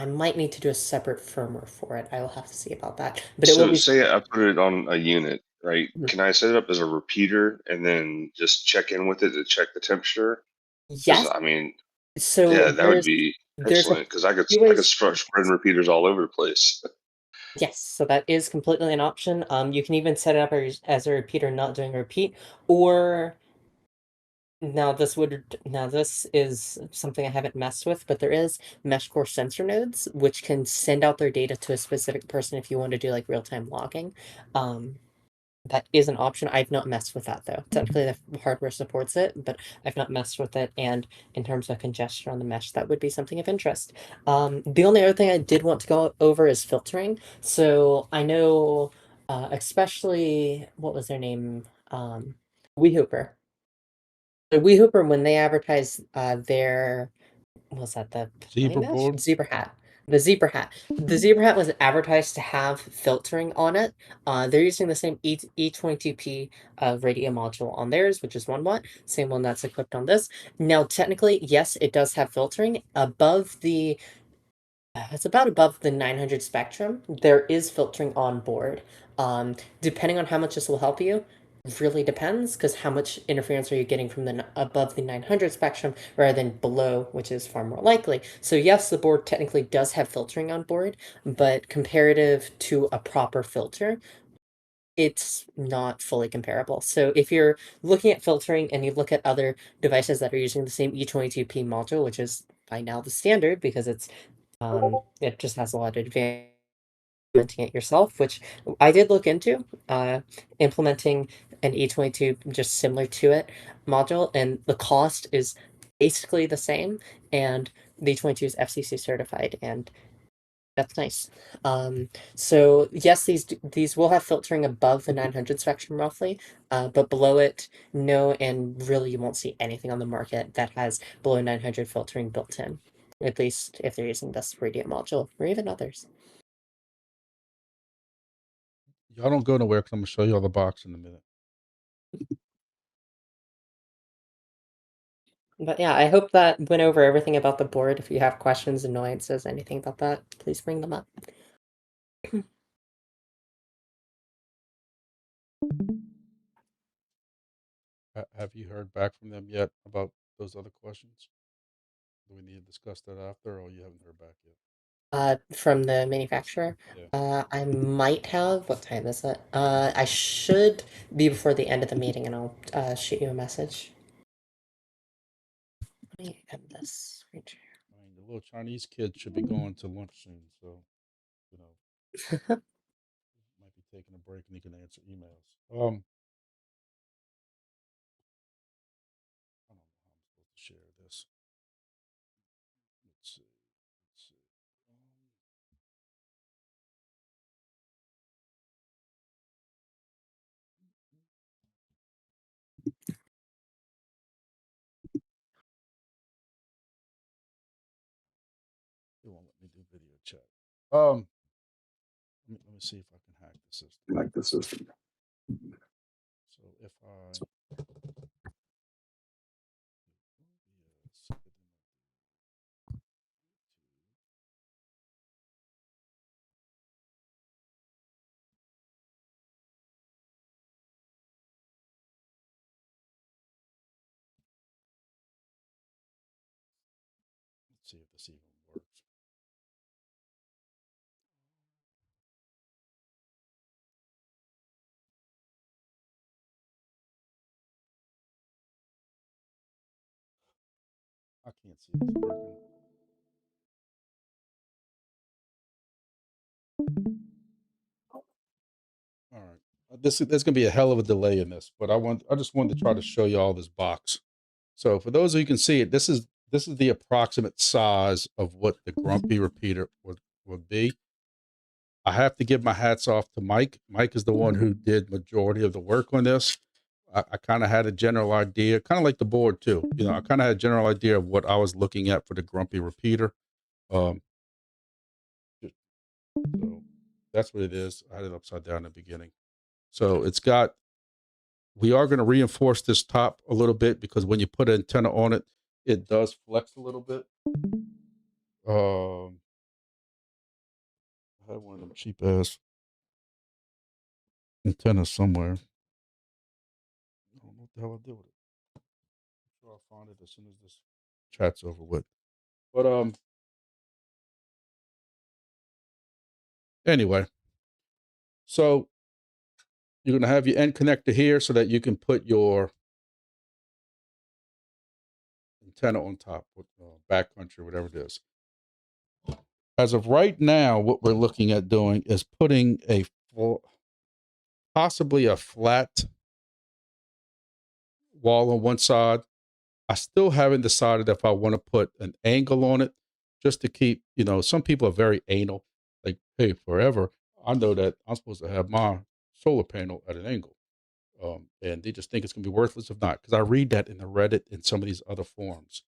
might need to do a separate firmware for it. I will have to see about that, but it will So be. say I put it on a unit, right? Can I set it up as a repeater and then just check in with it to check the temperature? Because Yes. I mean, So yeah, that would be there's a excellent. Because I could few I could ways. start spreading repeaters all over the place. Yes, so that is completely an option. You can even set it up as a repeater not doing a repeat, or Now this is something I haven't messed with, but there is mesh core sensor nodes which can send out their data to a specific person if you want to do like real-time logging. That is an option. I've not messed with that though. Technically the hardware supports it, but I've not messed with it. And in terms of congestion on the mesh, that would be something of interest. The only other thing I did want to go over is filtering. So I know, especially what was their name? WeHooper. So WeHooper, when they advertise their, what was that, the Zebra play mesh? board? Zebra hat. The Zebra hat. The Zebra hat was advertised to have filtering on it. They're using the same E22P radio module on theirs, which is 1 watt. Same one that's equipped on this. Now, technically, yes, it does have filtering above the. It's about above the 900 spectrum. There is filtering on board. Depending on how much this will help you, really depends, because how much interference are you getting from the above the 900 spectrum rather than below, which is far more likely. So yes, the board technically does have filtering on board, but comparative to a proper filter, it's not fully comparable. So if you're looking at filtering and you look at other devices that are using the same E22P module, which is by now the standard because it just has a lot of advantage implementing it yourself, which I did look into, implementing an E22 just similar to it module, and the cost is basically the same, and the E22 is FCC certified, and that's nice. So yes, these will have filtering above the 900 spectrum roughly, but below it, no, and really you won't see anything on the market that has below 900 filtering built in, at least if they're using this radio module, or even others. Y'all don't go nowhere because I'm gonna show you all the box in a minute. But yeah, I hope that went over everything about the board. If you have questions, annoyances, anything about that, please bring them up. Have you heard back from them yet about those other questions? Do we need to discuss that after, or you haven't heard back yet? From the manufacturer. Yeah. I might have. What time is it? I should be before the end of the meeting, and I'll shoot you a message. Let me end this. I mean, the little Chinese kid should be going to lunch soon, so you know, might be taking a break and he can answer emails. I don't know how I'm supposed to share this. Let's see. Let's see. It won't let me do video chat. Let me see if I can hack the system. So if I let's see if this even works. I can't see this working. All right. There's gonna be a hell of a delay in this, but I just wanted to try to show you all this box. So for those of you who can see it, this is the approximate size of what the Grumpy repeater would be. I have to give my hats off to Mike. Mike is the one who did majority of the work on this. I kind of had a general idea, kind of like the board too. You know, I kind of had a general idea of what I was looking at for the Grumpy repeater. So that's what it is. I had it upside down in the beginning. So we are going to reinforce this top a little bit because when you put an antenna on it, it does flex a little bit. I have one of them cheap ass antennas somewhere. I don't know what the hell I did with it. I'm sure I'll find it as soon as this chat's over with. But anyway, so you're going to have your end connector here so that you can put your antenna on top with backcountry, whatever it is. As of right now, what we're looking at doing is putting a possibly a flat wall on one side. I still haven't decided if I want to put an angle on it just to keep, you know, some people are very anal. Like, hey, forever, I know that I'm supposed to have my solar panel at an angle. And they just think it's going to be worthless if not, because I read that in the Reddit and some of these other forums.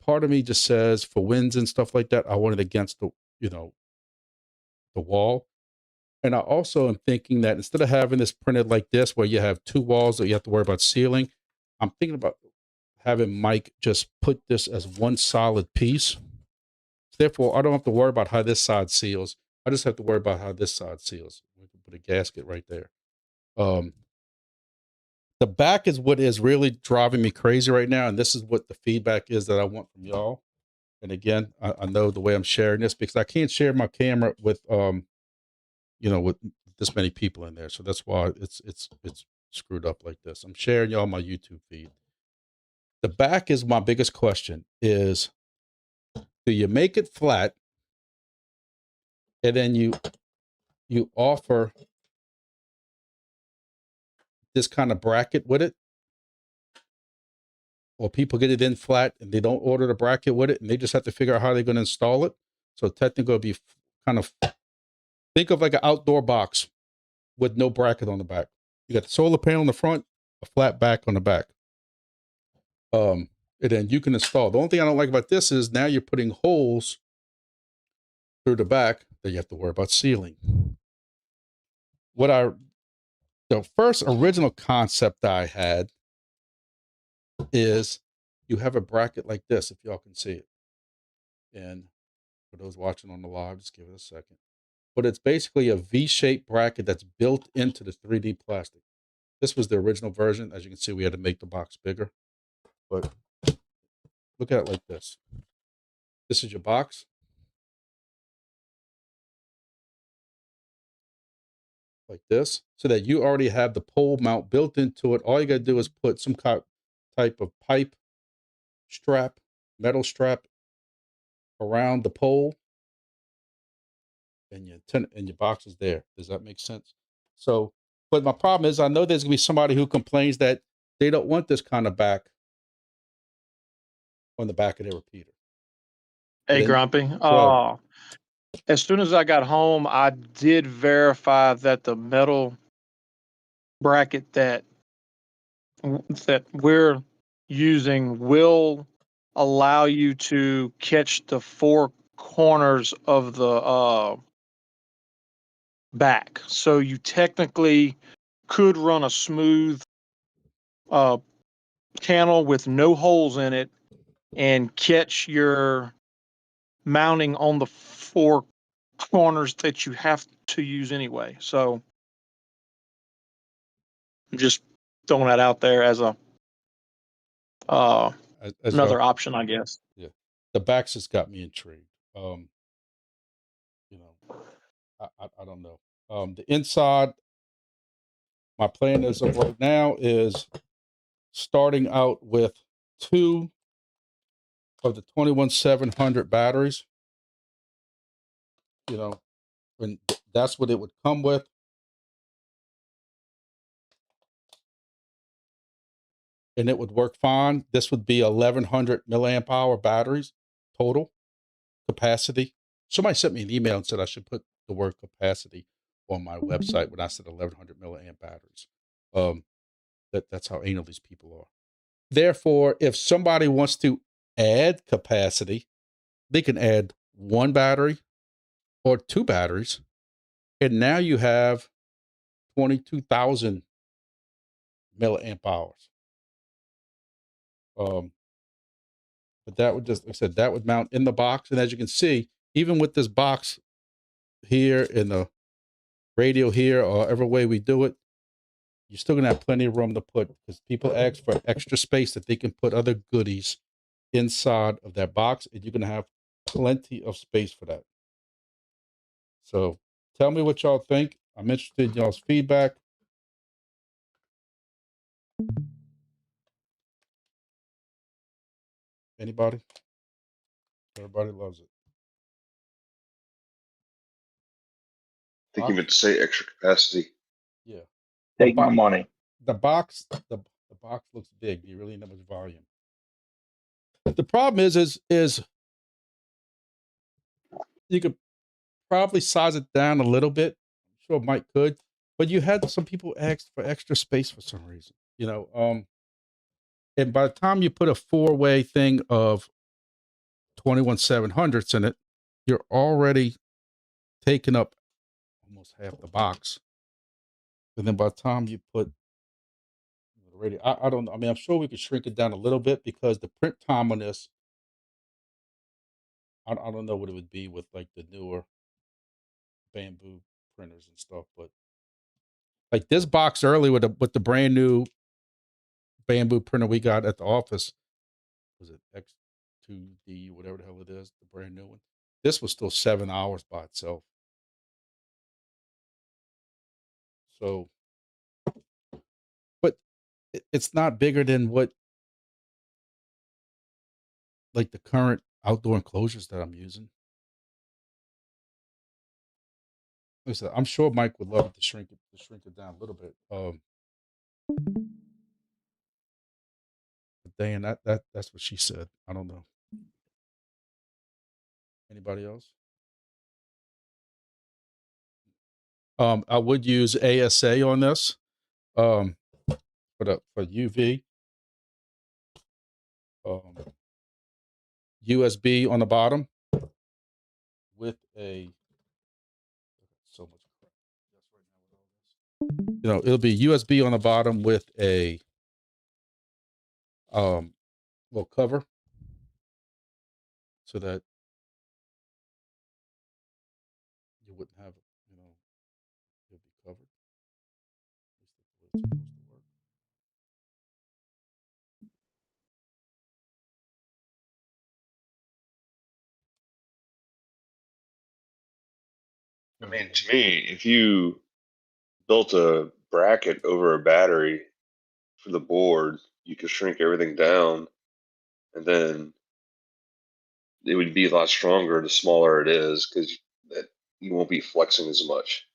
Part of me just says for winds and stuff like that, I want it against the, you know, the wall. And I also am thinking that instead of having this printed like this, where you have two walls that you have to worry about sealing, I'm thinking about having Mike just put this as one solid piece. Therefore, I don't have to worry about how this side seals. I just have to worry about how this side seals. We can put a gasket right there. The back is what is really driving me crazy right now. And this is what the feedback is that I want from y'all. And again, I know the way I'm sharing this because I can't share my camera with, you know, with this many people in there. So that's why it's screwed up like this. I'm sharing y'all my YouTube feed. The back is my biggest question is, do you make it flat and then you offer this kind of bracket with it? Or people get it in flat and they don't order the bracket with it and they just have to figure out how they're going to install it. So technically it'll be kind of, think of like an outdoor box with no bracket on the back. You got the solar panel in the front, a flat back on the back. And then you can install. The only thing I don't like about this is now you're putting holes through the back that you have to worry about sealing. The first original concept I had is you have a bracket like this, if y'all can see it. And for those watching on the live, just give it a second. But it's basically a V-shaped bracket that's built into the 3D plastic. This was the original version. As you can see, we had to make the box bigger. But look at it like this. This is your box. Like this. So that you already have the pole mount built into it. All you got to do is put some type of pipe strap, metal strap around the pole. And your box is there. Does that make sense? So, but my problem is I know there's going to be somebody who complains that they don't want this kind of back on the back of their repeater. Hey, Then, Grumpy. As soon as I got home, I did verify that the metal bracket that we're using will allow you to catch the four corners of the back. So you technically could run a smooth channel with no holes in it and catch your mounting on the four corners that you have to use anyway. So I'm just throwing that out there as a another option, I guess. Yeah, the backs has got me intrigued. You know, I don't know. The inside, my plan is right now is starting out with 2 of the 21700 batteries. You know, and that's what it would come with. And it would work fine. This would be 1100 milliamp hour batteries total capacity. Somebody sent me an email and said I should put the word capacity on my website when I said 1100 milliamp batteries. That's how anal these people are. Therefore, if somebody wants to add capacity, they can add 1 battery or 2 batteries. And now you have 22,000 milliamp hours. But that would just, like I said, that would mount in the box. And as you can see, even with this box here and the radio here, or every way we do it, you're still gonna have plenty of room to put, because people ask for extra space that they can put other goodies inside of that box, and you're gonna have plenty of space for that. So tell me what y'all think. I'm interested in y'all's feedback. Anybody? Everybody loves it. I think you meant to say extra capacity. Yeah. Take my money. The box looks big. You really need that much volume. The problem is you could probably size it down a little bit. I'm sure Mike could, but you had some people ask for extra space for some reason. You know, and by the time you put a 4-way thing of 21/700s in it, you're already taking up almost half the box. And then by the time you put the radio, I don't know. I mean, I'm sure we could shrink it down a little bit because the print time on this, I don't know what it would be with like the newer bamboo printers and stuff, but like this box earlier with the brand new bamboo printer we got at the office, was it X2D, whatever the hell it is, the brand new one. This was still 7 hours by itself. So, but it's not bigger than what like the current outdoor enclosures that I'm using. Like I said, I'm sure Mike would love it to shrink it down a little bit. But Dan, that's what she said. I don't know. Anybody else? I would use ASA on this. For UV. USB on the bottom with a so much crap. You know, it'll be USB on the bottom with a little cover so that you wouldn't have, you know, it'll be covered. At least that's the way it's supposed to work. I mean, to me, if you built a bracket over a battery for the board, you could shrink everything down, and then it would be a lot stronger the smaller it is because you won't be flexing as much.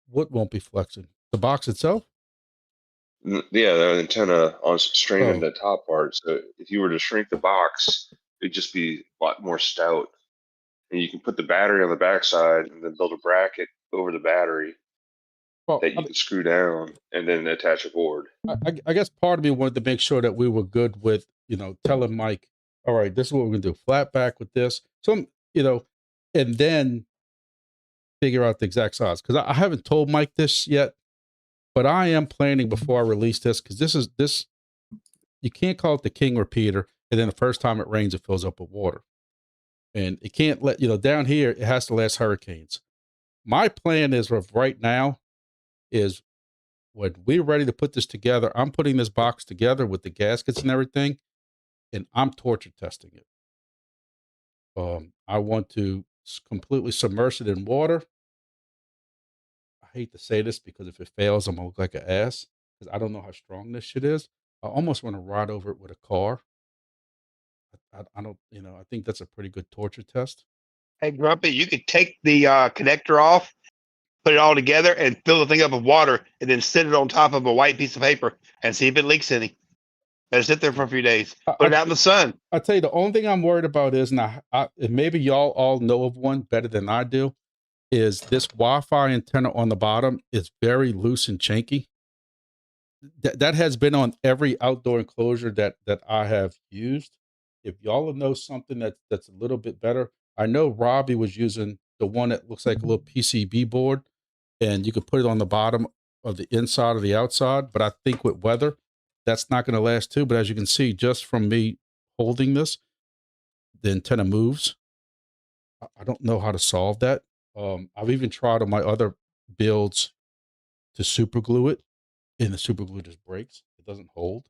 What won't be flexing? The box itself? Yeah, the antenna on straining the top part. So if you were to shrink the box, it'd just be a lot more stout. And you can put the battery on the backside and then build a bracket over the battery that you can screw down and then attach a board. I guess part of me wanted to make sure that we were good with, you know, telling Mike, all right, this is what we're gonna do, flat back with this. So, you know, and then figure out the exact size. Because I haven't told Mike this yet, but I am planning before I release this, because this you can't call it the king repeater, and then the first time it rains, it fills up with water. And it can't let, you know, down here, it has to last hurricanes. My plan is right now is when we're ready to put this together, I'm putting this box together with the gaskets and everything, and I'm torture testing it. I want to completely submerge it in water. I hate to say this because if it fails, I'm gonna look like an ass because I don't know how strong this shit is. I almost want to ride over it with a car. I don't, you know, I think that's a pretty good torture test. Hey, Grumpy, you could take the connector off, put it all together, and fill the thing up with water, and then sit it on top of a white piece of paper and see if it leaks any. Let it sit there for a few days. Put it out in the sun. I tell you, the only thing I'm worried about is, and maybe y'all all know of one better than I do, is this Wi-Fi antenna on the bottom is very loose and chanky. That has been on every outdoor enclosure that I have used. If y'all know something that's a little bit better, I know Robbie was using the one that looks like a little PCB board, and you can put it on the bottom of the inside or the outside. But I think with weather, that's not going to last too. But as you can see, just from me holding this, the antenna moves. I don't know how to solve that. I've even tried on my other builds to super glue it, and the super glue just breaks. It doesn't hold.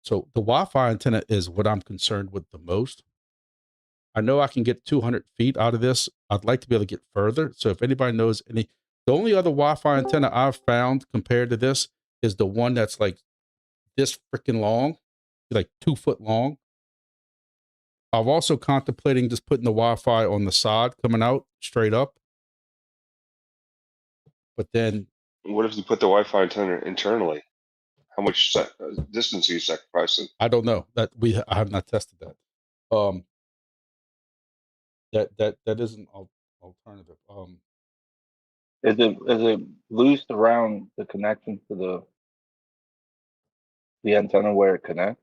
So the Wi-Fi antenna is what I'm concerned with the most. I know I can get 200 feet out of this. I'd like to be able to get further. So if anybody knows any, the only other Wi-Fi antenna I've found compared to this is the one that's like this freaking long, like 2 foot long. I've also contemplating just putting the Wi-Fi on the side coming out straight up. But then What if you put the Wi-Fi antenna internally? How much distance are you sacrificing? I don't know that I have not tested that. That is an alternative. Is it loose around the connection to the antenna where it connects?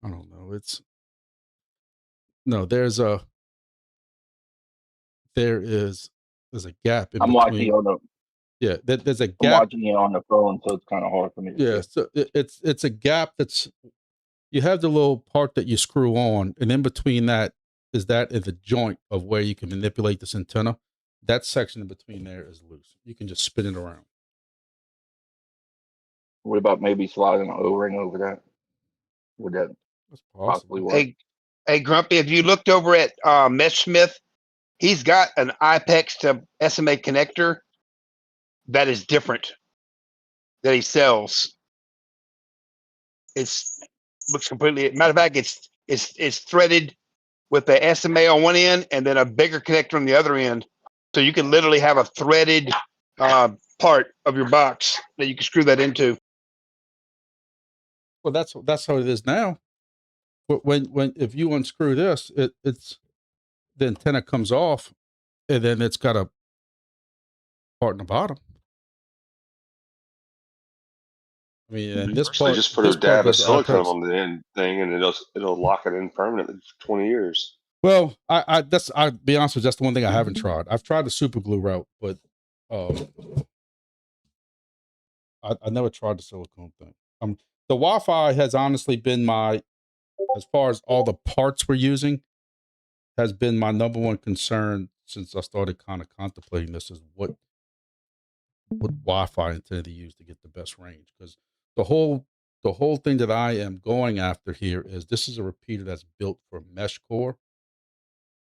I don't know. No, there's a gap in I'm watching between. on the There's a I'm gap. watching it on the phone, so it's kind of hard for me to Yeah, see. so it's a gap that's you have the little part that you screw on, and in between that is the joint of where you can manipulate this antenna. That section in between there is loose. You can just spin it around. What about maybe sliding an O-ring over that? Would that possibly work? Hey, Grumpy, have you looked over at Mesh Smith? He's got an IPEX to SMA connector that is different that he sells. Looks completely. Matter of fact, it's threaded with the SMA on one end and then a bigger connector on the other end, so you can literally have a threaded part of your box that you can screw that into. Well, that's how it is now. But when if you unscrew this, it's the antenna comes off, and then it's got a part in the bottom. I mean, and this part, just put a this part dab of goes silicone IPEX. on the end thing, and it'll lock it in permanently for 20 years. Well, I'll be honest with you, that's the one thing I haven't tried. I've tried the super glue route, but I never tried the silicone thing. The Wi-Fi has honestly been as far as all the parts we're using, has been my number one concern since I started kind of contemplating this, is what Wi-Fi antenna to use to get the best range. Because the whole thing that I am going after here is this is a repeater that's built for mesh core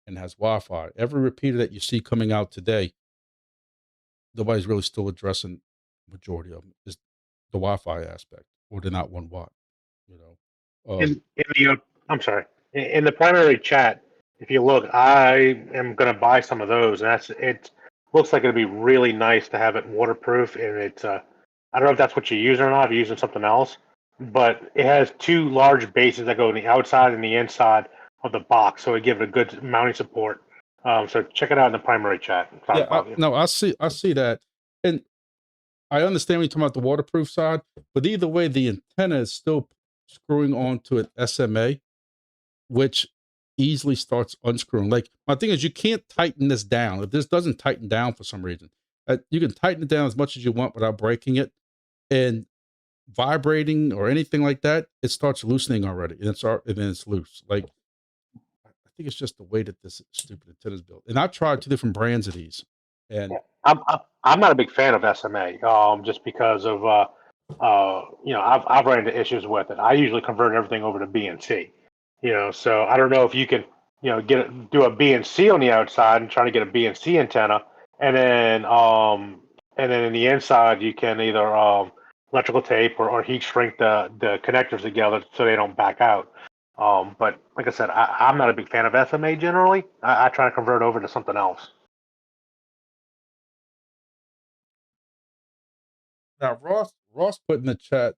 and has Wi-Fi. Every repeater that you see coming out today, nobody's really still addressing majority of them is the Wi-Fi aspect, or they're not 1 watt. You know, I'm sorry. In the primary chat, if you look, I am going to buy some of those, and it looks like it'd be really nice to have it waterproof. And it's I don't know if that's what you're using or not. If you're using something else, but it has 2 large bases that go on the outside and the inside of the box, so it gives it a good mounting support. So check it out in the primary chat. Sorry, I see that, and I understand when you're talking about the waterproof side, but either way, the antenna is still screwing onto an SMA, which easily starts unscrewing. Like, my thing is, you can't tighten this down. If this doesn't tighten down for some reason, you can tighten it down as much as you want without breaking it, and vibrating or anything like that, it starts loosening already, and then it's loose. Like, I think it's just the way that this stupid antenna is built. And I tried 2 different brands of these, and I'm not a big fan of SMA, just because of I've run into issues with it. I usually convert everything over to BNC, so I don't know if you can do a BNC on the outside and try to get a BNC antenna, and then in the inside you can either electrical tape or heat shrink the connectors together so they don't back out. But like I said, I'm not a big fan of SMA generally. I try to convert over to something else. now Ross put in the chat.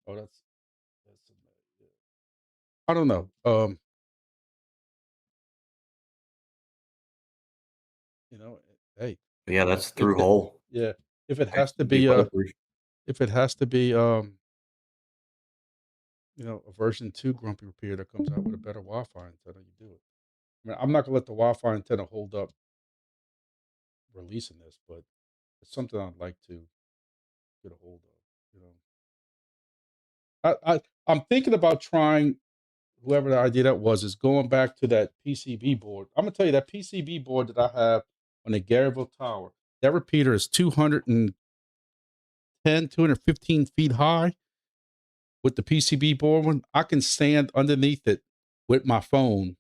Oh, that's I don't know. Hey. Yeah, that's if through hole. Yeah, if it has to Be be bulletproof. a version 2 Grumpy repeater that comes out with a better Wi-Fi antenna, you do it. I mean, I'm not gonna let the Wi-Fi antenna hold up releasing this, but it's something I'd like to get a hold of. I'm thinking about trying, whoever the idea that was, is going back to that PCB board. I'm gonna tell you, that PCB board that I have on the Garyville Tower, that repeater is 215 feet high. With the PCB board one, I can stand underneath it with my phone,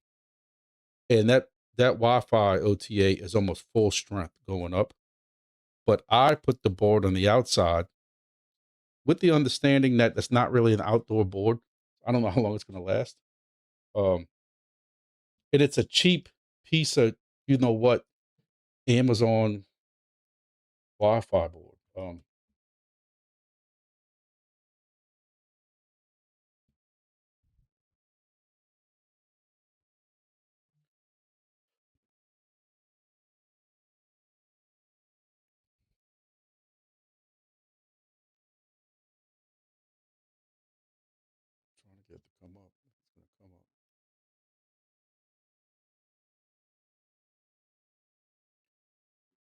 and that Wi-Fi OTA is almost full strength going up. But I put the board on the outside, with the understanding that it's not really an outdoor board. I don't know how long it's going to last. And it's a cheap piece of, you know what, Amazon Wi-Fi board. Trying to get it to come up. It's going to come up.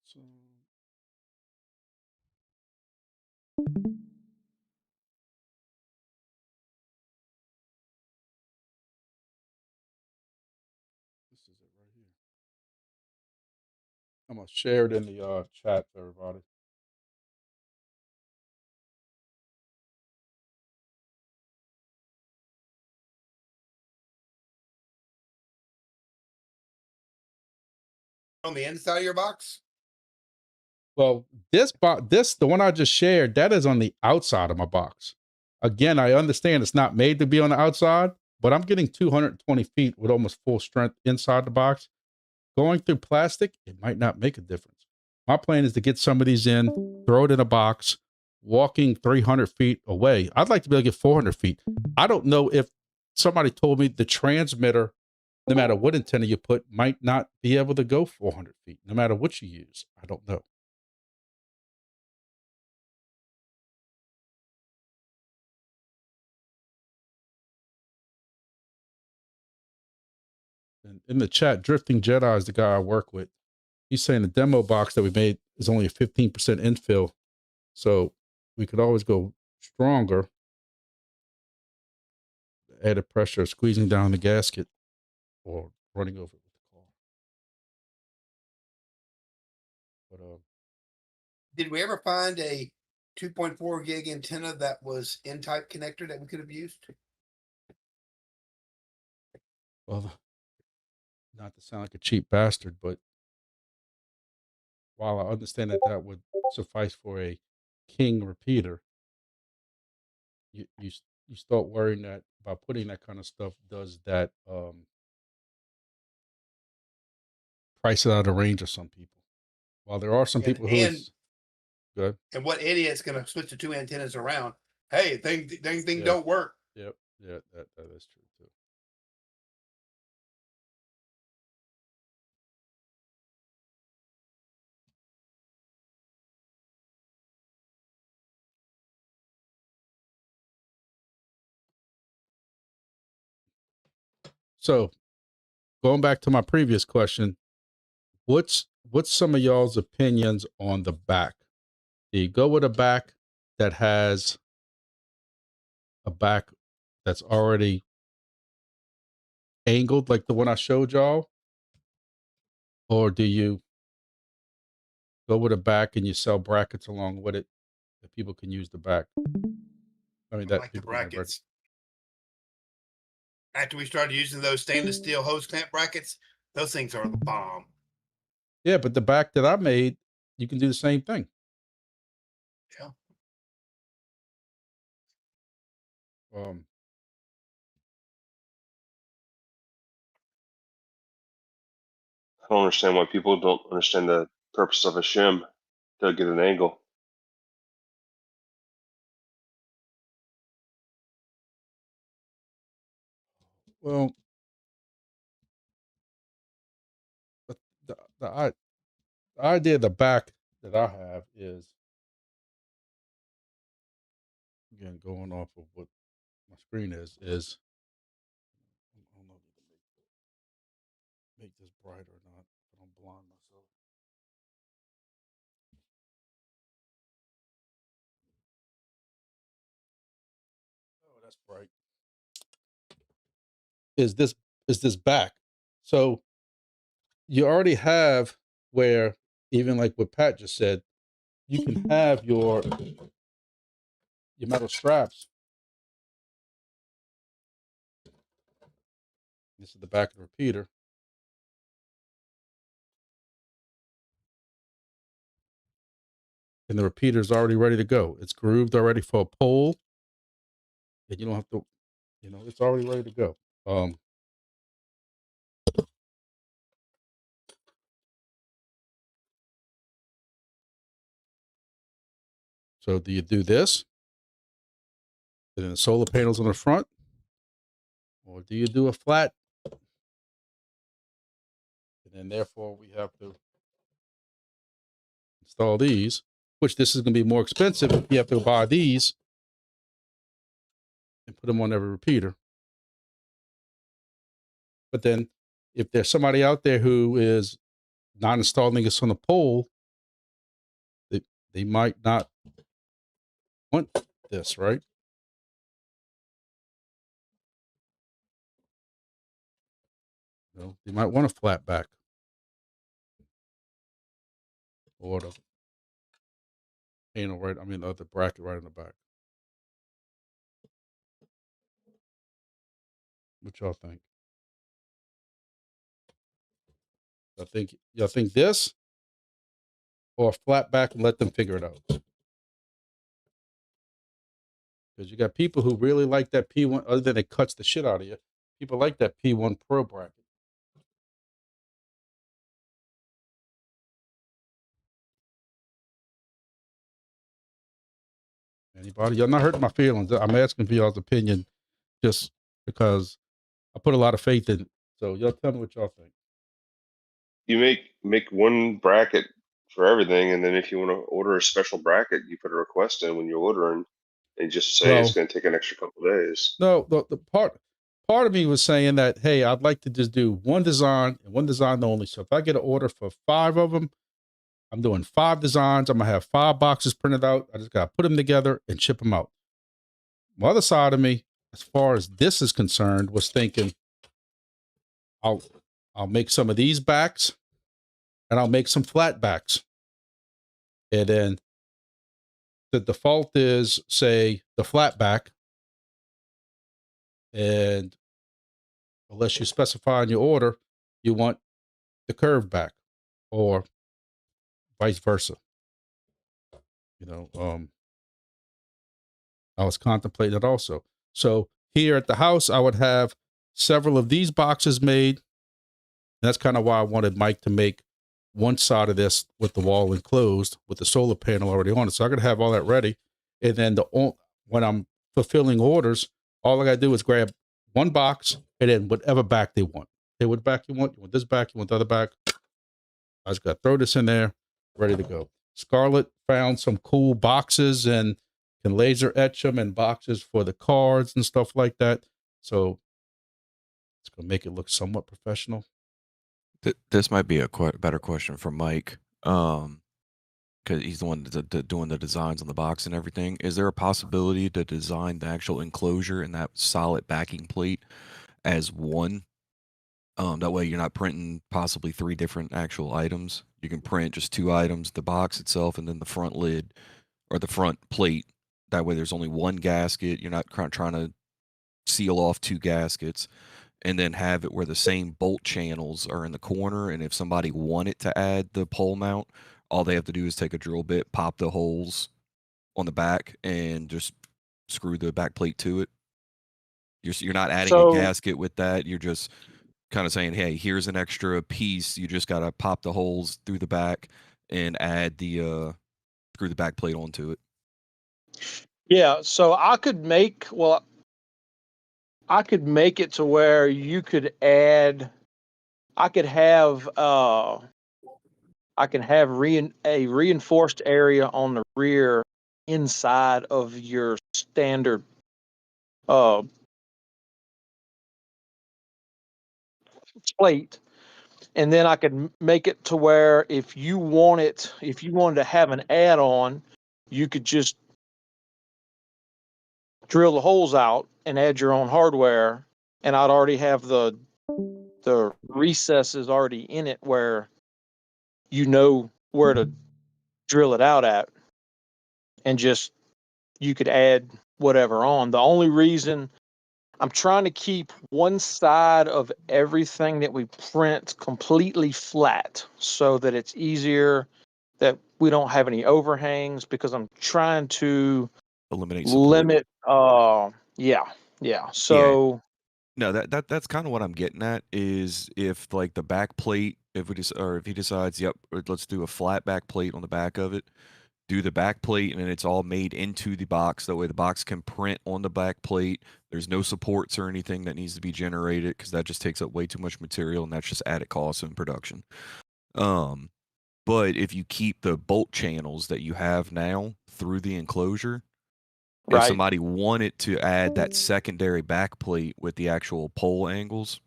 So this is it right here. I'm gonna share it in the chat for everybody. On the inside of your box? Well, the one I just shared, that is on the outside of my box. Again, I understand it's not made to be on the outside, but I'm getting 220 feet with almost full strength inside the box. Going through plastic, it might not make a difference. My plan is to get some of these in, throw it in a box, walking 300 feet away. I'd like to be able to get 400 feet. I don't know if somebody told me the transmitter, no matter what antenna you put, might not be able to go 400 feet, no matter what you use. I don't know. And in the chat, Drifting Jedi is the guy I work with. He's saying the demo box that we made is only a 15% infill. So we could always go stronger. Added pressure, squeezing down the gasket or running over it with the car. But Did we ever find a 2.4 gig antenna that was N-type connector that we could have used? well, not to sound like a cheap bastard, but while I understand that that would suffice for a king repeater, you start worrying that by putting that kind of stuff, does that price it out of range of some people? While there are some people who is good. And what idiot's going to switch the two antennas around? Hey, thing Yeah. don't work. Yep. Yeah, that is true too. So going back to my previous question, what's some of y'all's opinions on the back? Do you go with a back that has a back that's already angled like the one I showed y'all? Or do you go with a back and you sell brackets along with it that people can use the back? I mean, I that like the people can have ready. brackets. After we started using those stainless steel hose clamp brackets, those things are the bomb. Yeah, but the back that I made, you can do the same thing. Yeah. I don't understand why people don't understand the purpose of a shim to get an angle. Well, the idea of the back that I have is, again, going off of what my screen is I don't know if you can make this bright or not, but I'm blind myself. Oh, that's bright. Is this back? So you already have where, even like what Pat just said, you can have your metal straps. This is the back of the repeater. and the repeater's already ready to go. It's grooved already for a pole, and you don't have to, it's already ready to go. So do you do this, and then the solar panels on the front, or do you do a flat? And then therefore we have to install these, which this is going to be more expensive if you have to buy these and put them on every repeater. But then if there's somebody out there who is not installing this on a pole, they might not want this, right? They might want a flat back or the panel right. I mean, the bracket right in the back. What y'all think? Y'all think this or a flat back and let them figure it out? Because you got people who really like that P1, other than it cuts the shit out of you. People like that P1 Pro bracket. Anybody? Y'all not hurting my feelings. I'm asking for y'all's opinion just because I put a lot of faith in it. So y'all tell me what y'all think. You make one bracket for everything, and then if you want to order a special bracket, you put a request in when you're ordering, and just say it's going to take an extra couple of days. No, the part of me was saying that, hey, I'd like to just do one design and one design only. So if I get an order for 5 of them, I'm doing 5 designs. I'm gonna have 5 boxes printed out. I just gotta put them together and ship them out. The other side of me, as far as this is concerned, was thinking I'll make some of these backs and I'll make some flat backs. And then the default is, say, the flat back. And unless you specify in your order, you want the curved back or vice versa. I was contemplating it also. So here at the house, I would have several of these boxes made. And that's kind of why I wanted Mike to make one side of this with the wall enclosed with the solar panel already on it. So I could have all that ready. And then when I'm fulfilling orders, all I got to do is grab one box and then whatever back they want. Hey, what back you want? You want this back? You want the other back? I just got to throw this in there, ready to go. Scarlett found some cool boxes and can laser etch them and boxes for the cards and stuff like that. So it's going to make it look somewhat professional. This might be a better question for Mike, because he's the one doing the designs on the box and everything. Is there a possibility to design the actual enclosure and that solid backing plate as one? That way you're not printing possibly 3 different actual items. You can print just 2 items, the box itself, and then the front lid or the front plate. That way there's only one gasket. You're not trying to seal off 2 gaskets. And then have it where the same bolt channels are in the corner. And if somebody wanted to add the pole mount, all they have to do is take a drill bit, pop the holes on the back, and just screw the back plate to it. You're not adding a gasket with that. You're just kind of saying, hey, here's an extra piece. You just got to pop the holes through the back and add the screw the back plate onto it. Yeah, so I could make it to where you could add, I could have a reinforced area on the rear inside of your standard plate. And then I could make it to where if you wanted to have an add-on, you could just drill the holes out and add your own hardware, and I'd already have the recesses already in it where you know where to drill it out at, and just you could add whatever on. The only reason I'm trying to keep one side of everything that we print completely flat so that it's easier that we don't have any overhangs, because I'm trying to eliminate support. limit. Yeah. So no, that's kind of what I'm getting at. Is if like the back plate, if he decides, yep, let's do a flat back plate on the back of it. Do the back plate, and then it's all made into the box. That way the box can print on the back plate. There's no supports or anything that needs to be generated, because that just takes up way too much material, and that's just added cost in production. But if you keep the bolt channels that you have now through the enclosure, if somebody wanted to add that secondary back plate with the actual pole angles,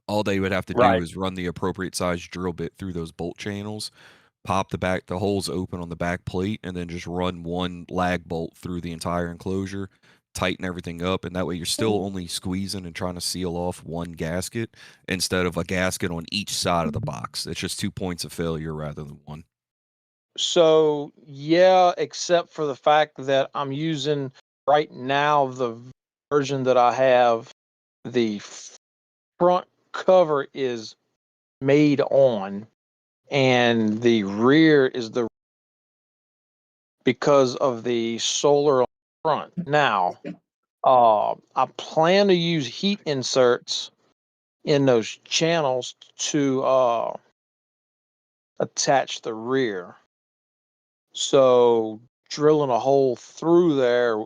all they would have to do is run the appropriate size drill bit through those bolt channels, pop the holes open on the back plate, and then just run one lag bolt through the entire enclosure, tighten everything up, and that way you're still only squeezing and trying to seal off one gasket instead of a gasket on each side of the box. It's just 2 points of failure rather than one. So yeah, except for the fact that I'm using right now the version that I have, the front cover is made on, and the rear is because of the solar on the front. Now, I plan to use heat inserts in those channels to attach the rear. So drilling a hole through there,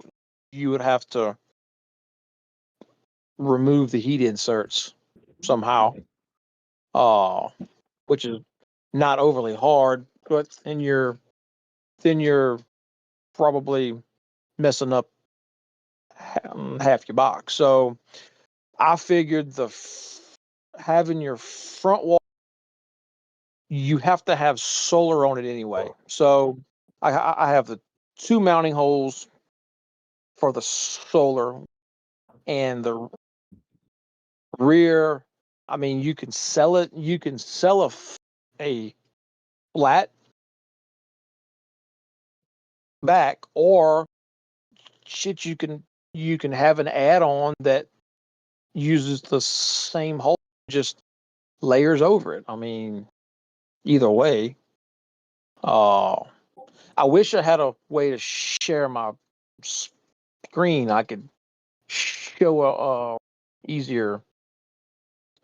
you would have to remove the heat inserts somehow, which is not overly hard, but then you're probably messing up half your box. So I figured having your front wall, you have to have solar on it anyway. So I have the 2 mounting holes for the solar, and the rear. I mean, you can sell it. You can sell a flat back, or shit, you can have an add-on that uses the same hole, just layers over it. I mean, either way. I wish I had a way to share my screen. I could show a easier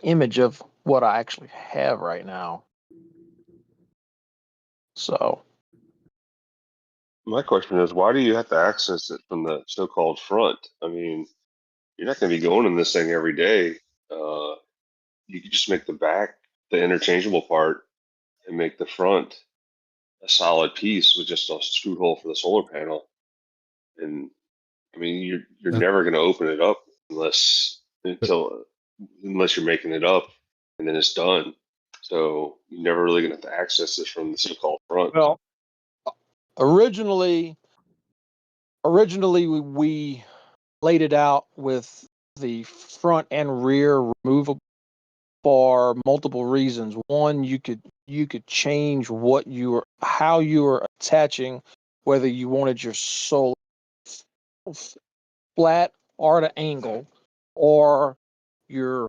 image of what I actually have right now. So My question is, why do you have to access it from the so-called front? I mean, you're not going to be going in this thing every day. You could just make the back the interchangeable part and make the front a solid piece with just a screw hole for the solar panel. And I mean, you're never going to open it up unless you're making it up and then it's done. So you're never really going to have to access this from the so-called front. well, originally we laid it out with the front and rear removable for multiple reasons. One, you could change how you were attaching, whether you wanted your solar flat or at an angle, or your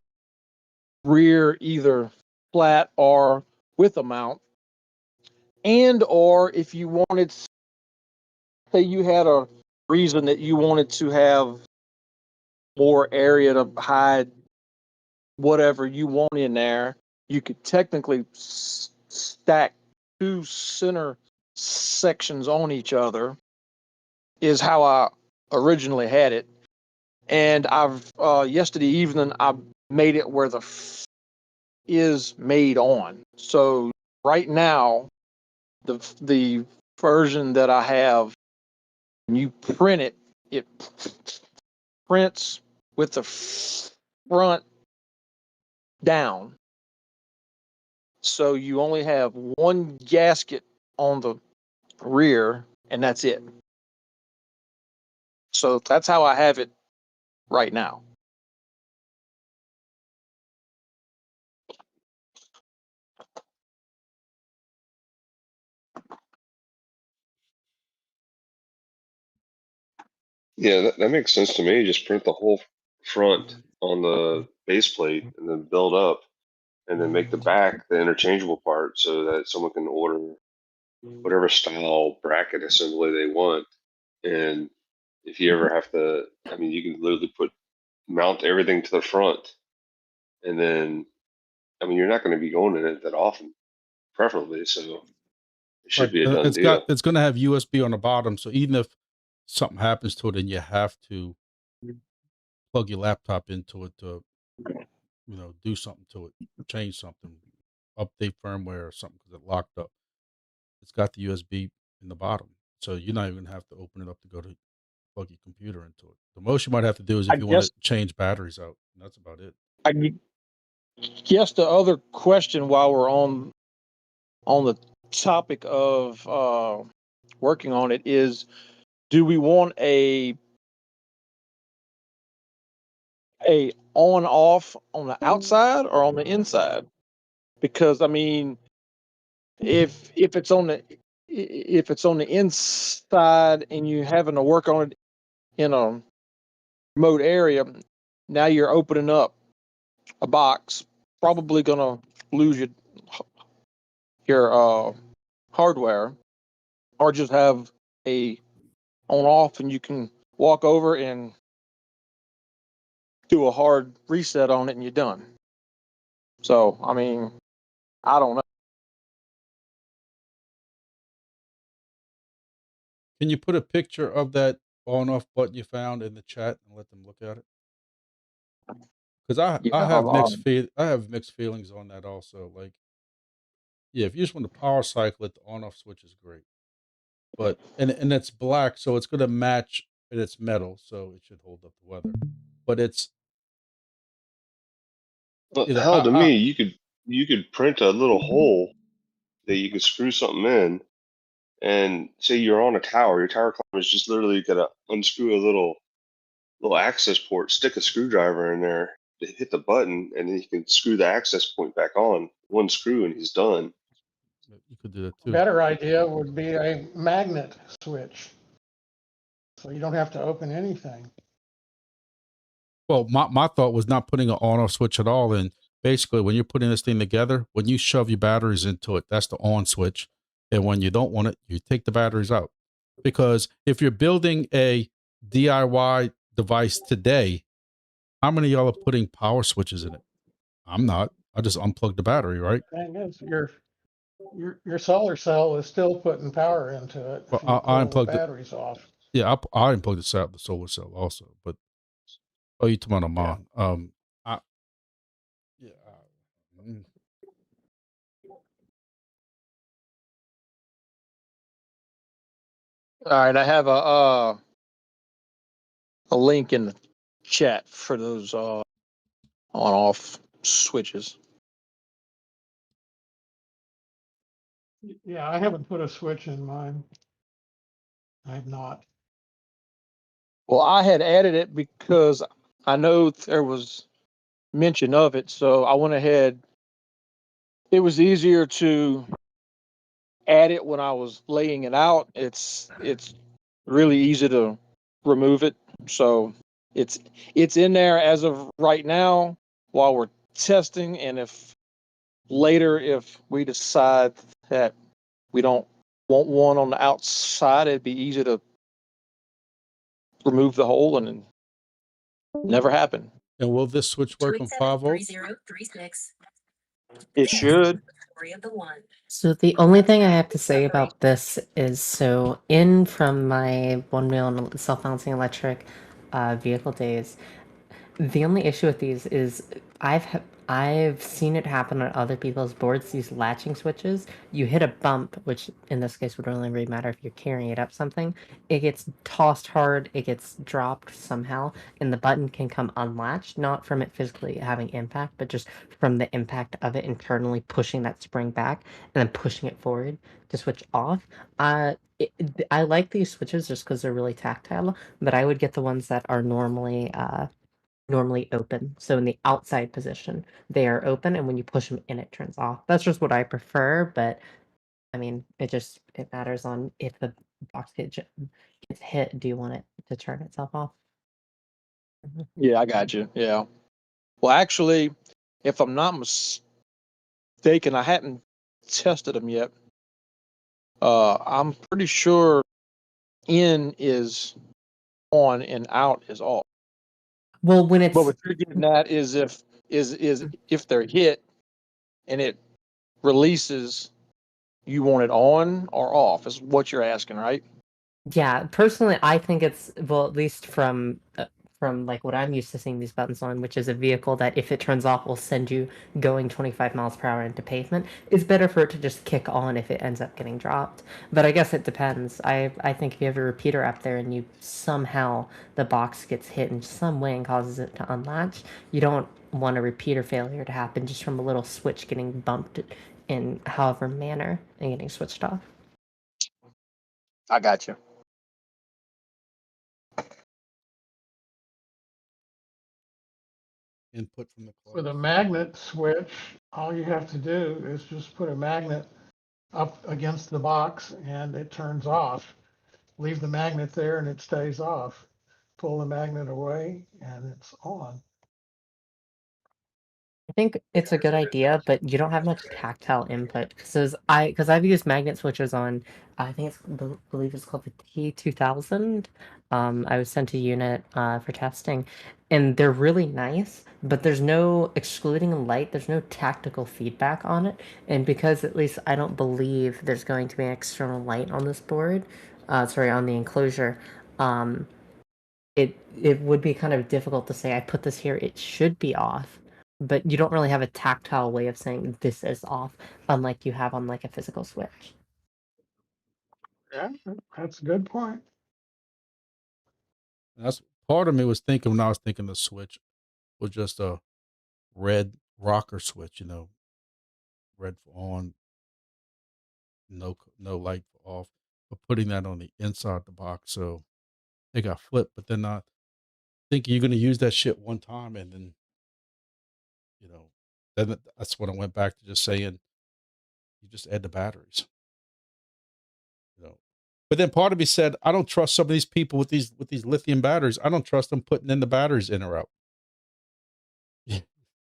rear either flat or with a mount, and or if you wanted, say you had a reason that you wanted to have more area to hide whatever you want in there, you could technically stack 2 center sections on each other, is how I originally had it. And I've yesterday evening I made it where the is made on. So right now, the version that I have, when you print it, it prints with the front down. So you only have one gasket on the rear, and that's it. So that's how I have it right now. Yeah, that makes sense to me. Just print the whole front on the base plate and then build up and then make the back the interchangeable part so that someone can order, whatever style bracket assembly they want. And if you ever have to, I mean, you can literally mount everything to the front, and then, I mean, you're not going to be going in it that often, preferably. So it should Right. be a done deal. It's going to have USB on the bottom. So even if something happens to it and you have to plug your laptop into it to, do something to it, change something, update firmware or something because it locked up, it's got the USB in the bottom. So you're not even going to have to open it up to go to plug your computer into it. The most you might have to do is I if you want guess to change batteries out. And that's about it. I guess the other question while we're on the topic of working on it is, do we want a on off on the outside or on the inside? Because I mean, if it's on the inside and you're having to work on it in a remote area, now you're opening up a box, probably gonna lose your hardware, or just have a on off and you can walk over and do a hard reset on it and you're done. So I mean, I don't know. Can you put a picture of that on off button you found in the chat and let them look at it? Because Yeah, I have mixed feelings on that also. Like, yeah, if you just want to power cycle it, the on off switch is great. But and it's black, so it's gonna match, and it's metal, so it should hold up the weather. But it's Well, hell, to me, you could print a little hole that you could screw something in, and say you're on a tower. Your tower climber is just literally gonna unscrew a little access port, stick a screwdriver in there to hit the button, and then you can screw the access point back on. One screw, and he's done. You could do that too. Better idea would be a magnet switch. So you don't have to open anything. Well, my thought was not putting an on off switch at all. And basically, when you're putting this thing together, when you shove your batteries into it, that's the on switch. And when you don't want it, you take the batteries out. Because if you're building a DIY device today, how many of y'all are putting power switches in it? I'm not. I just unplug the battery, right? Thing is, your solar cell is still putting power into it Well, if you I pull the unplugged it. batteries off. Yeah, I unplugged the solar cell also. But you talking about mine? I yeah. Mm. All right, I have a link in the chat for those on off switches. Yeah, I haven't put a switch in mine. I have not. Well, I had added it because I know there was mention of it, so I went ahead. It was easier to add it when I was laying it out. It's really easy to remove it. So it's in there as of right now while we're testing, and if we decide that we don't want one on the outside, it'd be easy to remove the hole and never happen. And will this switch work on 5 volts? It should. So the only thing I have to say about this is, so in from my one wheel and self-balancing electric vehicle days, the only issue with these is I've seen it happen on other people's boards. These latching switches, you hit a bump, which in this case would only really matter if you're carrying it up something. It gets tossed hard, it gets dropped somehow, and the button can come unlatched, not from it physically having impact, but just from the impact of it internally pushing that spring back and then pushing it forward to switch off. I like these switches just because they're really tactile, but I would get the ones that are normally open. So in the outside position, they are open, and when you push them in, it turns off. That's just what I prefer, but I mean, it matters on if the box gets hit, do you want it to turn itself off? Yeah, I got you. Yeah. Well, actually, if I'm not mistaken, I hadn't tested them yet. I'm pretty sure in is on and out is off. Well, when it's But what you're getting at is if they're hit and it releases, you want it on or off is what you're asking, right? Yeah, personally, I think it's, well, at least from like what I'm used to seeing these buttons on, which is a vehicle that if it turns off will send you going 25 miles per hour into pavement. It's better for it to just kick on if it ends up getting dropped. But I guess it depends. I think if you have a repeater up there and you somehow the box gets hit in some way and causes it to unlatch, you don't want a repeater failure to happen just from a little switch getting bumped in however manner and getting switched off. I got you. Input from the club. With a magnet switch, all you have to do is just put a magnet up against the box and it turns off. Leave the magnet there and it stays off. Pull the magnet away and it's on. I think it's a good idea, but you don't have much tactile input because I've used magnet switches on, I think believe it's called the T2000. I was sent a unit for testing, and they're really nice, but there's no excluding light. There's no tactical feedback on it, and because at least I don't believe there's going to be an external light on this board, sorry, on the enclosure. It would be kind of difficult to say I put this here. It should be off, but you don't really have a tactile way of saying this is off, unlike you have on like a physical switch. Yeah, that's a good point. That's part of me was thinking when I was thinking the switch was just a red rocker switch, red for on, no light for off, but putting that on the inside of the box so it got flipped. But then I thinking you're going to use that shit one time and then, then that's when I went back to just saying you just add the batteries, But then part of me said, I don't trust some of these people with these lithium batteries. I don't trust them putting in the batteries in or out.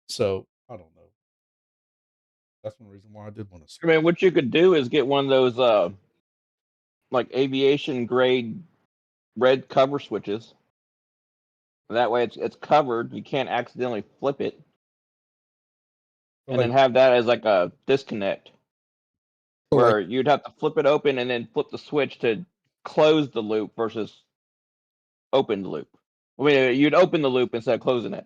So I don't know. That's one reason why I did want to. I mean, what you could do is get one of those like aviation grade red cover switches. That way it's covered. You can't accidentally flip it. And then have that as like a disconnect. Where you'd have to flip it open and then flip the switch to close the loop versus open the loop. I mean, you'd open the loop instead of closing it.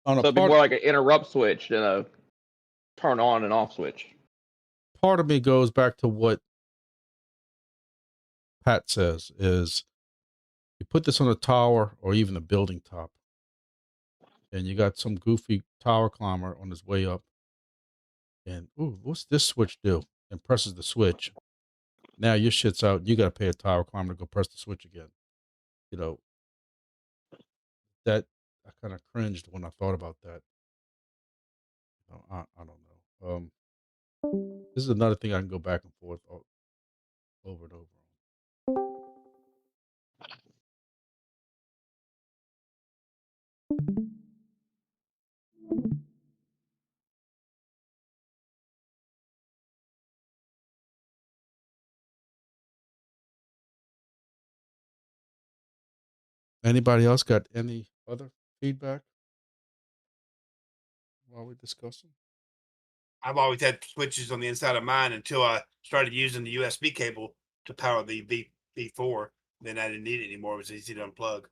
So it'd be more like an interrupt switch than a turn on and off switch. Part of me goes back to what Pat says is you put this on a tower or even a building top and you got some goofy tower climber on his way up and, ooh, what's this switch do? And presses the switch. Now your shit's out. You got to pay a tower climber to go press the switch again. That I kind of cringed when I thought about that. I don't know. This is another thing I can go back and forth over and over. Anybody else got any other feedback while we're discussing? I've always had switches on the inside of mine until I started using the USB cable to power the V4. Then I didn't need it anymore. It was easy to unplug.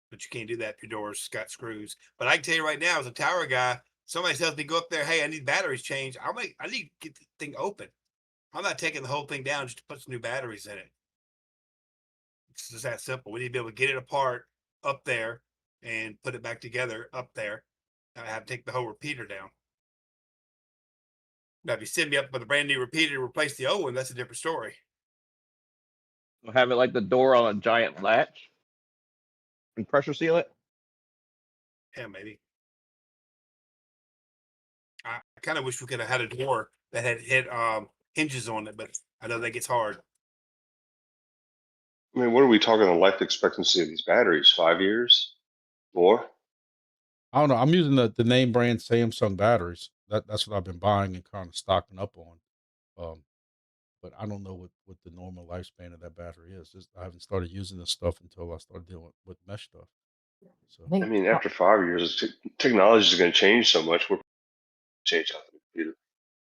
But you can't do that if your door's got screws. But I can tell you right now, as a tower guy, somebody tells me go up there, hey, I need batteries changed. I need to get the thing open. I'm not taking the whole thing down just to put some new batteries in it. It's just that simple. We need to be able to get it apart up there and put it back together up there. I have to take the whole repeater down. Now, if you send me up with a brand new repeater to replace the old one, that's a different story. Have it like the door on a giant latch and pressure seal it. Yeah, maybe. I kind of wish we could have had a door that had hinges on it, but I know that gets hard. I mean, what are we talking the life expectancy of these batteries? 5 years? More? I don't know. I'm using the name brand Samsung batteries. That's what I've been buying and kind of stocking up on. Um, but I don't know what the normal lifespan of that battery is. I haven't started using this stuff until I started dealing with mesh stuff. So I mean, after 5 years, technology is going to change so much. We're change out the computer.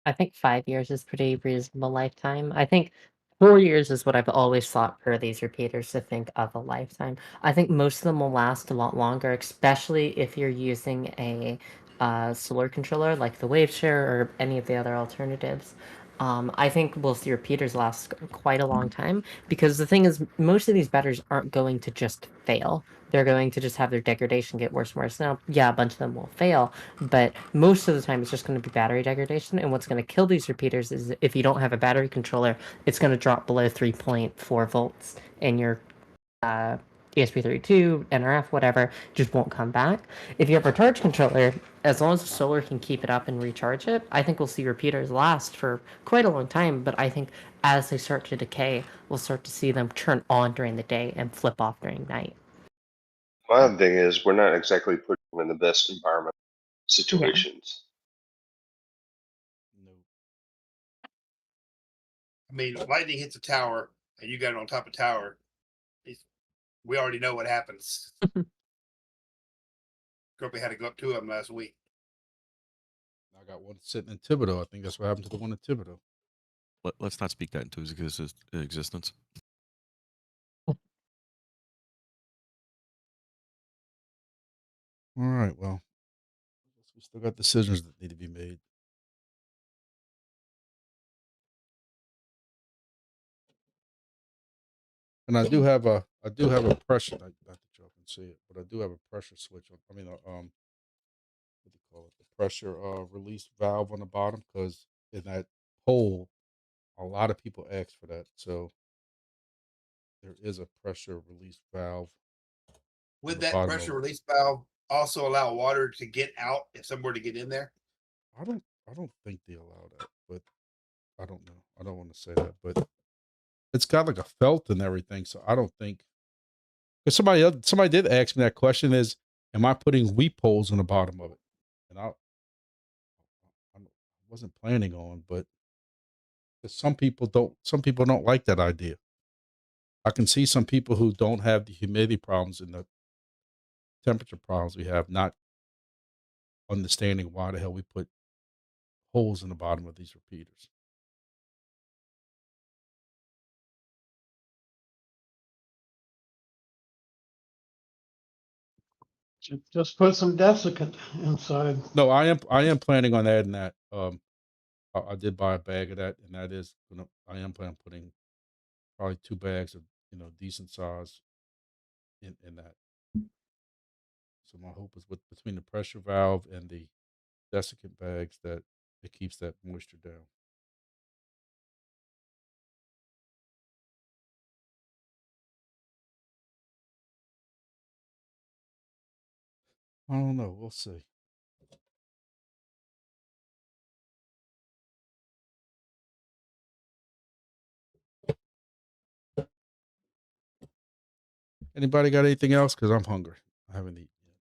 I think 5 years is pretty reasonable lifetime. I think 4 years is what I've always thought per these repeaters to think of a lifetime. I think most of them will last a lot longer, especially if you're using a solar controller like the Waveshare or any of the other alternatives. I think we'll see repeaters last quite a long time because the thing is, most of these batteries aren't going to just fail. They're going to just have their degradation get worse and worse. Now, yeah, a bunch of them will fail, but most of the time it's just going to be battery degradation. And what's going to kill these repeaters is if you don't have a battery controller, it's going to drop below 3.4 volts, and your ESP32, NRF, whatever, just won't come back. If you have a charge controller, as long as the solar can keep it up and recharge it, I think we'll see repeaters last for quite a long time. But I think as they start to decay, we'll start to see them turn on during the day and flip off during night. My other thing is we're not exactly putting them in the best environment situations. I mean, lightning hits a tower and you got it on top of tower. We already know what happens. Grumpy had to go up 2 of them last week. I got one sitting in Thibodeau. I think that's what happened to the one in Thibodeau. Let's not speak that into existence. All right. Well, we still got decisions that need to be made. And I do have a pressure. Not that y'all can see it, but I do have a pressure switch. What do you call it? The pressure release valve on the bottom, because in that hole, a lot of people ask for that. So there is a pressure release valve. Would that pressure release valve also allow water to get out if someone were to get in there? I don't think they allow that, but I don't know. I don't want to say that, but it's got like a felt and everything, so I don't think. Because somebody did ask me that question: is am I putting weep holes in the bottom of it? And I wasn't planning on, but some people don't like that idea. I can see some people who don't have the humidity problems and the temperature problems we have not understanding why the hell we put holes in the bottom of these repeaters. Just put some desiccant inside. No, I am planning on adding that. I did buy a bag of that, and that is I am planning on putting probably 2 bags of decent size in that. So my hope is with between the pressure valve and the desiccant bags that it keeps that moisture down. I don't know. We'll see. Anybody got anything else? Because I'm hungry. I haven't eaten yet.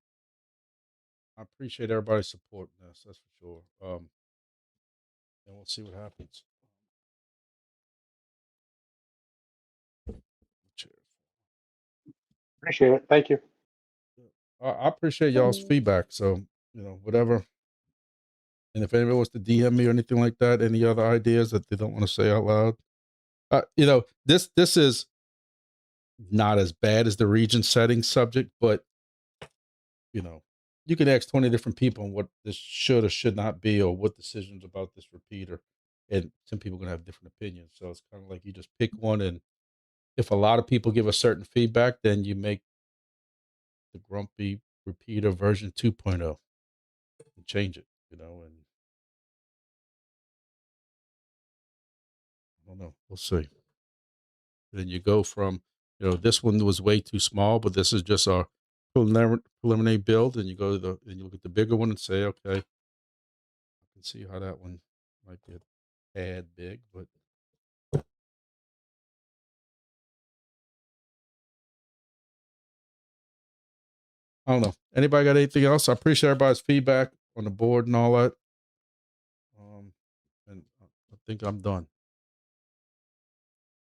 I appreciate everybody's support in this. That's for sure. And we'll see what happens. Appreciate it. Thank you. I appreciate y'all's feedback. So whatever. And if anybody wants to DM me or anything like that, any other ideas that they don't want to say out loud, this is not as bad as the region setting subject, but you can ask 20 different people on what this should or should not be, or what decisions about this repeater, and some people are gonna have different opinions. So it's kind of like you just pick one, and if a lot of people give a certain feedback, then you make the grumpy repeater version 2.0 and change it, and I don't know. We'll see. Then you go from, this one was way too small, but this is just our preliminary build, and you look at the bigger one and say, okay, I can see how that one might be a tad big, but I don't know. Anybody got anything else? I appreciate everybody's feedback on the board and all that. And I think I'm done.